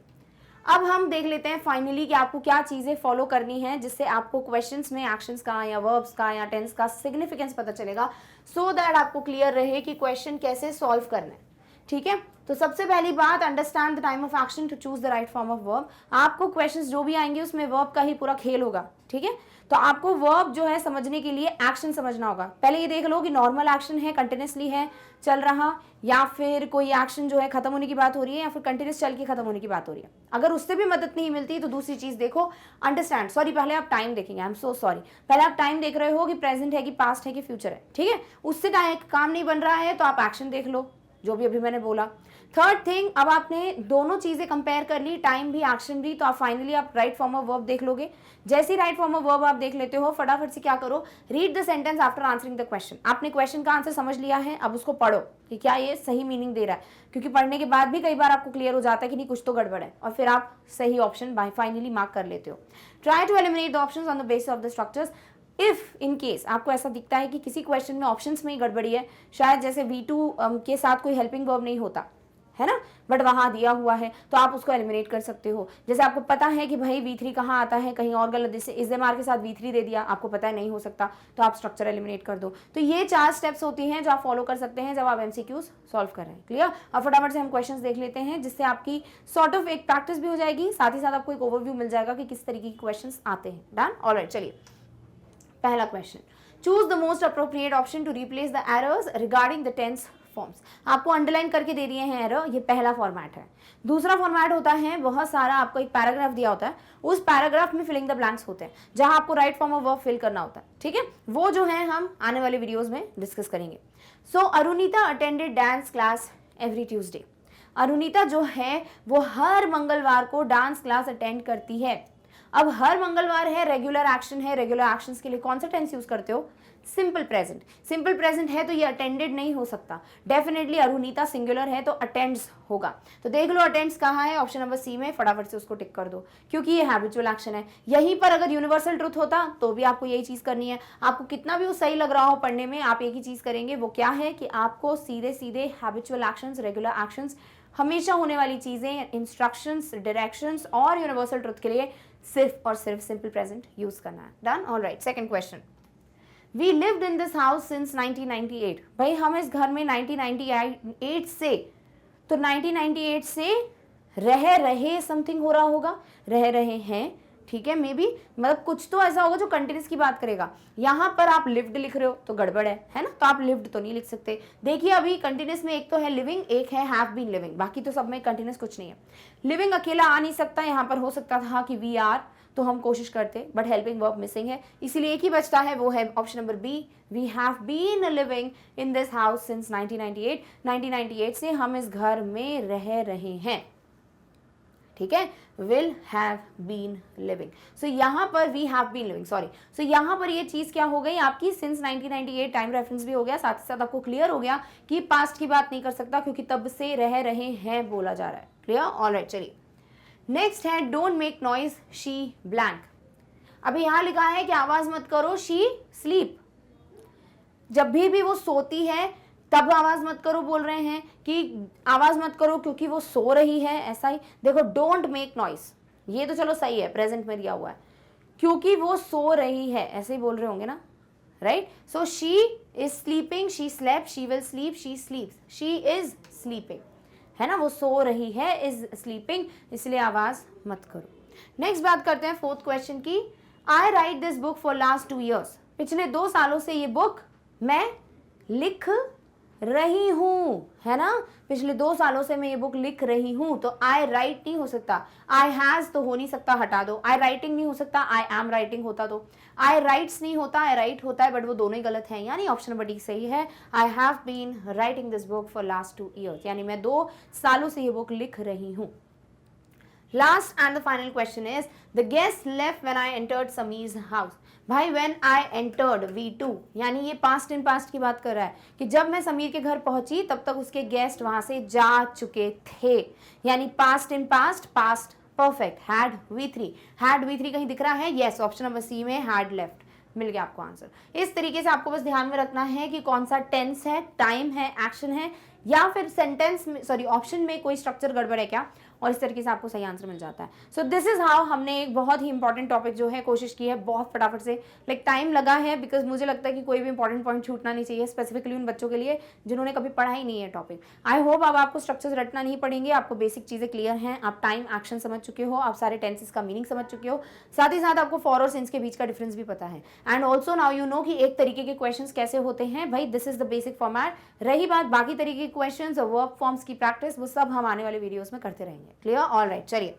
Speaker 1: अब हम देख लेते हैं फाइनली कि आपको क्या चीजें फॉलो करनी है जिससे आपको क्वेश्चंस में एक्शंस का या वर्ब्स का या टेंस का सिग्निफिकेंस पता चलेगा, सो दैट आपको क्लियर रहे कि क्वेश्चन कैसे सॉल्व करना है। ठीक है। तो सबसे पहली बात, understand the time of action to choose the right form of verb. आपको क्वेश्चंस जो भी आएंगे उसमें वर्ब का ही पूरा खेल होगा, ठीक है। तो आपको वर्ब जो है समझने के लिए एक्शन समझना होगा। पहले ये देख लो कि नॉर्मल एक्शन है, कंटिन्यूसली है चल रहा, या फिर कोई एक्शन जो है खत्म होने की बात हो रही है, या फिर कंटिन्यूस चल के खत्म होने की बात हो रही है। अगर उससे भी मदद नहीं मिलती तो दूसरी चीज देखो, अंडरस्टैंड। सॉरी, पहले आप टाइम देखेंगे, आई एम सो सॉरी। पहले आप टाइम देख रहे हो कि प्रेजेंट है कि पास्ट है कि फ्यूचर है, ठीक है। उससे काम नहीं बन रहा है तो आप एक्शन देख लो, जो भी अभी मैंने बोला। थर्ड थिंग, अब आपने दोनों चीजें कंपेयर कर ली, टाइम भी एक्शन भी, तो आप फाइनली आप राइट फॉर्म ऑफ वर्ब देख लोगे। जैसे ही राइट फॉर्म ऑफ वर्ब आप देख लेते हो, फटाफट से क्या करो, read the sentence after answering the question. आपने क्वेश्चन का आंसर समझ लिया है, अब उसको पढ़ो कि क्या ये सही मीनिंग दे रहा है, क्योंकि पढ़ने के बाद भी कई बार आपको क्लियर हो जाता है कि नहीं कुछ तो गड़बड़ है, और फिर आप सही ऑप्शन फाइनली मार्क कर लेते हो। Try to eliminate the options on the basis of the structures. If in case आपको ऐसा दिखता है कि किसी क्वेश्चन में ऑप्शंस में ही गड़बड़ी है, शायद जैसे V2 के साथ कोई हेल्पिंग वर्ब नहीं होता है ना, बट वहां दिया हुआ है, तो आप उसको एलिमिनेट कर सकते हो। जैसे आपको पता है कि भाई V3 कहाँ आता है, कहीं और गलत, जैसे इज़ेमार के साथ V3 दे दिया, आपको पता है नहीं हो सकता, तो आप स्ट्रक्चर एलिमिनेट कर दो। तो ये 4 स्टेप्स होती हैं जो आप फॉलो कर सकते हैं जब आप MCQs सॉल्व कर रहे हैं। क्लियर? अब फटाफट से हम क्वेश्चंस देख लेते हैं, जिससे आपकी सॉर्ट ऑफ एक प्रैक्टिस भी हो जाएगी, साथ ही साथ आपको एक ओवरव्यू मिल जाएगा कि किस तरीके के क्वेश्चंस आते हैं। डन? ऑलराइट, चलिए पहला question, choose the most appropriate option to replace the errors regarding the tense forms. आपको अंडरलाइन करके दे दिए हैं एरर, ये पहला फॉर्मेट है। दूसरा फॉर्मेट होता है, बहुत सारा आपको एक पैराग्राफ दिया होता है, उस पैराग्राफ में फिलिंग द ब्लैंक्स होते हैं, जहां आपको right form of verb fill करना होता है, ठीक है। वो जो है हम आने वाले वीडियोस में डिस्कस करेंगे। So Arunita attended dance class every Tuesday. Arunita जो है वो हर मंगलवार को डांस क्लास अटेंड करती है। अब हर मंगलवार है, रेगुलर एक्शन है, रेगुलर एक्शंस के लिए कौन सा टेंस यूज करते हो? Simple present. सिंपल प्रेजेंट है तो ये अटेंडेड नहीं हो सकता, डेफिनेटली अरुणिता सिंगुलर है तो अटेंड्स होगा। तो देख लो अटेंड्स कहाँ है, ऑप्शन नंबर सी में, फटाफट से उसको टिक कर दो, क्योंकि ये हैबिचुअल एक्शन है। यहीं पर अगर यूनिवर्सल ट्रुथ होता तो भी आपको यही चीज करनी है। आपको कितना भी वो सही लग रहा हो पढ़ने में, आप एक ही चीज करेंगे, वो क्या है कि आपको सीधे सीधे हैबिचुअल एक्शंस, रेगुलर एक्शंस, हमेशा होने वाली चीजें, इंस्ट्रक्शंस, डायरेक्शंस और यूनिवर्सल ट्रुथ के लिए सिर्फ और सिर्फ सिंपल प्रेजेंट यूज करना है। Done? Alright, second question, we lived in this house since 1998। भाई हम इस घर में 1998 से, तो 1998 से रह रहे समथिंग हो रहा होगा, रह रहे हैं, ठीक है, मे बी, मतलब कुछ तो ऐसा होगा जो कंटिन्यूस की बात करेगा। यहाँ पर आप लिव्ड लिख रहे हो तो गड़बड़ है ना, तो आप लिव्ड तो नहीं लिख सकते। देखिए अभी कंटिन्यूस में एक तो है लिविंग, एक है हैव बीन लिविंग, बाकी तो सब में कंटिन्यूस कुछ नहीं है। लिविंग अकेला आ नहीं सकता, यहाँ पर हो सकता था कि वी आर, तो हम कोशिश करते, बट हेल्पिंग वर्ब मिसिंग है, इसीलिए एक ही बचता है, वो है option number B, we have been living in this house since 1998। 1998 से हम इस घर में रह रहे हैं, ठीक है, will have been living। सो यहाँ पर we have been living, sorry, so यहाँ पर ये चीज क्या हो गई आपकी, सिंस 1998 टाइम रेफरेंस भी हो गया, साथ ही साथ आपको क्लियर हो गया कि पास्ट की बात नहीं कर सकता, क्योंकि तब से रह रहे हैं बोला जा रहा है। क्लियर? ऑलराइट, चलिए नेक्स्ट है, don't make noise she blank. अभी यहाँ लिखा है कि आवाज मत करो, शी स्लीप। जब भी वो सोती है तब आवाज मत करो बोल रहे हैं, कि आवाज मत करो क्योंकि वो सो रही है, ऐसा ही देखो, डोंट मेक नॉइज, ये तो चलो सही है, प्रेजेंट में दिया हुआ है, क्योंकि वो सो रही है, ऐसे ही बोल रहे होंगे ना, right. So she is sleeping, she slept, she will sleep, she स्लीप्स, she is sleeping, है ना, वो सो रही है, इज स्लीपिंग, इसलिए आवाज मत करो। नेक्स्ट बात करते हैं फोर्थ क्वेश्चन की, I write this book for last 2 years। पिछले 2 सालों से ये बुक मैं लिख रही हूँ, है ना, पिछले 2 सालों से मैं ये बुक लिख रही हूँ, तो आई राइट नहीं हो सकता, आई हैज तो हो नहीं सकता, हटा दो, आई राइटिंग नहीं हो सकता, आई एम राइटिंग होता, तो आई राइट्स नहीं होता, आई राइट होता है, बट वो दोनों ही गलत हैं, यानी ऑप्शन नंबर डी सही है। I have been writing this book for last 2 years, यानी मैं 2 सालों से ये बुक लिख रही हूँ। Last and the final question is, the guest left when I entered Samir's house। भाई when I entered, V2, यानी ये past in past की बात कर रहा है कि जब मैं समीर के घर पहुंची तब तक उसके गेस्ट वहां से जा चुके थे, यानी past in past, past perfect, had V3 कहीं दिख रहा है? यस, ऑप्शन नंबर सी में had left, मिल गया आपको आंसर। इस तरीके से आपको बस ध्यान में रखना है कि कौन सा टेंस है, टाइम है, एक्शन है, या फिर सेंटेंस में, सॉरी ऑप्शन में कोई स्ट्रक्चर गड़बड़ है क्या, और इस तरीके से आपको सही आंसर मिल जाता है. सो दिस इज हाउ हमने एक बहुत ही इंपॉर्टेंट टॉपिक जो है कोशिश की है बहुत फटाफट से, लाइक टाइम लगा है बिकॉज मुझे लगता है कि कोई भी इंपॉर्टेंट पॉइंट छूटना नहीं चाहिए, स्पेसिफिकली उन बच्चों के लिए जिन्होंने कभी पढ़ा ही नहीं है टॉपिक. आई होप अब आपको स्ट्रक्चर्स रटना नहीं पड़ेंगे, आपको बेसिक चीजें क्लियर हैं, आप टाइम एक्शन समझ चुके हो, आप सारे टेंसेस का मीनिंग समझ चुके हो, साथ ही साथ आपको फॉर और सिंस के बीच का डिफरेंस भी पता है. And also now you know कि एक तरीके के क्वेश्चंस कैसे होते हैं भाई, this is the basic format. रही बात बाकी तरीके के क्वेश्चंस और वर्ब फॉर्म्स की प्रैक्टिस, वो सब हम आने वाले वीडियोस में करते रहेंगे. क्लियर? ऑलराइट, चलिए.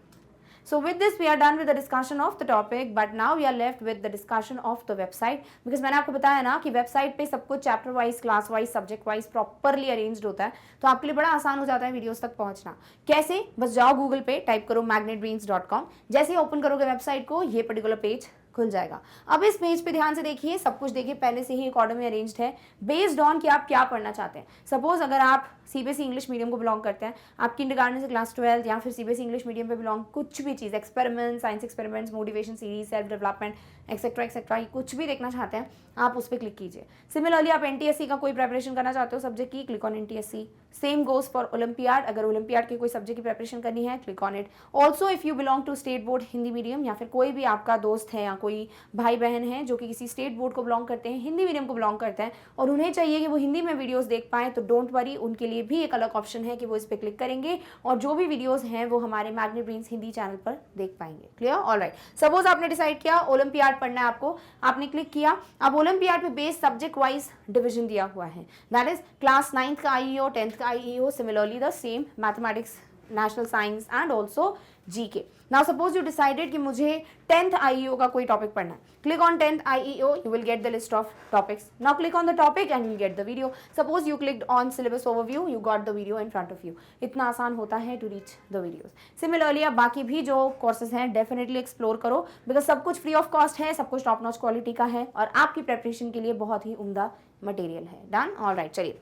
Speaker 1: So with this we are done with the discussion of the topic, but now we are left with the discussion of the website, because मैंने आपको बताया ना कि वेबसाइट पे सब कुछ chapter wise, class wise, subject wise properly arranged होता है, तो आपके लिए बड़ा आसान हो जाता है वीडियोस तक पहुंचना. कैसे? बस जाओ गूगल पे, टाइप करो magnetbrains.com, जैसे ही ओपन करोगे वेबसाइट को ये पर्टिकुलर पेज खुल जाएगा. अब इस पेज पे ध्यान से देखिए, सब कुछ देखिए पहले से ही एक ऑर्डर में अरेंज्ड है बेस्ड ऑन कि आप क्या पढ़ना चाहते हैं. सपोज अगर आप सीबीएसई इंग्लिश मीडियम को बिलोंग करते हैं, आप किंडरगार्टन से क्लास 12 या फिर सीबीएसई इंग्लिश मीडियम पे बिलोंग, कुछ भी चीज़, experiment, science experiments, motivation series, self development etcetera etcetera, कुछ भी देखना चाहते हैं आप उस पर क्लिक कीजिए. सिमिलरली आप एनटीएससी का कोई प्रेपरेशन करना चाहते हो सब्जेक्ट की, click on NTSC. Same goes for Olympiad, अगर ओलंपियाड के कोई सब्जेक्ट की प्रेपरेशन करनी है, click on it. Also if you belong to state board Hindi medium, या फिर कोई भी आपका दोस्त है या कोई भाई बहन है जो कि किसी स्टेट बोर्ड को बिलोंग करते हैं, हिंदी मीडियम को बिलोंग करते हैं, और उन्हें चाहिए कि वो हिंदी में वीडियोस देख पाएं, तो डोंट वरी, उनके लिए भी एक अलग ऑप्शन है कि वो इस पर क्लिक करेंगे और जो भी वीडियोस हैं वो हमारे मैग्नेट ब्रेन्स हिंदी चैनल पर देख पाएंगे. क्लियर? ऑलराइट. सपोज आपने डिसाइड किया ओलंपियाड पढ़ना है आपको, आपने क्लिक किया. अब ओलंपियाड पे बेस सब्जेक्ट वाइज डिवीजन दिया हुआ है, दैट इज क्लास 9th का आईईओ, 10th का IEO, similarly the same mathematics, national science and also GK. Now suppose you decided कि मुझे 10th आईईओ का कोई टॉपिक पढ़ना है, click on 10th IEO, you will get the list of topics. Now click on the topic and you will get the video. Suppose you clicked on syllabus overview, you got the video in front of you. इतना आसान होता है to reach the videos. Similarly अब बाकी भी जो courses हैं definitely explore करो, बिकॉज सब कुछ फ्री ऑफ कॉस्ट है, सब कुछ टॉप नॉच क्वालिटी का है और आपकी प्रेपरेशन के लिए बहुत ही उम्दा मटेरियल है. डन? ऑलराइट, चलिए.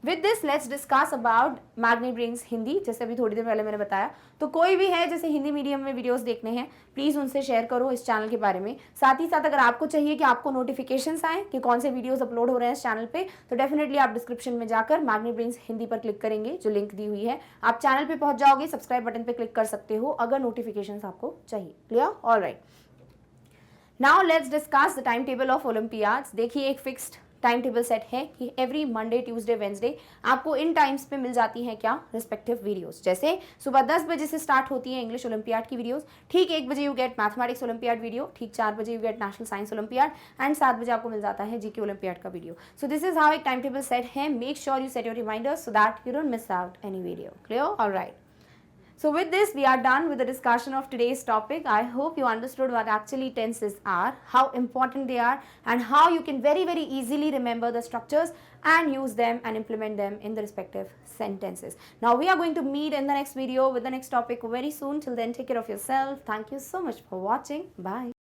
Speaker 1: With this let's discuss about magnet brains Hindi. जैसे अभी थोड़ी देर पहले मैंने बताया, तो कोई भी है जैसे हिंदी मीडियम में वीडियोस देखने हैं, प्लीज़ उनसे शेयर करो इस चैनल के बारे में. साथ ही साथ अगर आपको चाहिए कि आपको नोटिफिकेशंस आए कि कौन से वीडियोस अपलोड हो रहे हैं इस चैनल पे, तो डेफिनेटली आप डिस्क्रिप्शन में जाकर मैग्नेट ब्रेन्स हिंदी पर क्लिक करेंगे, जो लिंक दी हुई है. आप चैनल पर पहुंच जाओगे, सब्सक्राइब बटन पर क्लिक कर सकते हो अगर नोटिफिकेशंस आपको चाहिए. Clear? Alright. Now let's discuss the time table of Olympiads. देखिए एक फिक्स्ड टाइम टेबल सेट है कि एवरी मंडे, ट्यूसडे, वेंसडे आपको इन टाइम्स पे मिल जाती हैं क्या, रिस्पेक्टिव वीडियोस. जैसे सुबह 10 बजे से स्टार्ट होती है इंग्लिश ओलंपियाड की वीडियोस, ठीक 1 बजे you get mathematics olympiad video, ठीक 4 बजे you get national science olympiad, and 7 बजे आपको मिल जाता है जीके ओलंपियाड का video. So this is how एक टाइम टेबल सेट है. Make sure you set your reminders so that you don't miss out any video. Clear? Alright. So with this, we are done with the discussion of today's topic. I hope you understood what actually tenses are, how important they are, and how you can very, very easily remember the structures and use them and implement them in the respective sentences. Now we are going to meet in the next video with the next topic very soon. Till then, take care of yourself. Thank you so much for watching. Bye.